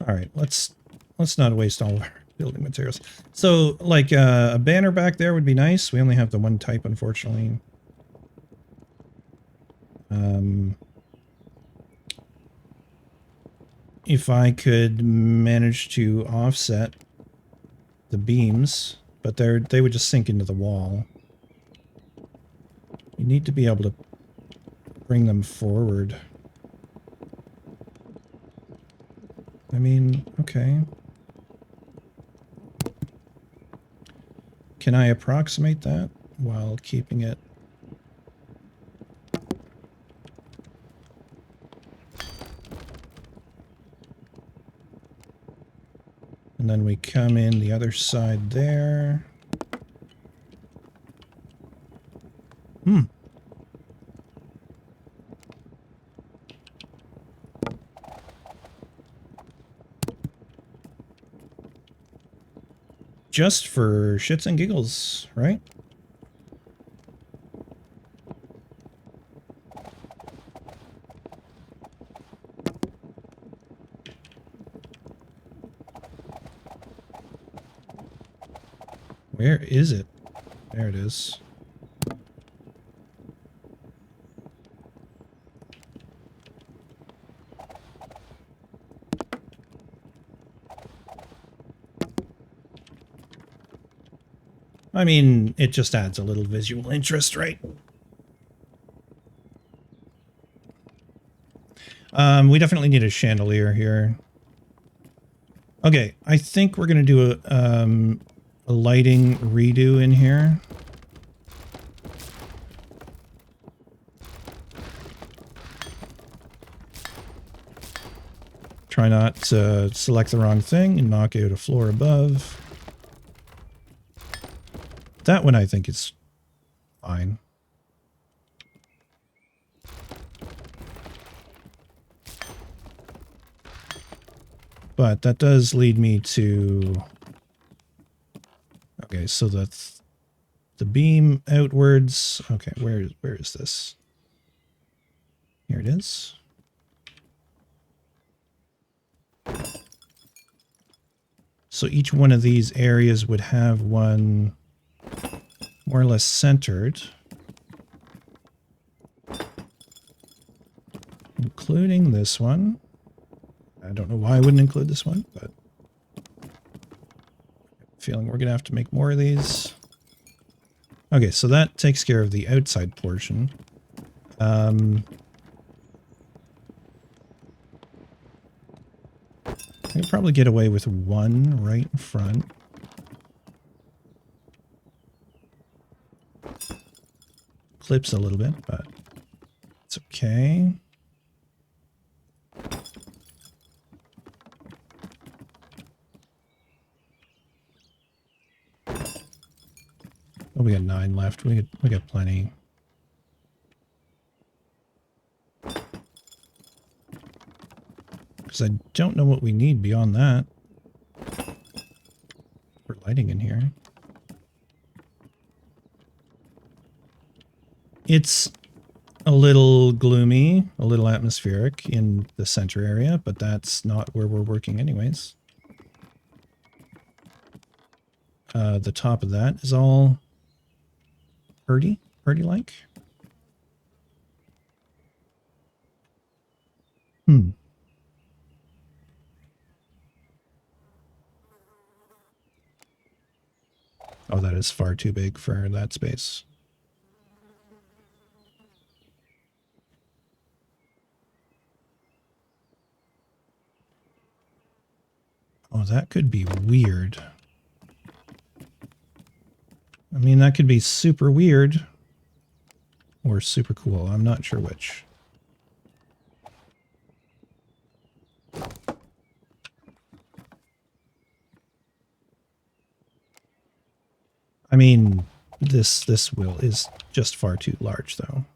All right, let's not waste all our building materials. So, like, a banner back there would be nice. We only have the one type, unfortunately. If I could manage to offset the beams, but they would just sink into the wall. You need to be able to bring them forward. I mean, okay. Can I approximate that while keeping it? And then we come in the other side there. Hmm. Just for shits and giggles, right? Where is it? There it is. I mean, it just adds a little visual interest, right? We definitely need a chandelier here. Okay, I think we're going to do a lighting redo in here. Try not to select the wrong thing and knock out a floor above. That one I think is fine. But that does lead me to... Okay, so that's the beam outwards. Okay, where is this? Here it is. So each one of these areas would have one more or less centered. Including this one. I don't know why I wouldn't include this one, but I have a feeling we're going to have to make more of these. Okay, so that takes care of the outside portion. I could probably get away with one right in front. Clips a little bit, but it's okay. Oh, we got 9 left. We got plenty. Because I don't know what we need beyond that for lighting in here. It's a little gloomy, a little atmospheric in the center area, but that's not where we're working anyways. The top of that is all Purdy-like. Hmm. Oh, that is far too big for that space. Oh, that could be weird. I mean, that could be super weird or super cool. I'm not sure which. I mean, this wheel is just far too large, though.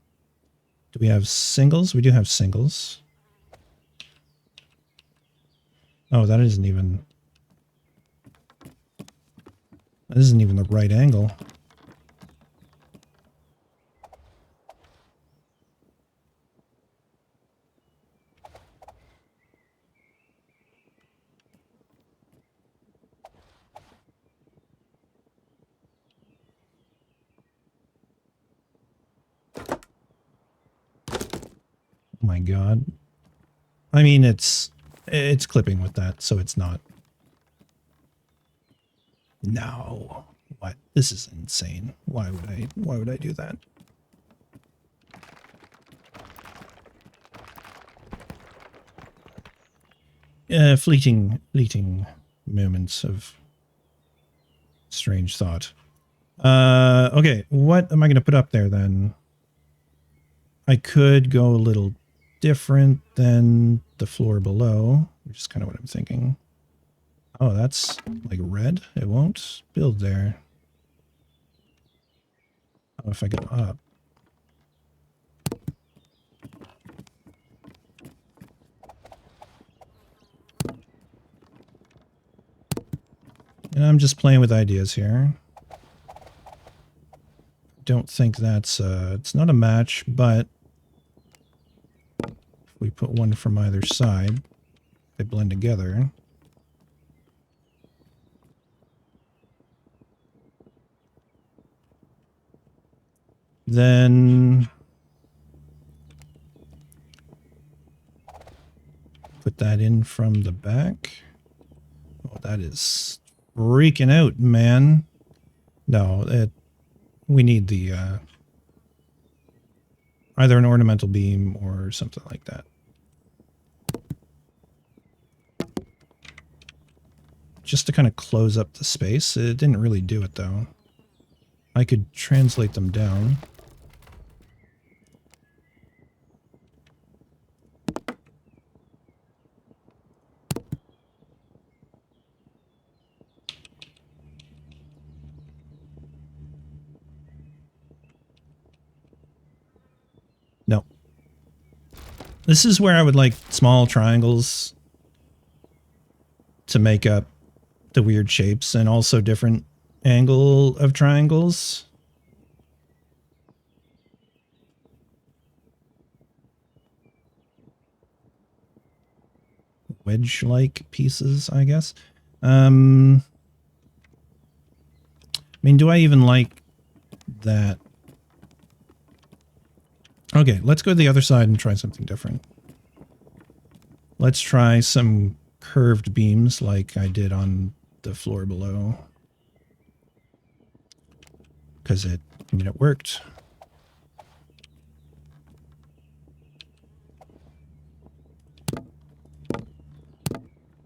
Do we have singles? We do have singles. Oh, that isn't even... That isn't even the right angle. Oh my god. I mean, it's clipping with that, so it's not. No. What? This is insane. Why would I do that? Fleeting moments of strange thought. Okay, what am I going to put up there then? I could go a little different than the floor below, which is kind of what I'm thinking. Oh, that's like red. It won't build there. Oh, if I go up. And I'm just playing with ideas here. Don't think that's it's not a match, but if we put one from either side, they blend together. Then put that in from the back. Oh, that is freaking out, man. No, we need the either an ornamental beam or something like that. Just to kind of close up the space. It didn't really do it, though. I could translate them down. No. This is where I would like small triangles to make up the weird shapes and also different angle of triangles. Wedge-like pieces, I guess. I mean, do I even like that? Okay, let's go to the other side and try something different. Let's try some curved beams like I did on the floor below. Because it worked.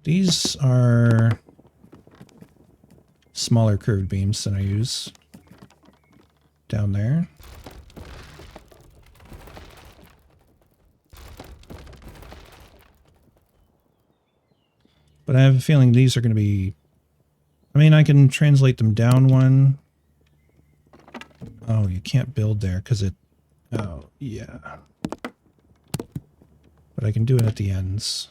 These are smaller curved beams than I use down there. But I have a feeling these are going to be... I mean, I can translate them down one. Oh, you can't build there because it... Oh, yeah. But I can do it at the ends.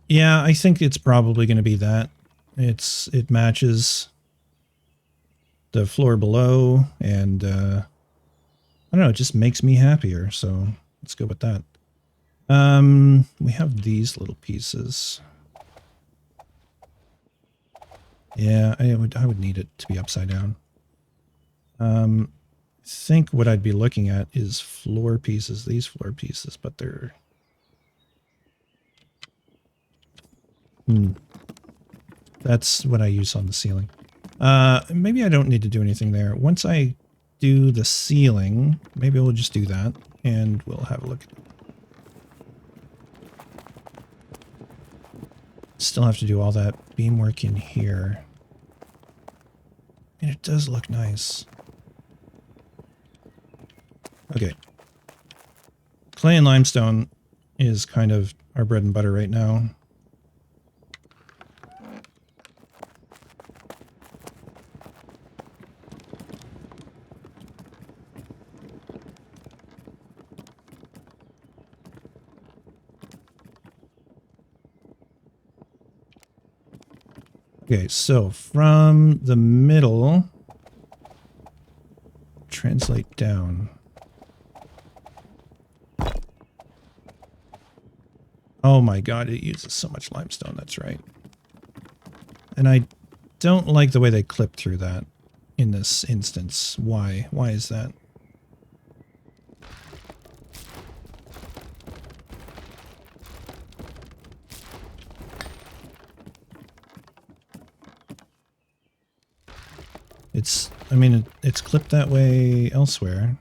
Yeah, I think it's probably going to be that. It matches the floor below, and I don't know, it just makes me happier, so let's go with that. We have these little pieces. Yeah, I would need it to be upside down. I think what I'd be looking at is floor pieces, these floor pieces, but they're... That's what I use on the ceiling. Maybe I don't need to do anything there. Once I do the ceiling, maybe we'll just do that, and we'll have a look at it. Still have to do all that beamwork in here. And it does look nice. Okay. Clay and limestone is kind of our bread and butter right now. Okay, so from the middle, translate down. Oh my god, it uses so much limestone, that's right. And I don't like the way they clip through that in this instance. Why? Why is that? I mean, it's clipped that way elsewhere.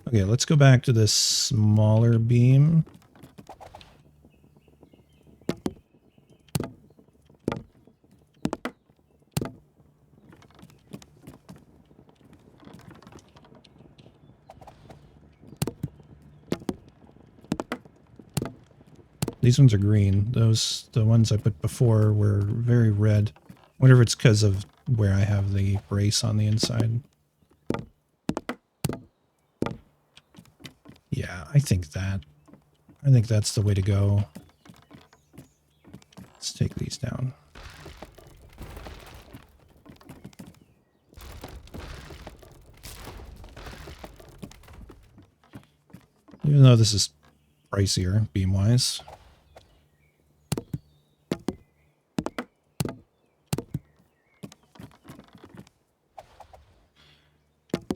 Okay, let's go back to this smaller beam. These ones are green. The ones I put before were very red. I wonder if it's because of where I have the brace on the inside. Yeah, I think that's the way to go. Let's take these down. Even though this is pricier, beam-wise.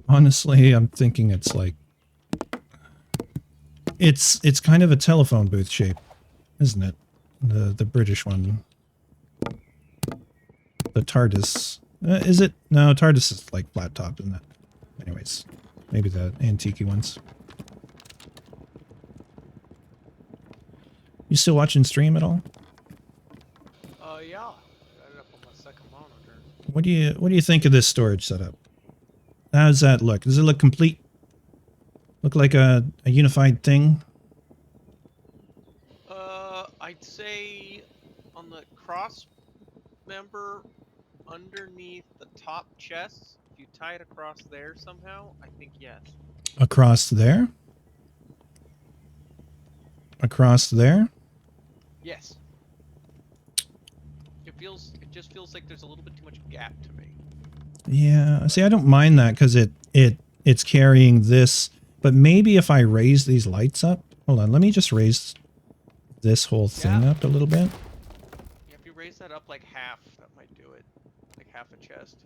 Honestly, I'm thinking it's like... It's kind of a telephone booth shape, isn't it? The British one. The TARDIS. Is it? No, TARDIS is like flat top, isn't it? Anyways, maybe the antique ones. You still watching stream at all? Yeah. I got it up on my second monitor. What do you think of this storage setup? How does that look? Does it look complete? Look like a unified thing? I'd say on the cross member underneath the top chest, if you tie it across there somehow, I think yes. Across there? Across there? Yes. It just feels like there's a little bit too much gap to me. Yeah, see, I don't mind that because it's carrying this, but maybe if I raise these lights up, hold on, let me just raise this whole thing up a little bit. Yeah, if you raise that up like half, that might do it. Like half a chest.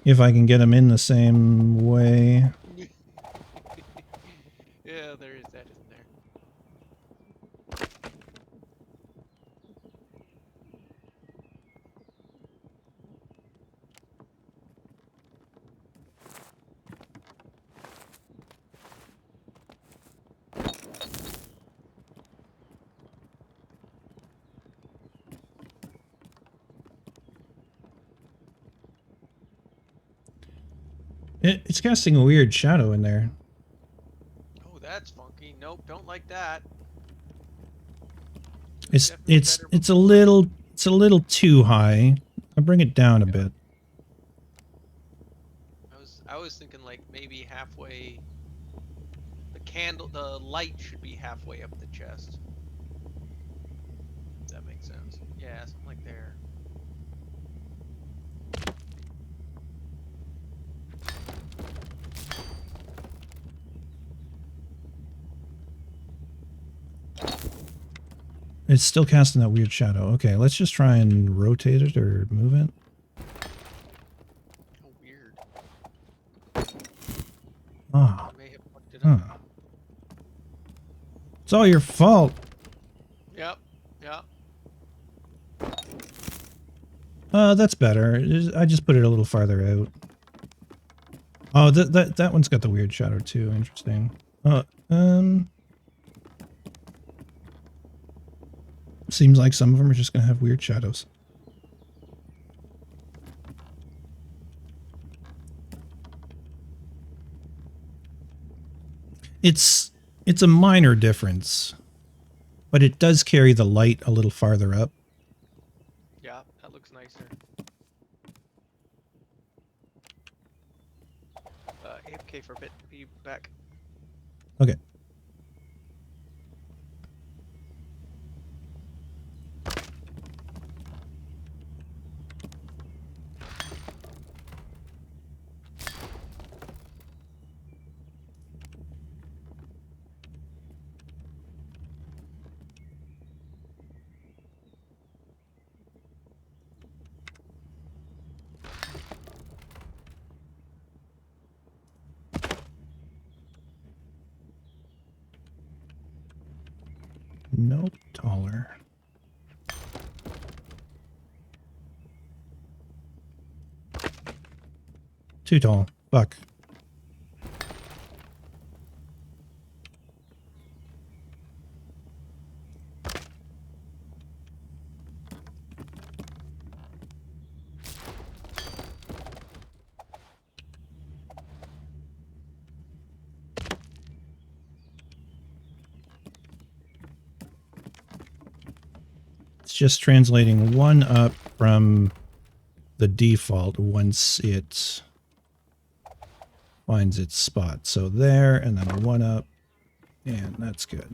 If I can get them in the same way. Yeah, there is that, isn't there? It's casting a weird shadow in there. Oh, that's funky. Nope, don't like that. It's a little too high. I'll bring it down a bit. I was thinking like maybe halfway. The light should be halfway up the chest. If that makes sense. Yeah, something like there. It's still casting that weird shadow. Okay, let's just try and rotate it or move it. Oh, weird. Ah. I may have fucked it up. Huh. It's all your fault. Yep. Yep. That's better. I just put it a little farther out. Oh, that one's got the weird shadow too. Interesting. Seems like some of them are just gonna have weird shadows. It's a minor difference, but it does carry the light a little farther up. Yeah, that looks nicer. AFK for a bit. Be back. Okay. Nope, taller. Too tall. Fuck. It's just translating one up from the default once it finds its spot. So there, and then a one up, and that's good.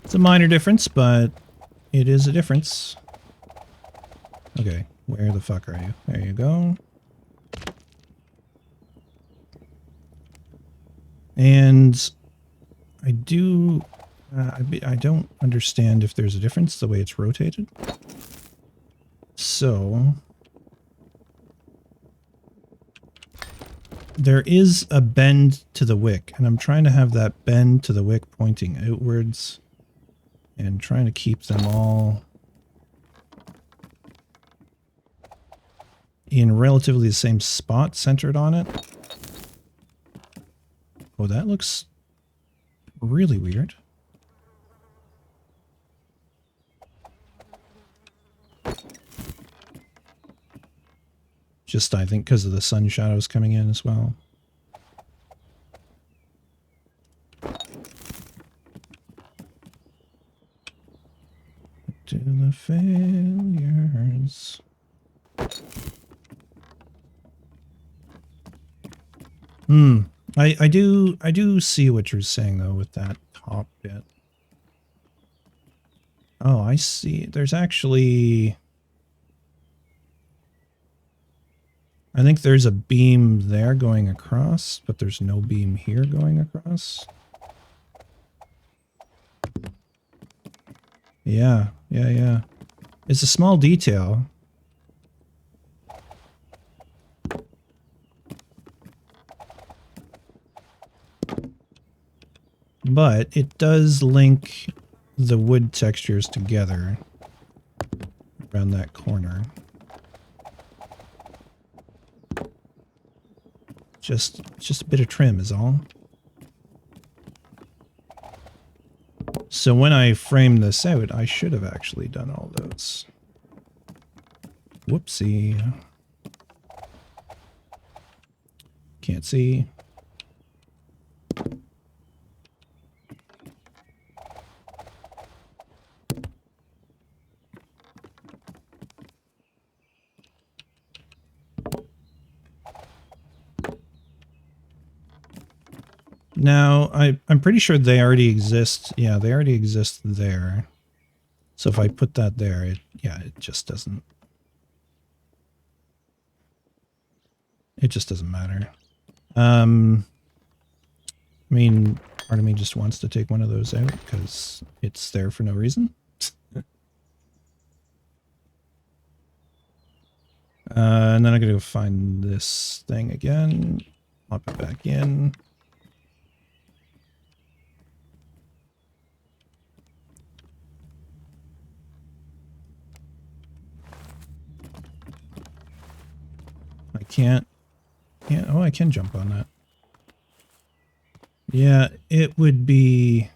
It's a minor difference, but it is a difference. Okay, where the fuck are you? There you go. And I do... I don't understand if there's a difference the way it's rotated. So... there is a bend to the wick, and I'm trying to have that bend to the wick pointing outwards and trying to keep them all in relatively the same spot centered on it. Oh, that looks really weird. Just, I think, because of the sun shadows coming in as well. To the failures. I do see what you're saying though with that top bit. Oh, I see. There's actually... I think there's a beam there going across, but there's no beam here going across. Yeah. It's a small detail. But it does link the wood textures together around that corner. Just a bit of trim is all. So when I framed this out, I should have actually done all those. Whoopsie. Can't see. Now, I'm pretty sure they already exist. Yeah, they already exist there. So if I put that there, it just doesn't... it just doesn't matter. I mean, part of me just wants to take one of those out because it's there for no reason. And then I'm going to go find this thing again. Pop it back in. Can't. Oh, I can jump on that. Yeah, it would be...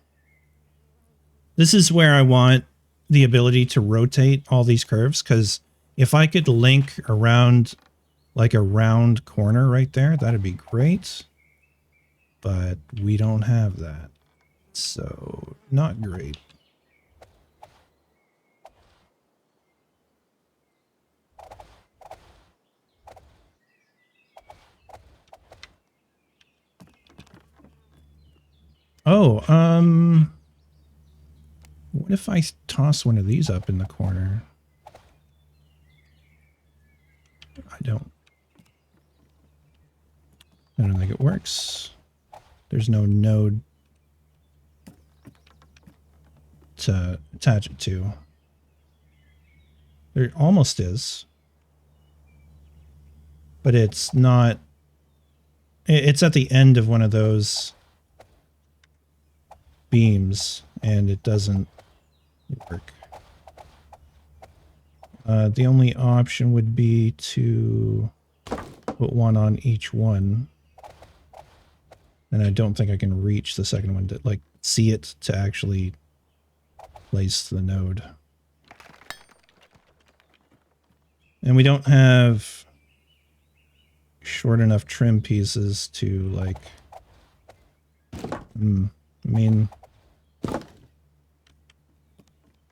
this is where I want the ability to rotate all these curves, because if I could link around like a round corner right there, that'd be great. But we don't have that. So, not great. Oh, what if I toss one of these up in the corner? I don't think it works. There's no node to attach it to. There almost is. But it's not... It's at the end of one of those beams, and it doesn't work. The only option would be to put one on each one. And I don't think I can reach the second one to, like, see it to actually place the node. And we don't have short enough trim pieces to, like... I mean...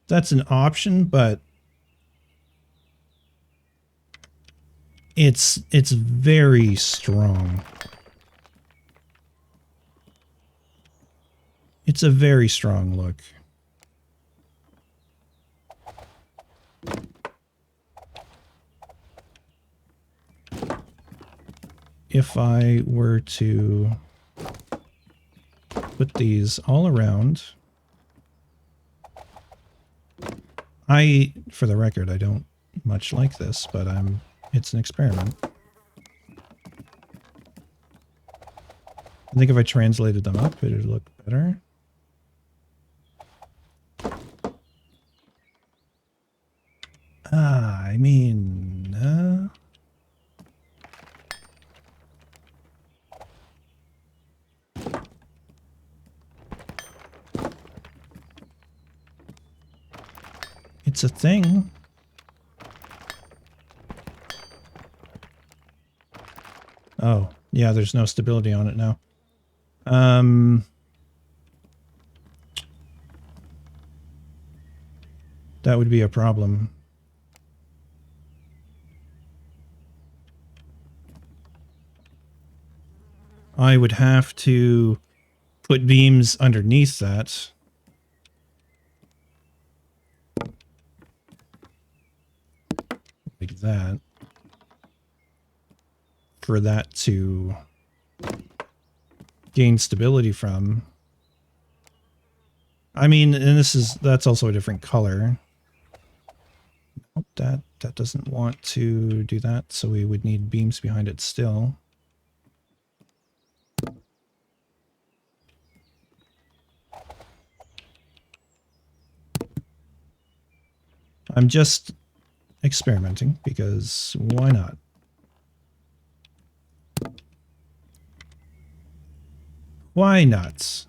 That's an option, but... It's very strong. It's a very strong look. If I were to put these all around, for the record, I don't much like this, but it's an experiment. I think if I translated them up, it would look better. I mean... It's a thing. Oh, yeah, there's no stability on it now. That would be a problem. I would have to put beams underneath that. Like that. For that to gain stability from. I mean, and that's also a different color. Nope, that doesn't want to do that, so we would need beams behind it still. I'm just experimenting because why not? Why not?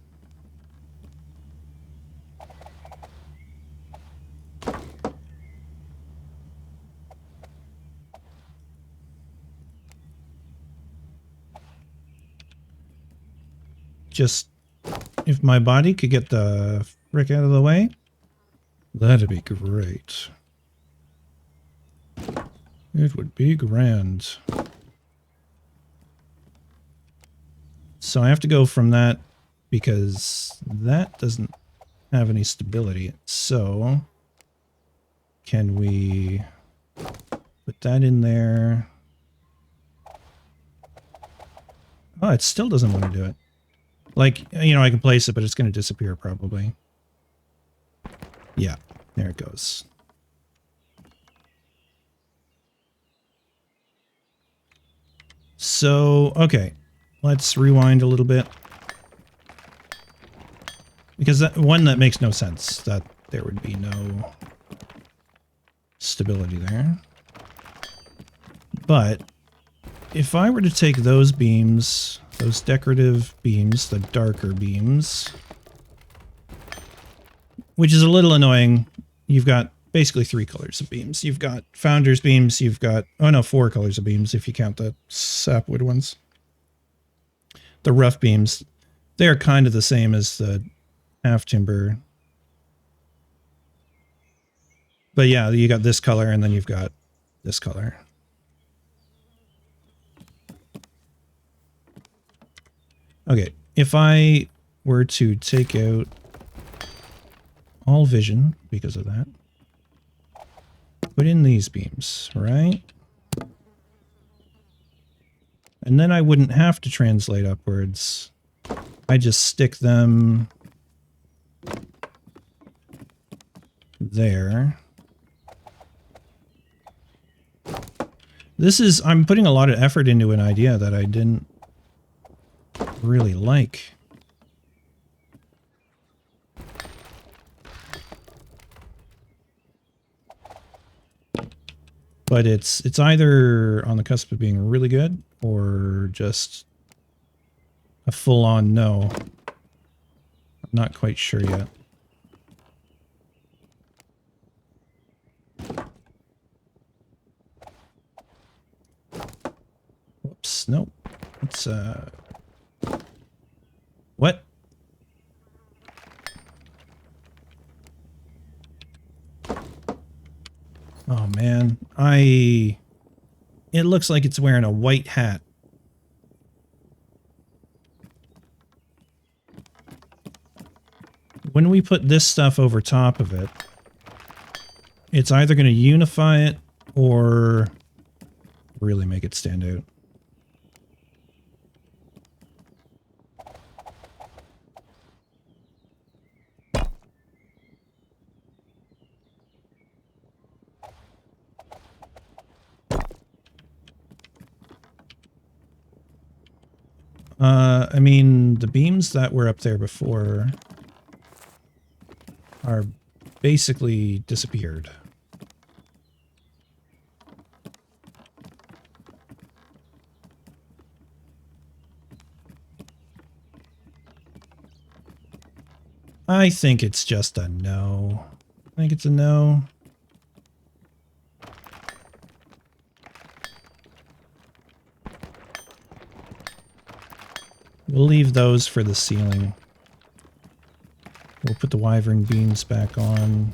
Just, if my body could get the frick out of the way, that'd be great. It would be grand. So I have to go from that because that doesn't have any stability. So can we put that in there? Oh, it still doesn't want to do it. Like, you know, I can place it, but it's going to disappear probably. Yeah, there it goes. So, okay. Let's rewind a little bit. Because that makes no sense. That there would be no stability there. But if I were to take those beams, those decorative beams, the darker beams, which is a little annoying, you've got basically 3 colors of beams. You've got Founder's beams, you've got, oh no, 4 colors of beams if you count the sapwood ones. The rough beams, they're kind of the same as the half timber. But yeah, you got this color and then you've got this color. Okay, if I were to take out all vision because of that, put in these beams, right? And then I wouldn't have to translate upwards. I just stick them there. I'm putting a lot of effort into an idea that I didn't really like. But it's either on the cusp of being really good or just a full-on no. I'm not quite sure yet. Whoops, nope. It's, what? Oh, man. It looks like it's wearing a white hat. When we put this stuff over top of it, it's either going to unify it or really make it stand out. I mean, the beams that were up there before are basically disappeared. I think it's just a no. I think it's a no. We'll leave those for the ceiling. We'll put the wyvern beams back on.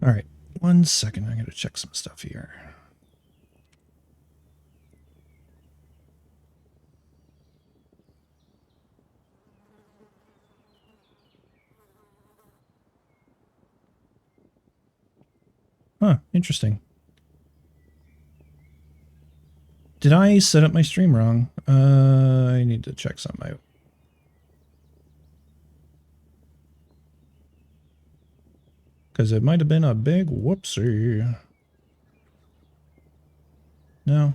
All right, 1 second. I'm going to check some stuff here. Huh, interesting. Did I set up my stream wrong? I need to check something out. Because it might have been a big whoopsie. No.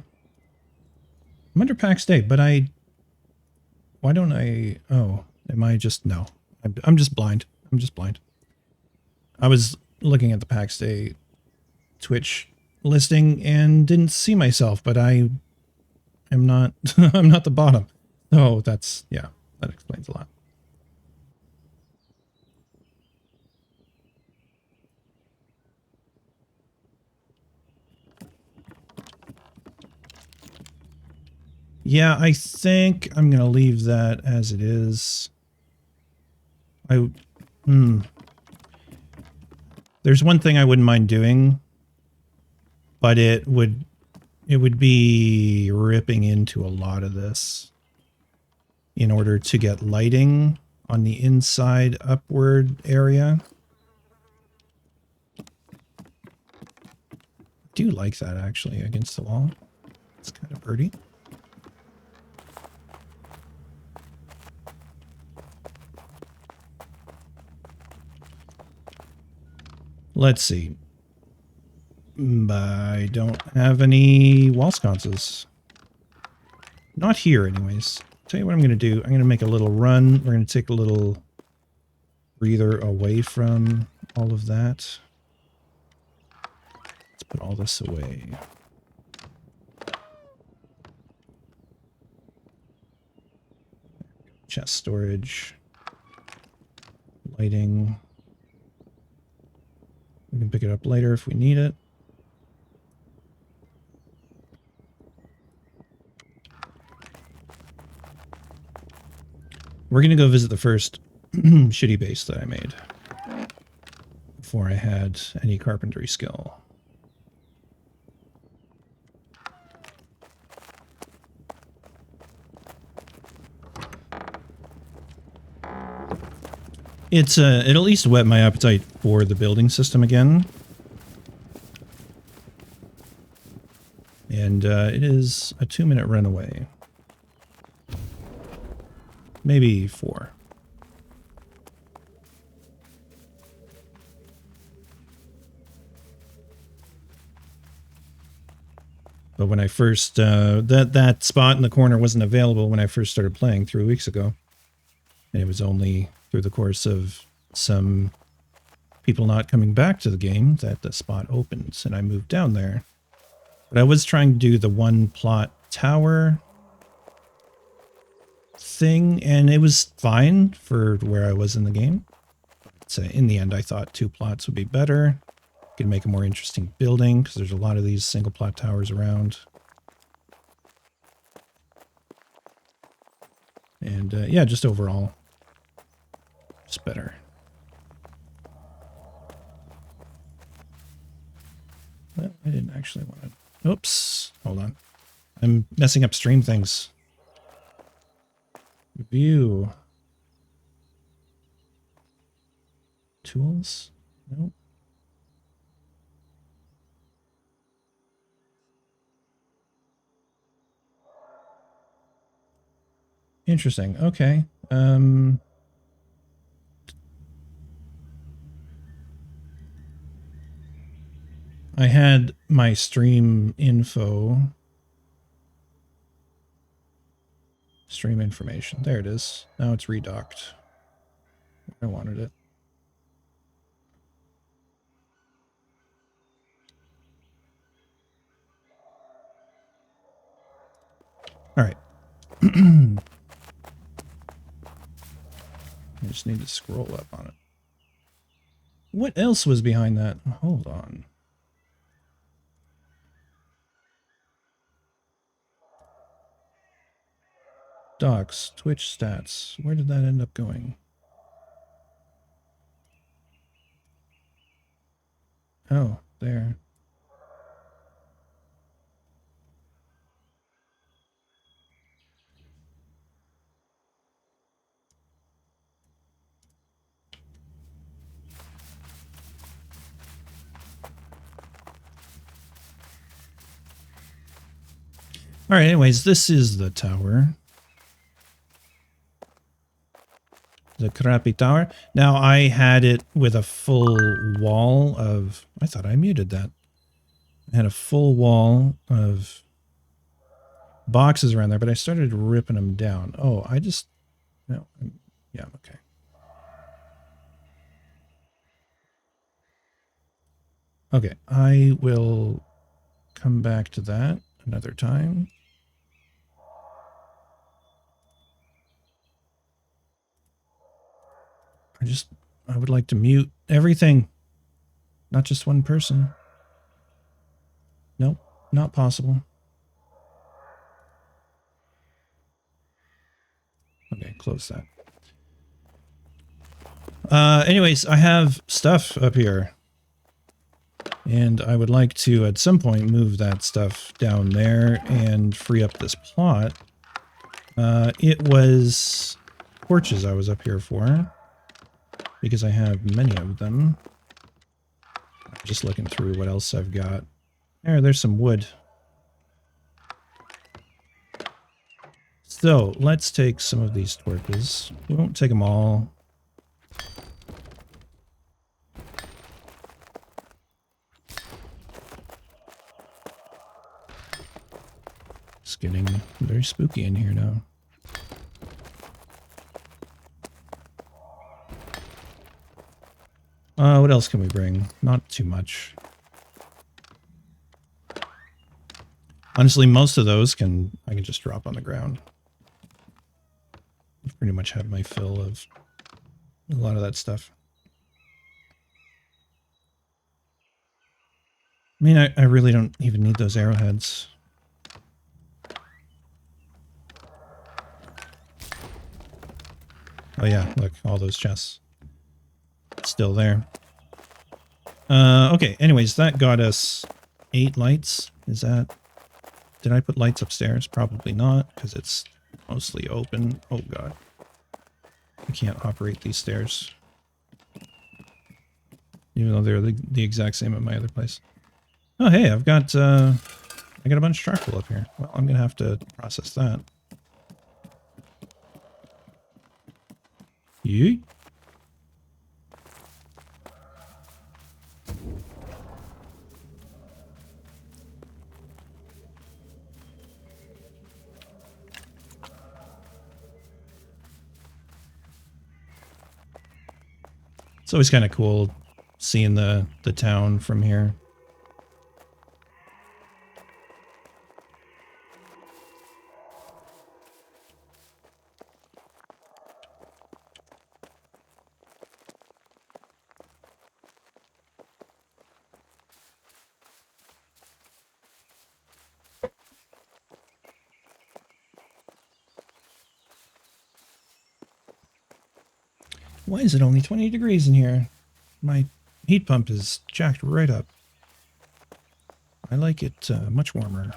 I'm under Pax Dei, but why don't I... Oh, am I just... No. I'm just blind. I'm just blind. I was looking at the Pax Dei Twitch listing and didn't see myself, but I am not... I'm not the bottom. Oh, that's... Yeah, that explains a lot. Yeah, I think I'm going to leave that as it is. There's one thing I wouldn't mind doing, but it would be ripping into a lot of this in order to get lighting on the inside upward area. I do like that actually against the wall. It's kind of pretty. Let's see. I don't have any wall sconces. Not here, anyways. Tell you what I'm going to do. I'm going to make a little run. We're going to take a little breather away from all of that. Let's put all this away. Chest storage. Lighting. We can pick it up later if we need it. We're going to go visit the first shitty base that I made before I had any carpentry skill. It'll at least whet my appetite for the building system again. And it is a 2-minute run away. Maybe 4. But when I first, that spot in the corner wasn't available when I first started playing 3 weeks ago. And it was only through the course of some people not coming back to the game that the spot opens, and I moved down there. But I was trying to do the 1 plot tower thing, and it was fine for where I was in the game. So in the end, I thought 2 plots would be better. Could make a more interesting building, because there's a lot of these single plot towers around. And yeah, just overall, just better. Well, I didn't actually want to... Oops, hold on. I'm messing up stream things. View. Tools? Nope. Interesting. Okay. I had my stream info. Stream information. There it is. Now it's redocked. I wanted it. All right. I just need to scroll up on it. What else was behind that? Hold on. Docs, Twitch stats. Where did that end up going? Oh, there. All right, anyways, this is the tower. The crappy tower. Now, I had it with a full wall of... I thought I muted that. I had a full wall of boxes around there, but I started ripping them down. Oh, I just... No, yeah, okay. Okay, I will come back to that another time. I would like to mute everything. Not just one person. Nope, not possible. Okay, close that. Anyways, I have stuff up here. And I would like to, at some point, move that stuff down there and free up this plot. It was torches I was up here for, because I have many of them. I'm just looking through what else I've got. There's some wood. So, let's take some of these torches. We won't take them all. It's getting very spooky in here now. What else can we bring? Not too much. Honestly, most of those I can just drop on the ground. I pretty much have my fill of a lot of that stuff. I mean, I really don't even need those arrowheads. Oh yeah, look, all those chests. Still there. Okay, anyways, that got us 8 lights. Is that... Did I put lights upstairs? Probably not, because it's mostly open. Oh god. I can't operate these stairs. even though they're the exact same at my other place. Oh, hey, I got a bunch of charcoal up here. Well, I'm gonna have to process that. Yeet. It's always kind of cool seeing the town from here. Why is it only 20 degrees in here? My heat pump is jacked right up. I like it much warmer.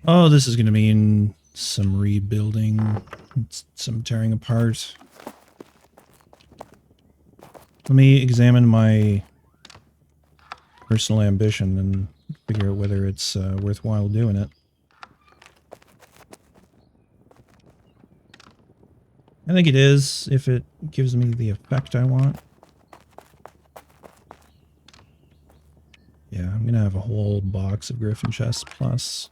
Oh, this is going to mean some rebuilding, some tearing apart. Let me examine my personal ambition and figure out whether it's worthwhile doing it. I think it is, if it gives me the effect I want. Yeah, I'm going to have a whole box of Griffin chests plus.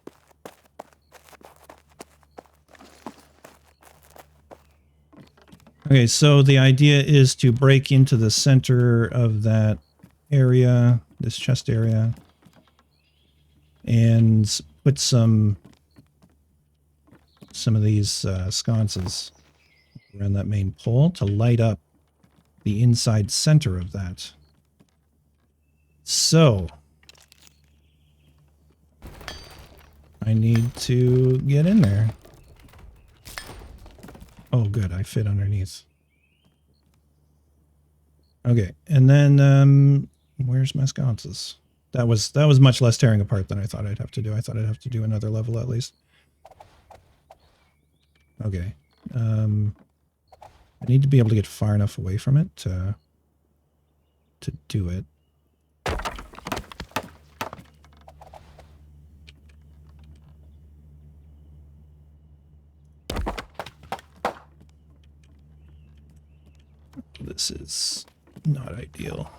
Okay, so the idea is to break into the center of that area, this chest area, and put some of these sconces around that main pole to light up the inside center of that. So I need to get in there. Oh, good. I fit underneath. Okay. And then, where's my sconces? That was much less tearing apart than I thought I'd have to do. I thought I'd have to do another level at least. Okay. I need to be able to get far enough away from it to do it. This is not ideal.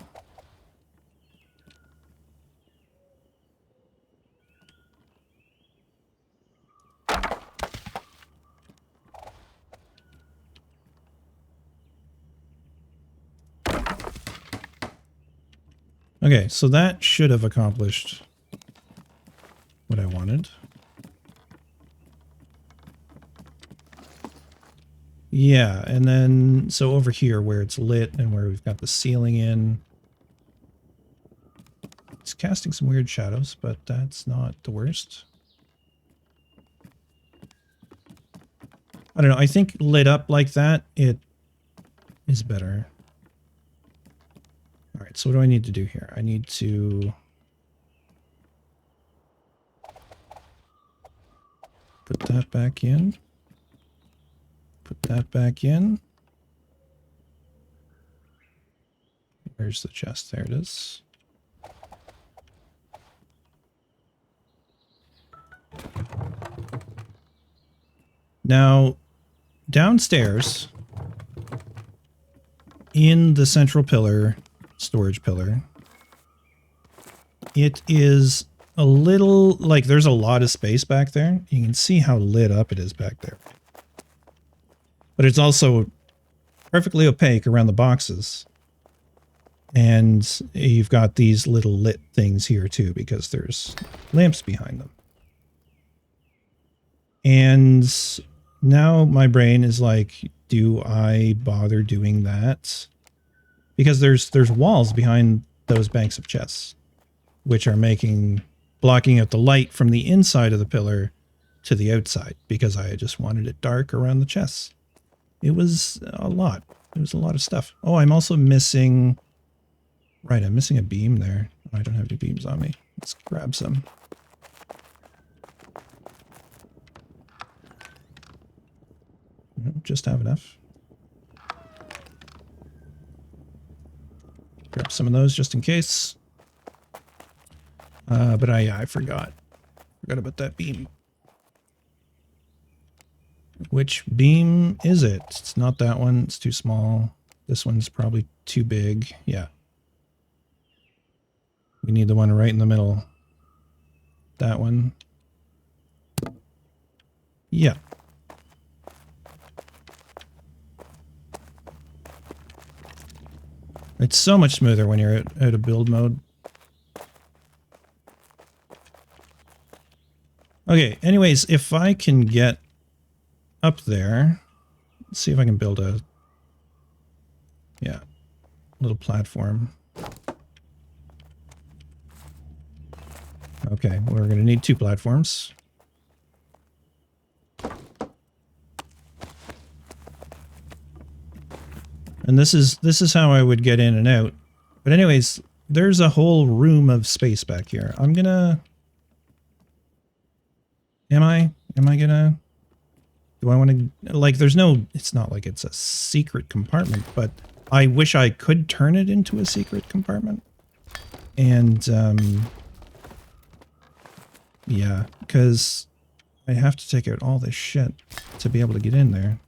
Okay, so that should have accomplished what I wanted. Yeah, and then, so over here where it's lit and where we've got the ceiling in, it's casting some weird shadows, but that's not the worst. I don't know, I think lit up like that, it is better. All right, so what do I need to do here? I need to put that back in. Put that back in. Where's the chest? There it is. Now, downstairs, in the central pillar, storage pillar, it is a little, like, there's a lot of space back there. You can see how lit up it is back there. But it's also perfectly opaque around the boxes. And you've got these little lit things here too, because there's lamps behind them. And now my brain is like, do I bother doing that? Because there's walls behind those banks of chests. which are blocking out the light from the inside of the pillar to the outside, because I just wanted it dark around the chests. It was a lot. It was a lot of stuff. Oh, I'm also missing... Right, I'm missing a beam there. I don't have any beams on me. Let's grab some. Just have enough. Grab some of those just in case. But I forgot. Forgot about that beam. Which beam is it? It's not that one. It's too small. This one's probably too big. Yeah. We need the one right in the middle. That one. Yeah. It's so much smoother when you're out of build mode. Okay, anyways, if I can get up there, let's see if I can build a, little platform. Okay, we're going to need 2 platforms. And this is how I would get in and out. But anyways, there's a whole room of space back here. I'm gonna... Am I gonna... Do I want to... Like, there's no... It's not like it's a secret compartment, but I wish I could turn it into a secret compartment. And, yeah, because I have to take out all this shit to be able to get in there.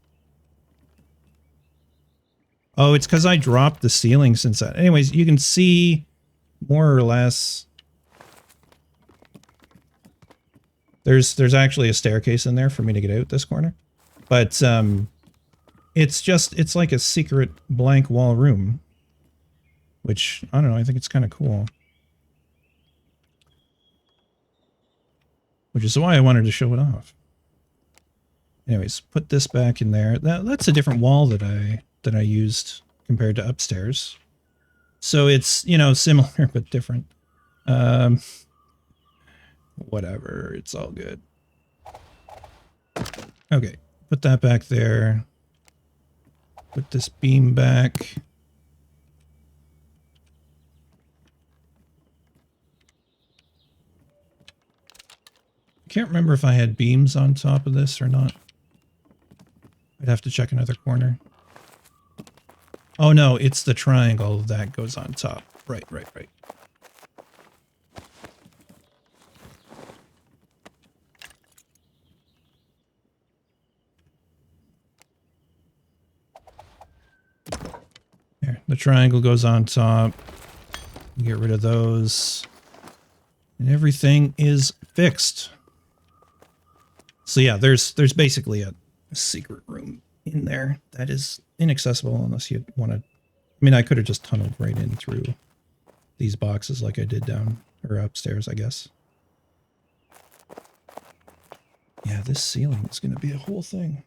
Oh, it's because I dropped the ceiling since that. Anyways, you can see more or less. There's actually a staircase in there for me to get out this corner. But it's like a secret blank wall room. Which, I don't know, I think it's kind of cool. Which is why I wanted to show it off. Anyways, put this back in there. That's a different wall that I used compared to upstairs. So it's, you know, similar but different. Whatever, it's all good. Okay, put that back there. Put this beam back. Can't remember if I had beams on top of this or not. I'd have to check another corner. Oh no, it's the triangle that goes on top. Right. There, the triangle goes on top. Get rid of those. And everything is fixed. So yeah, there's basically a secret room in there that is inaccessible unless you want to... I mean, I could have just tunneled right in through these boxes like I did down or upstairs, I guess. Yeah, this ceiling is going to be a whole thing.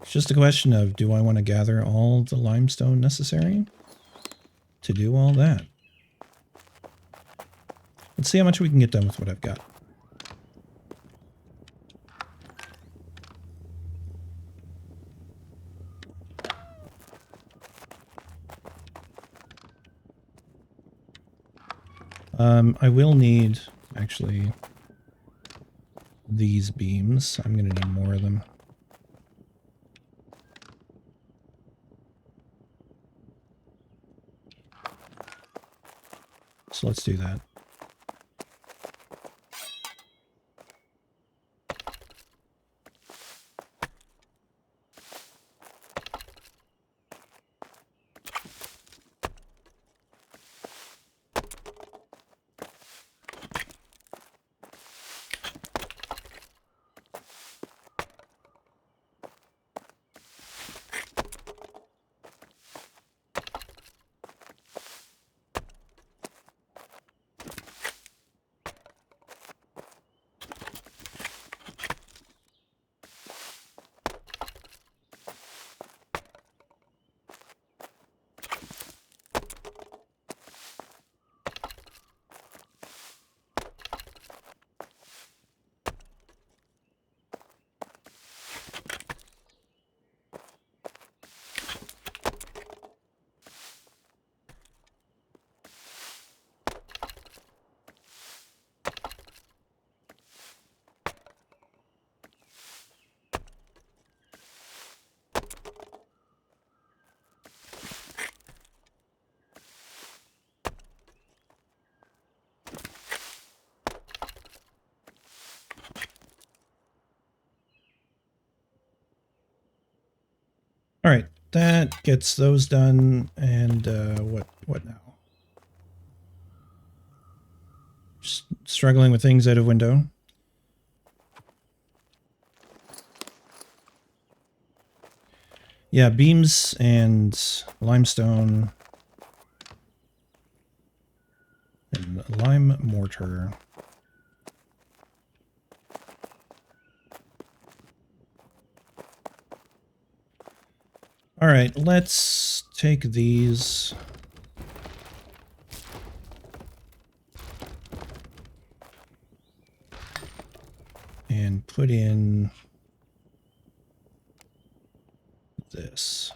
It's just a question of, do I want to gather all the limestone necessary to do all that? Let's see how much we can get done with what I've got. I will need, actually, these beams. I'm going to need more of them. So let's do that. that gets those done. And what now? Just struggling with things out of window. Yeah, beams and limestone and lime mortar. All right, let's take these. And put in this.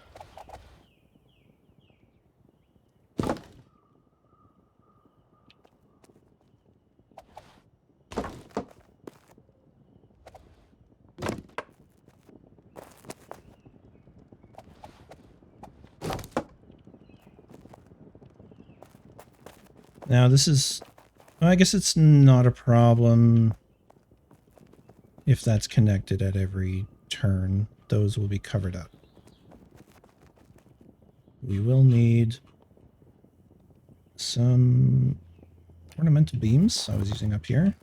Now this is, I guess it's not a problem if that's connected at every turn. Those will be covered up. We will need some ornamental beams I was using up here.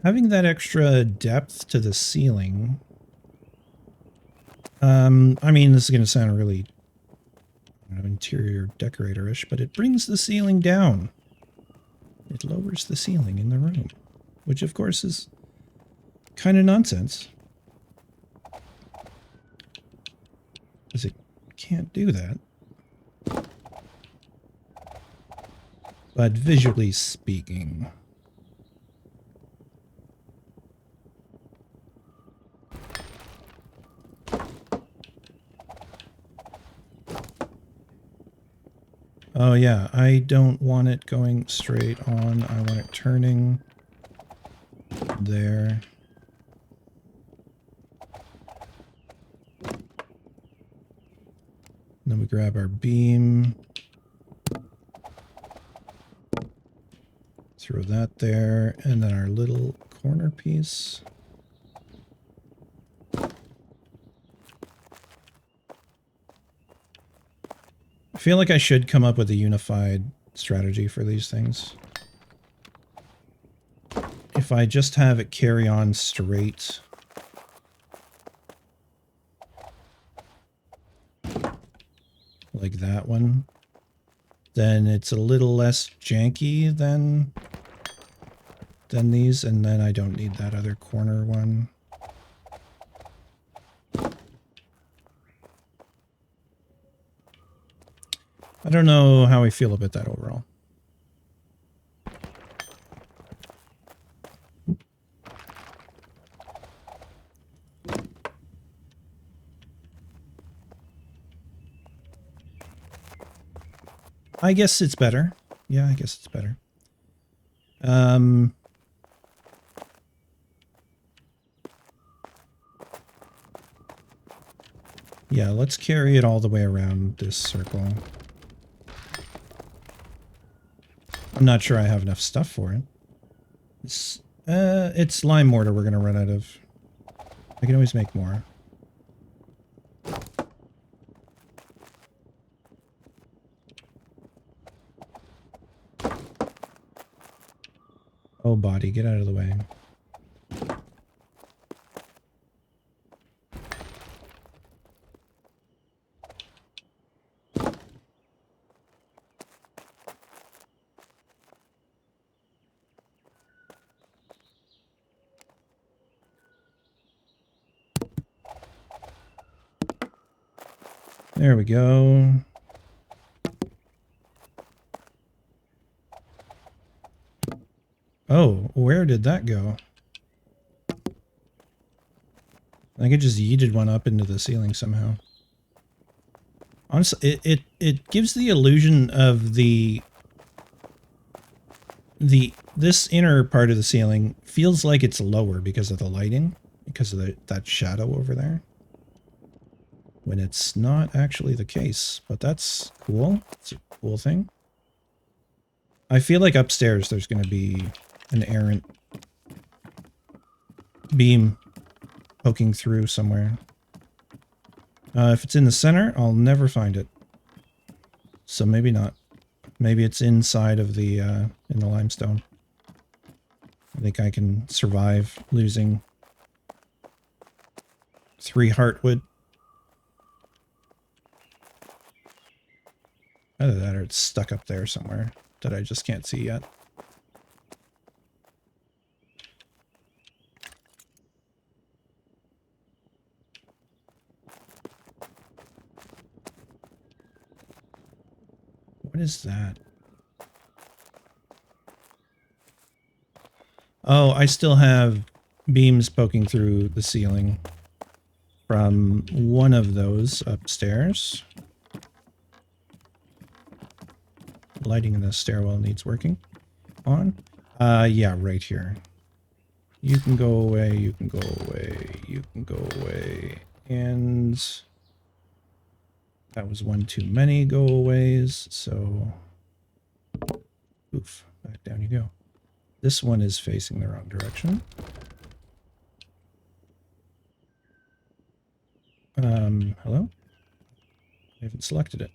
Having that extra depth to the ceiling, I mean, this is going to sound really, interior decorator-ish, but it brings the ceiling down. It lowers the ceiling in the room, which of course is kind of nonsense, because it can't do that. But visually speaking, oh yeah, I don't want it going straight on. I want it turning there. Then we grab our beam. Throw that there, and then our little corner piece. I feel like I should come up with a unified strategy for these things. If I just have it carry on straight, like that one, then it's a little less janky than these, and then I don't need that other corner one. I don't know how I feel about that overall. I guess it's better. Yeah, I guess it's better. Yeah, let's carry it all the way around this circle. I'm not sure I have enough stuff for it. It's lime mortar we're gonna run out of. I can always make more. Oh, body, get out of the way. There we go. Oh, where did that go? I think it just yeeted one up into the ceiling somehow. Honestly, it gives the illusion of this inner part of the ceiling feels like it's lower because of the lighting, because of that shadow over there. when it's not actually the case. But that's cool. It's a cool thing. I feel like upstairs there's going to be an errant beam poking through somewhere. If it's in the center, I'll never find it. So maybe not. Maybe it's inside of the, in the limestone. I think I can survive losing 3 heartwood. Either that or it's stuck up there somewhere that I just can't see yet. What is that? Oh, I still have beams poking through the ceiling from one of those upstairs. Lighting in the stairwell needs working on. Yeah, right here. You can go away, you can go away, you can go away. And that was one too many go-aways, so oof, back down you go. This one is facing the wrong direction. Hello? I haven't selected it.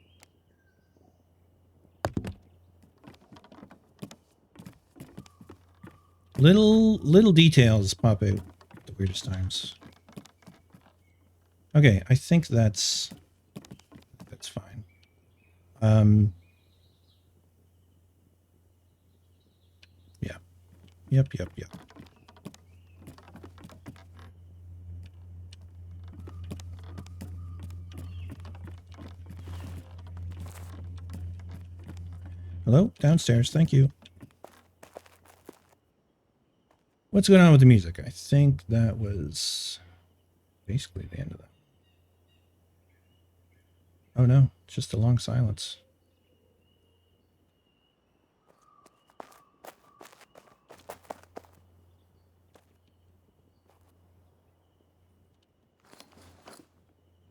Little details pop out at the weirdest times. Okay, I think that's fine. Yeah. Yep. Hello? Downstairs, thank you. What's going on with the music? I think that was basically the end of that. Oh no, it's just a long silence.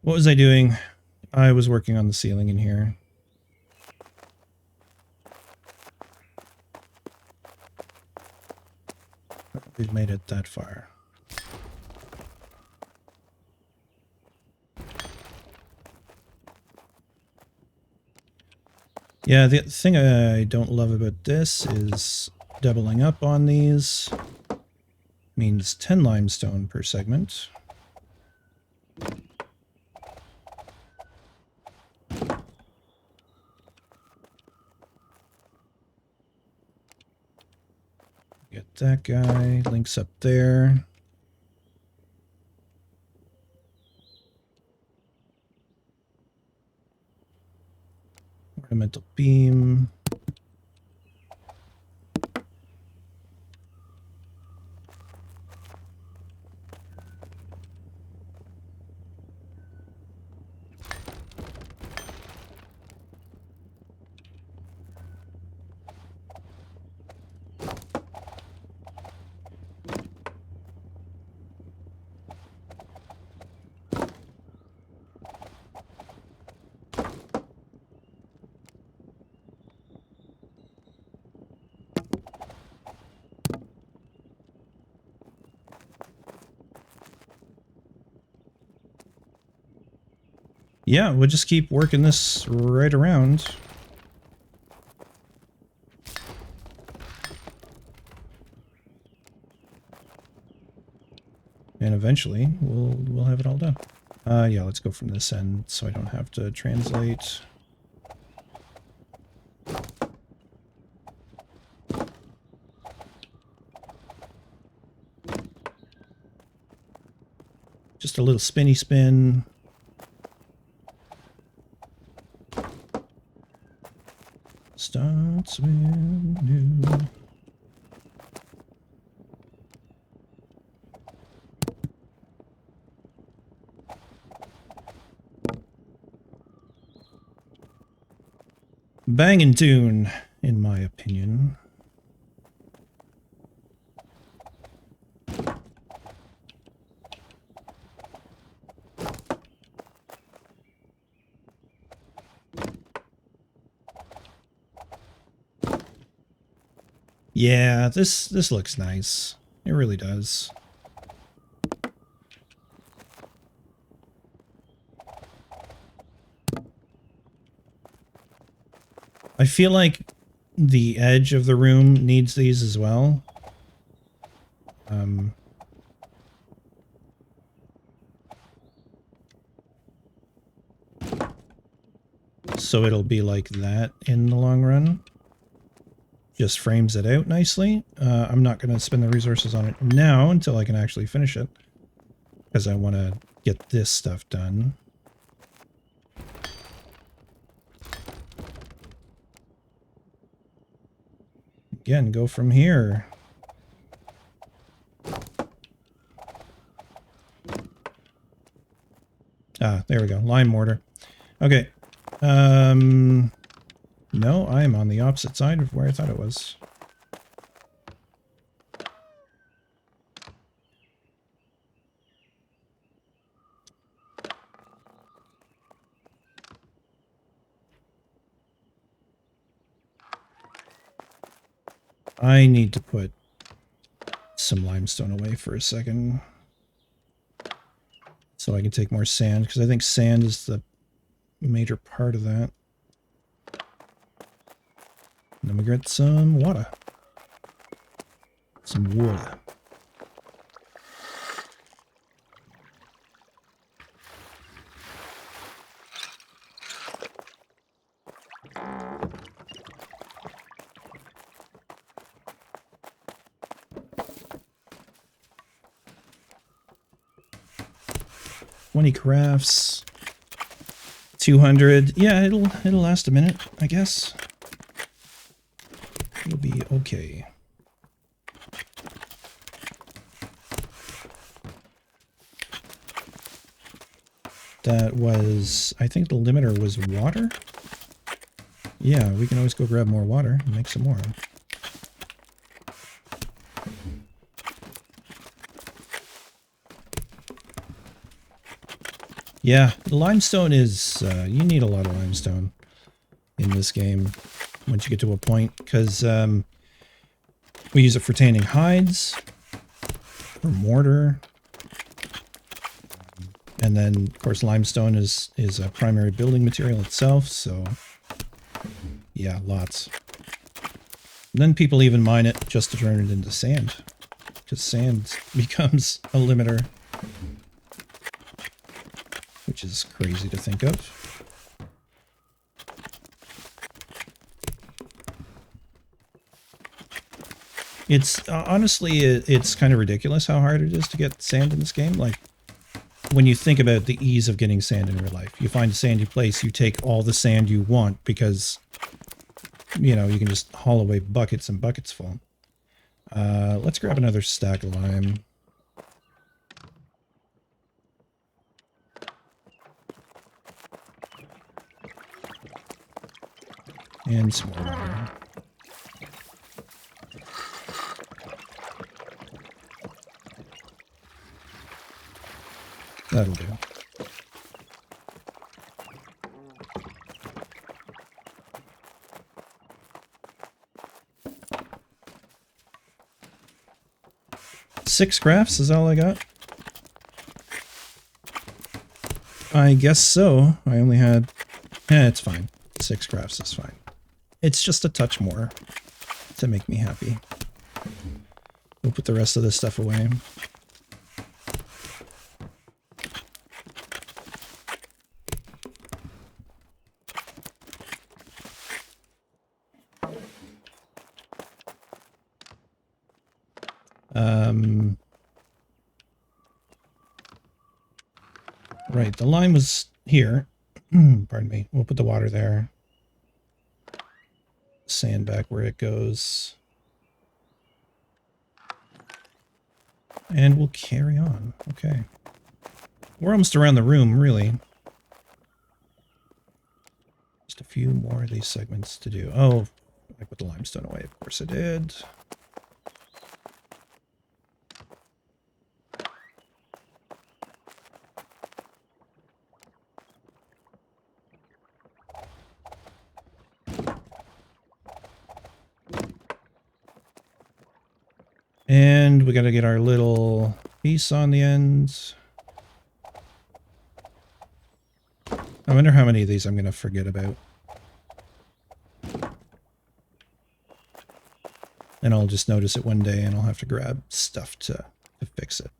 What was I doing? I was working on the ceiling in here. We've made it that far. Yeah, the thing I don't love about this is doubling up on these means 10 limestone per segment. Get that guy, links up there. Ornamental beam. Yeah, we'll just keep working this right around. And eventually we'll have it all done. Yeah, let's go from this end so I don't have to translate. Just a little spinny spin. Starts with new. Bangin' tune, in my opinion. Yeah, this looks nice. It really does. I feel like the edge of the room needs these as well. So it'll be like that in the long run. Just frames it out nicely. I'm not going to spend the resources on it now until I can actually finish it, because I want to get this stuff done. Again, go from here. Ah, there we go. Lime mortar. Okay. No, I am on the opposite side of where I thought it was. I need to put some limestone away for a second so I can take more sand, because I think sand is the major part of that. And then we get some water. Some water. $20 crafts. 200. Yeah, it'll last a minute, I guess. It'll be okay. That was, I think the limiter was water. Yeah, we can always go grab more water and make some more. Yeah, the limestone is, you need a lot of limestone in this game once you get to a point, because we use it for tanning hides, for mortar, and then, of course, limestone is a primary building material itself, so yeah, lots. And then people even mine it just to turn it into sand, because sand becomes a limiter, which is crazy to think of. It's honestly, it's kind of ridiculous how hard it is to get sand in this game. Like, when you think about the ease of getting sand in real life, you find a sandy place, you take all the sand you want because, you know, you can just haul away buckets and buckets full. Let's grab another stack of lime. And some more water. That'll do. Six crafts is all I got? I guess so. I only had... it's fine. 6 crafts is fine. It's just a touch more to make me happy. We'll put the rest of this stuff away. Right, the lime was here. Pardon me. We'll put the water there. Sand back where it goes. And we'll carry on. Okay. We're almost around the room, really. Just a few more of these segments to do. Oh, I put the limestone away. Of course I did. And we got to get our little piece on the end. I wonder how many of these I'm going to forget about. And I'll just notice it one day and I'll have to grab stuff to fix it.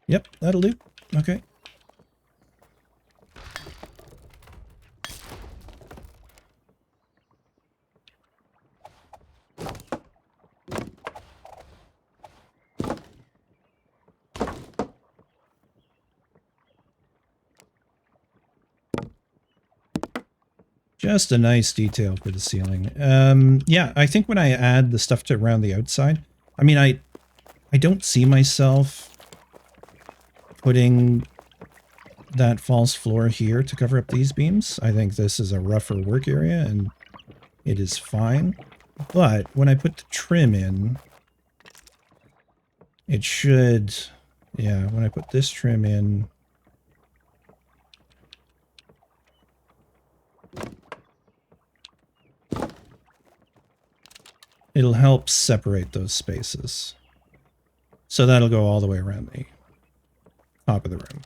Yep, that'll do. Okay. Just a nice detail for the ceiling. Yeah, I think when I add the stuff to around the outside, I mean, I don't see myself putting that false floor here to cover up these beams. I think this is a rougher work area and it is fine. But when I put the trim in, it should, yeah, when I put this trim in, it'll help separate those spaces. So that'll go all the way around the top of the room.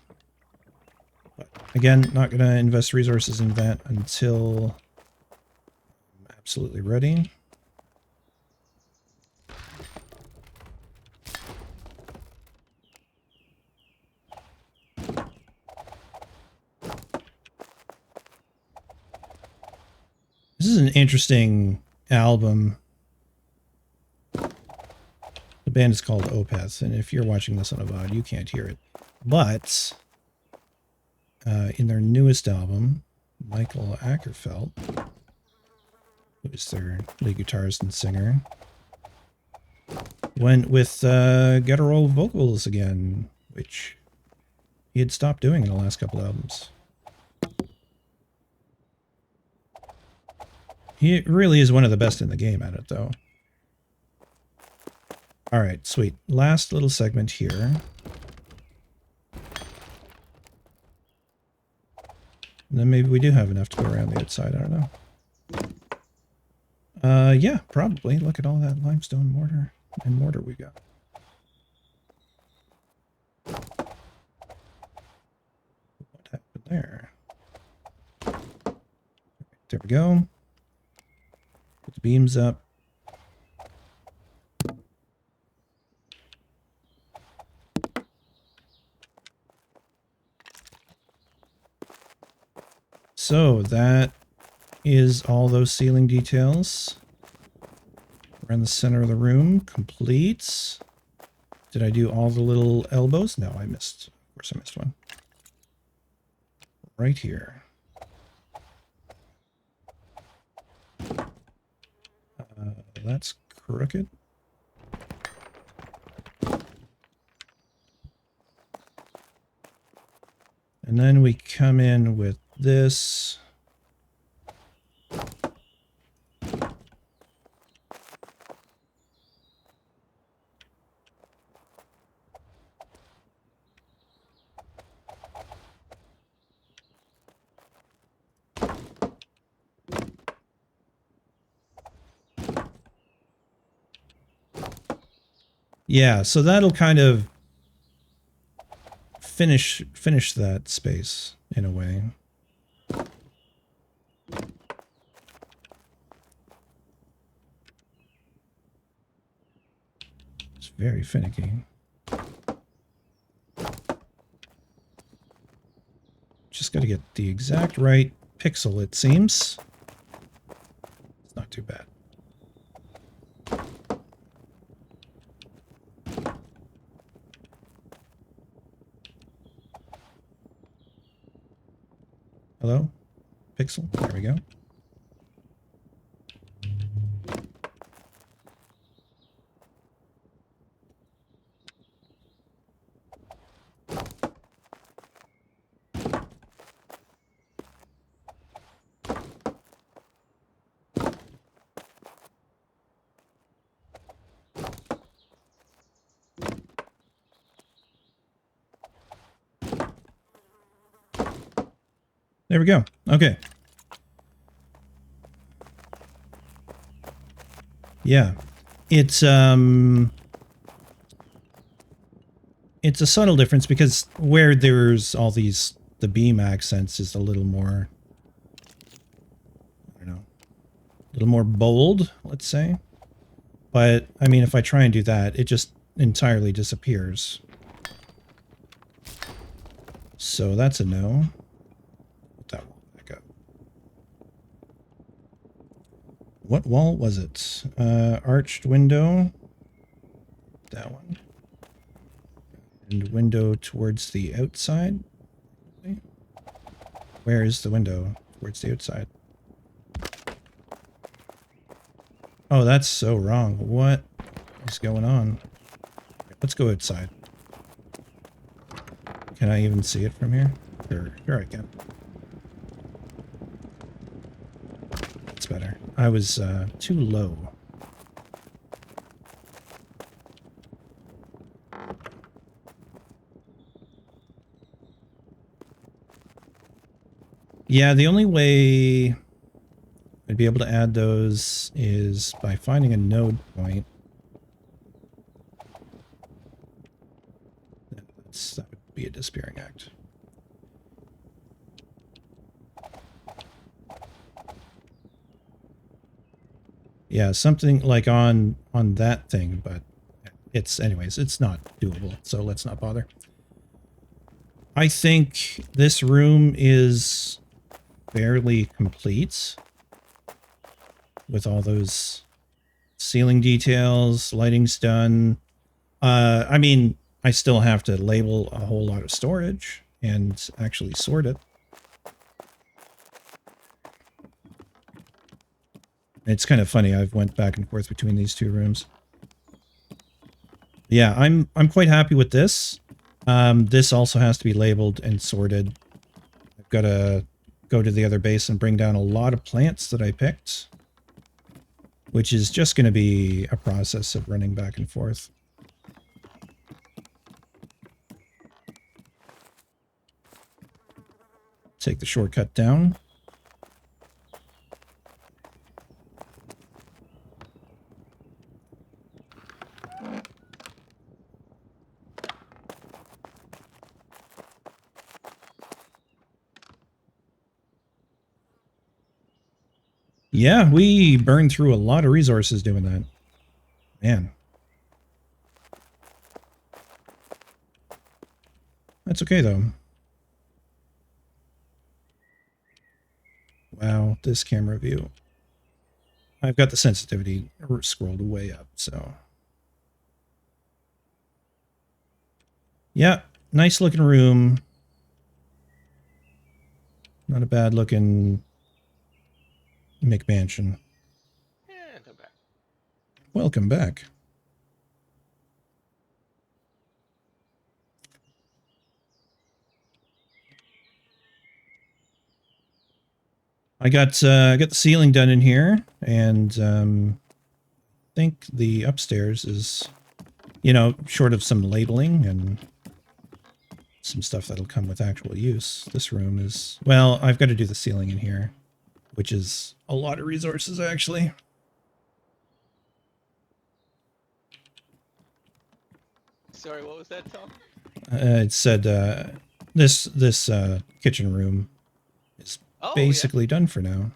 But again, not going to invest resources in that until I'm absolutely ready. This is an interesting album. The band is called Opeth, and if you're watching this on a VOD, you can't hear it. But in their newest album, Michael Ackerfeld, who is their lead guitarist and singer, went with guttural vocals again, which he had stopped doing in the last couple albums. He really is one of the best in the game at it, though. All right, sweet. Last little segment here. And then maybe we do have enough to go around the outside. I don't know. Yeah, probably. Look at all that limestone mortar and mortar we got. What happened there? There we go. Put the beams up. So that is all those ceiling details around the center of the room complete. Did I do all the little elbows? No, I missed. Of course I missed one. Right here. That's crooked. And then we come in with this. Yeah, so that'll kind of finish that space in a way. It's very finicky. Just got to get the exact right pixel, it seems. It's not too bad. Hello? Pixel? There we go. There we go. Okay. Yeah. It's a subtle difference because where there's all these, the beam accents is a little more, I don't know, a little more bold, let's say. But, I mean, if I try and do that, it just entirely disappears. So that's a no. Put that wall back up. What wall was it? Arched window. That one. And window towards the outside. Where is the window towards the outside? Oh, that's so wrong. What is going on? Let's go outside. Can I even see it from here? Sure I can. That's better. I was too low. Yeah, the only way I'd be able to add those is by finding a node point. That would be a despairing act. Yeah, something like on that thing, but anyways, it's not doable, so let's not bother. I think this room is fairly complete with all those ceiling details, lighting's done. I mean, I still have to label a whole lot of storage and actually sort it. It's kind of funny. I've went back and forth between these two rooms. Yeah, I'm quite happy with this. This also has to be labeled and sorted. I've got to go to the other base and bring down a lot of plants that I picked, which is just going to be a process of running back and forth. Take the shortcut down. Yeah, we burned through a lot of resources doing that. Man. That's okay, though. Wow, this camera view. I've got the sensitivity scrolled way up, so... Yeah, nice looking room. Not a bad looking McMansion. And I'm back. Welcome back. I got the ceiling done in here, and I think the upstairs is, you know, short of some labeling and some stuff that'll come with actual use. This room is, well, I've got to do the ceiling in here, which is a lot of resources, actually. Sorry, what was that, Tom? It said this kitchen room is basically done for now.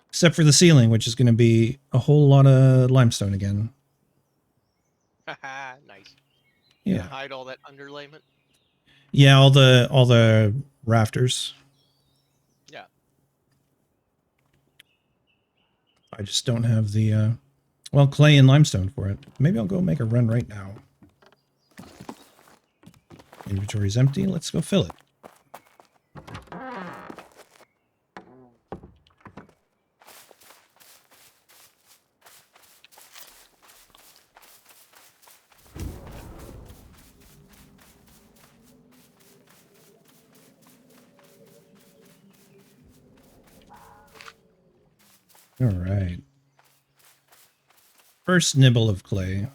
Except for the ceiling, which is going to be a whole lot of limestone again. Haha, nice. Yeah. Hide all that underlayment. Yeah, all the rafters. Yeah. I just don't have the well, clay and limestone for it. Maybe I'll go make a run right now. Inventory's empty. Let's go fill it. All right. First nibble of clay.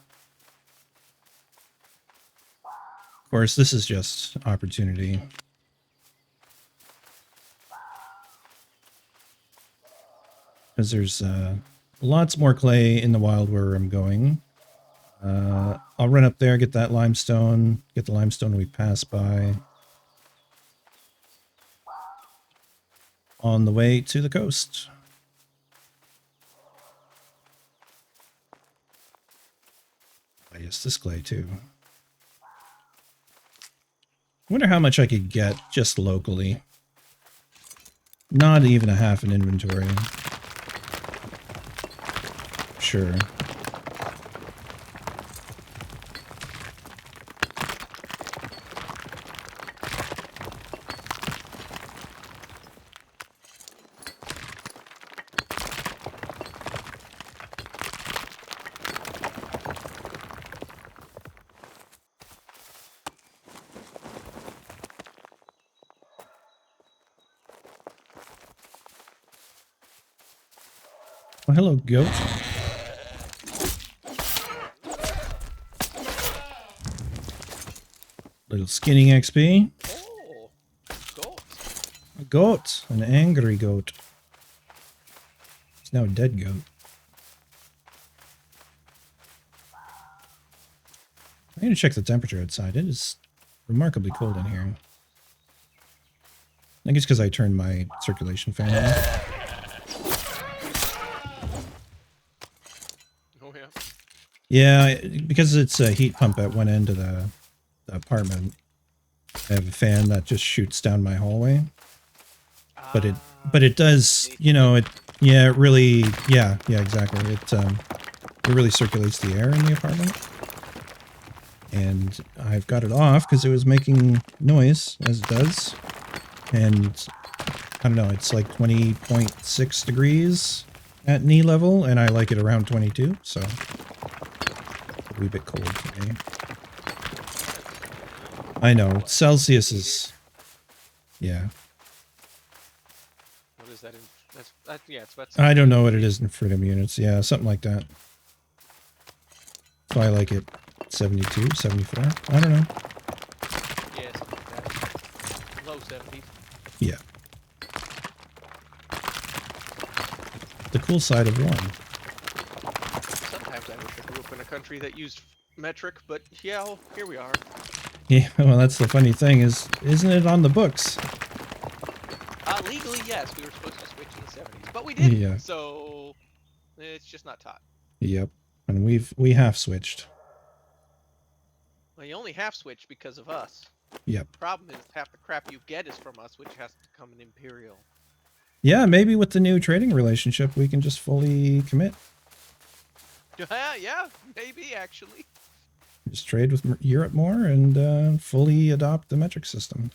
Of course, this is just opportunity. because there's lots more clay in the wild where I'm going. I'll run up there, get that limestone, get the limestone we pass by on the way to the coast. Oh, yes, this clay too. I wonder how much I could get just locally. Not even a half an inventory. Sure. Oh, hello, goat. Little skinning XP. Oh, goat. A goat. An angry goat. It's now a dead goat. I'm going to check the temperature outside. It is remarkably cold in here. I guess because I turned my circulation fan on. Oh yeah. Yeah, because it's a heat pump at one end of the apartment. I have a fan that just shoots down my hallway. But it does, you know, it really, yeah, exactly. It really circulates the air in the apartment. And I've got it off because it was making noise, as it does. And I don't know, it's like 20.6 degrees at knee level, and I like it around 22, so a wee bit cold for me. I know, Celsius is, yeah. What is that in? Yeah, it's about. I don't know what it is in freedom units. Yeah, something like that. So I like it 72, 74. I don't know. Yeah, something like that. Low 70s. Yeah. The cool side of one. Sometimes I wish I grew up in a country that used metric, but yeah, well, here we are. Yeah, well, that's the funny thing is, isn't it on the books? Legally, yes, we were supposed to switch in the 70s, but we didn't. Yeah. So it's just not taught. Yep. And we have switched. Well, you only half switch because of us. Yep. Problem is, half the crap you get is from us, which has to become an imperial. Yeah, maybe with the new trading relationship, we can just fully commit. Yeah, maybe actually. Just trade with Europe more and fully adopt the metric system.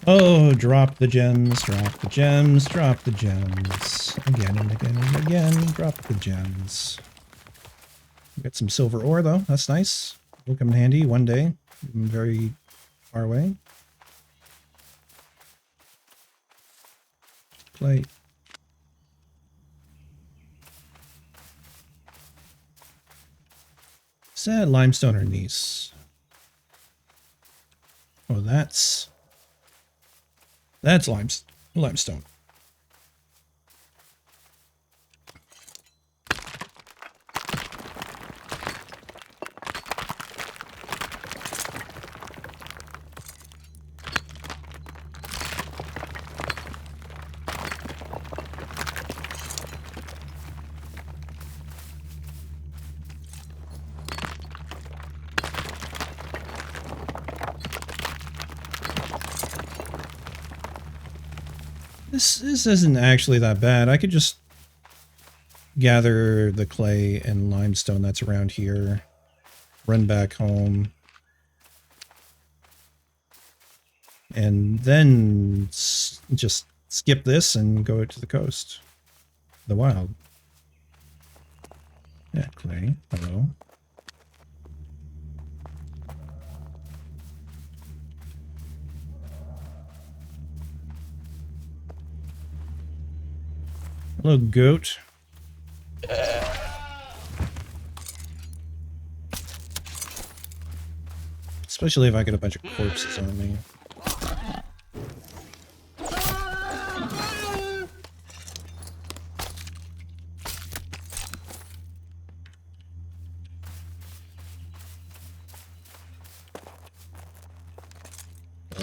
Oh, drop the gems, drop the gems, drop the gems. Again and again and again, drop the gems. We got some silver ore, though. That's nice. Will come in handy one day. Very far away. Play. Is that limestone or gneiss? Oh, that's limestone. This isn't actually that bad. I could just gather the clay and limestone that's around here, run back home, and then just skip this and go to the coast, the wild. Yeah, clay. Hello. Hello, goat. Especially if I get a bunch of corpses on me.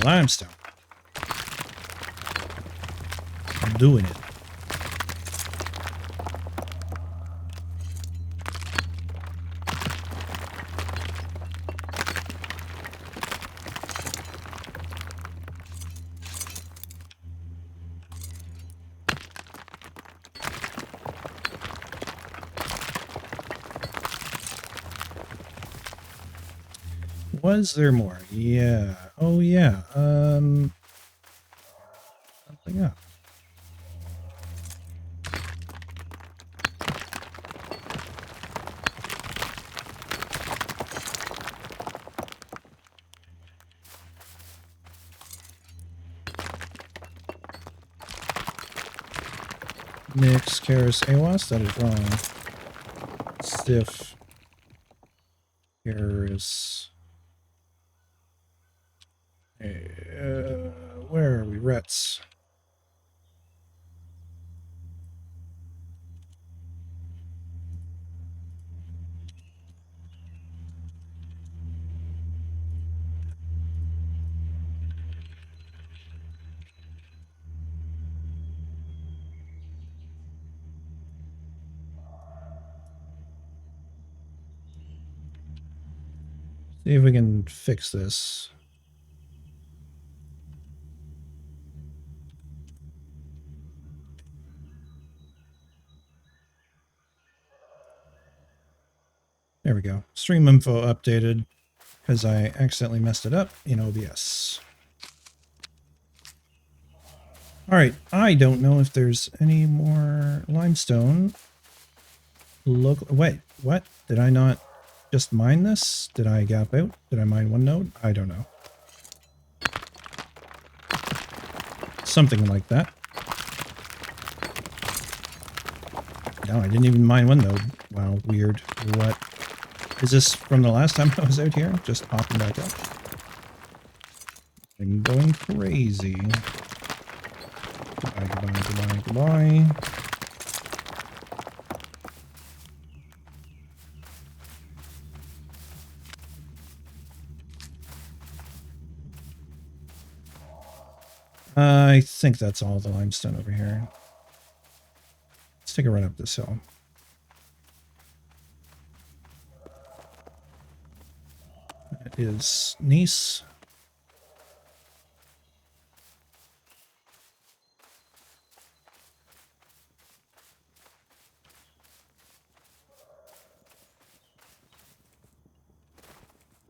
Limestone. I'm doing it. Was there more? Yeah. Oh yeah. Something up. Mix, Karis, Awas, that is wrong. Stiff, Karis. Where are we? Retz. See if we can fix this. There we go. Stream info updated because I accidentally messed it up in OBS. Alright, I don't know if there's any more limestone. Wait, what? Did I not just mine this? Did I gap out? Did I mine one node? I don't know. Something like that. No, I didn't even mine one node. Wow, weird. What? Is this from the last time I was out here? Just popping back up. I'm going crazy. Goodbye, goodbye, goodbye, goodbye. I think that's all the limestone over here. Let's take a run up this hill. That is Nice.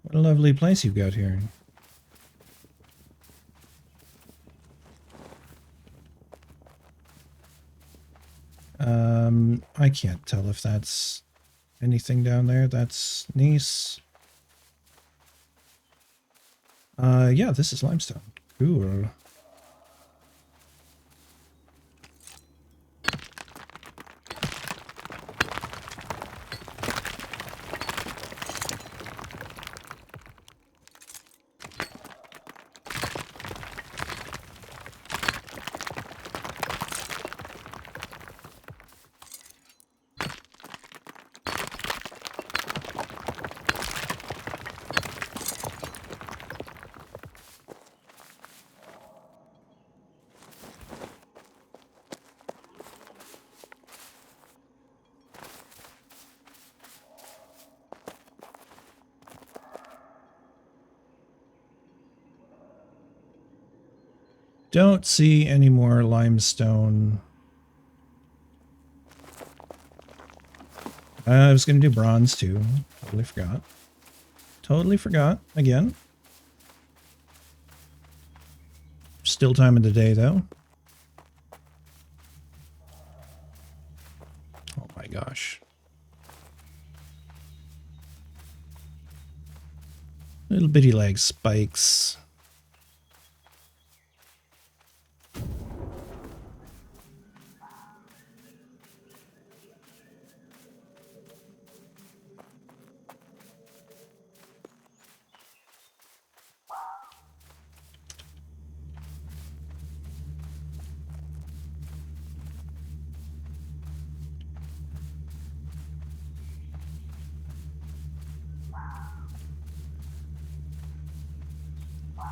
What a lovely place you've got here. I can't tell if that's anything down there. That's Nice. Yeah, this is limestone. Cool. Don't see any more limestone. I was going to do bronze too. Totally forgot. Totally forgot again. Still time of the day though. Oh my gosh. Little bitty leg spikes.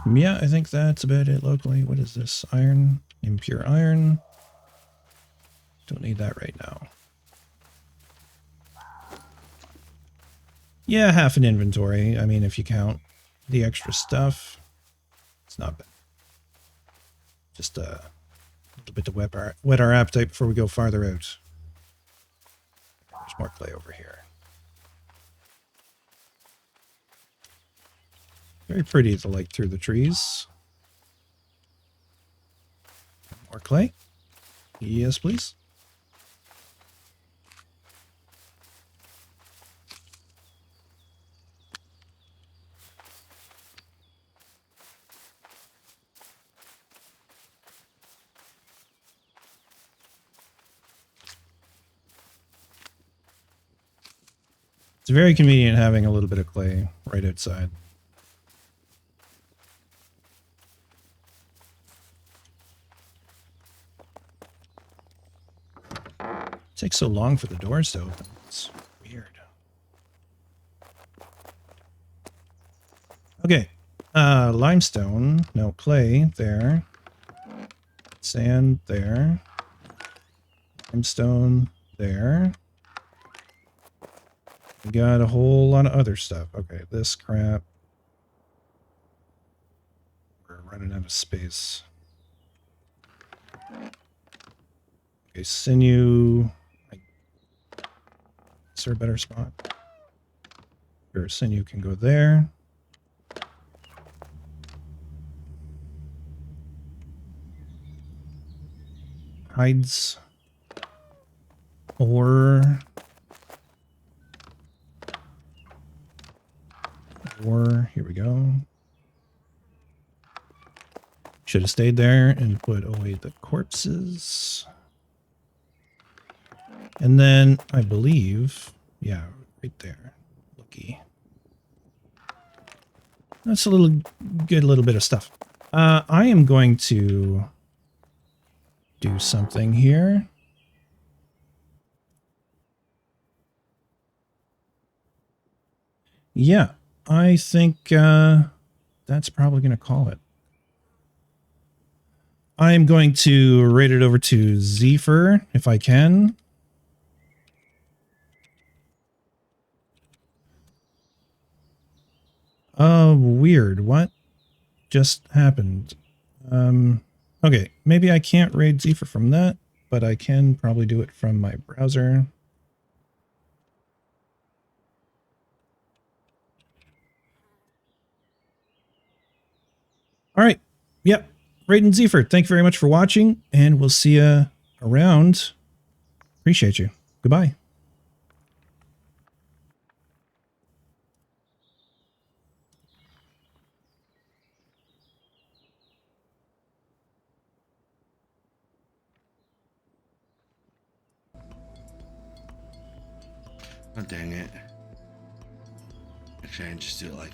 Yeah, I think that's about it locally. What is this? Iron, impure iron. Don't need that right now. Yeah, half an inventory. I mean, if you count the extra stuff, it's not bad. Just a little bit to whet our appetite before we go farther out. There's more clay over here. Very pretty, the light through the trees. More clay? Yes, please. It's very convenient having a little bit of clay right outside. It takes so long for the doors to open. It's weird. Okay. Limestone. No, clay there. Sand there. Limestone there. We got a whole lot of other stuff. Okay, this crap. We're running out of space. Okay, sinew. Is there a better spot? Sure, sinew can go there. Hides. Or here we go. Should have stayed there and put away the corpses. And then I believe, yeah, right there. Looky. That's a good little bit of stuff. I am going to do something here. Yeah, I think that's probably going to call it. I'm going to rate it over to Zephyr if I can. Weird. What just happened? Okay, maybe I can't raid Zephyr from that, but I can probably do it from my browser. All right. Yep. Raiden Zephyr, thank you very much for watching, and we'll see you around. Appreciate you. Goodbye. Oh, dang it. Actually, I can just do it like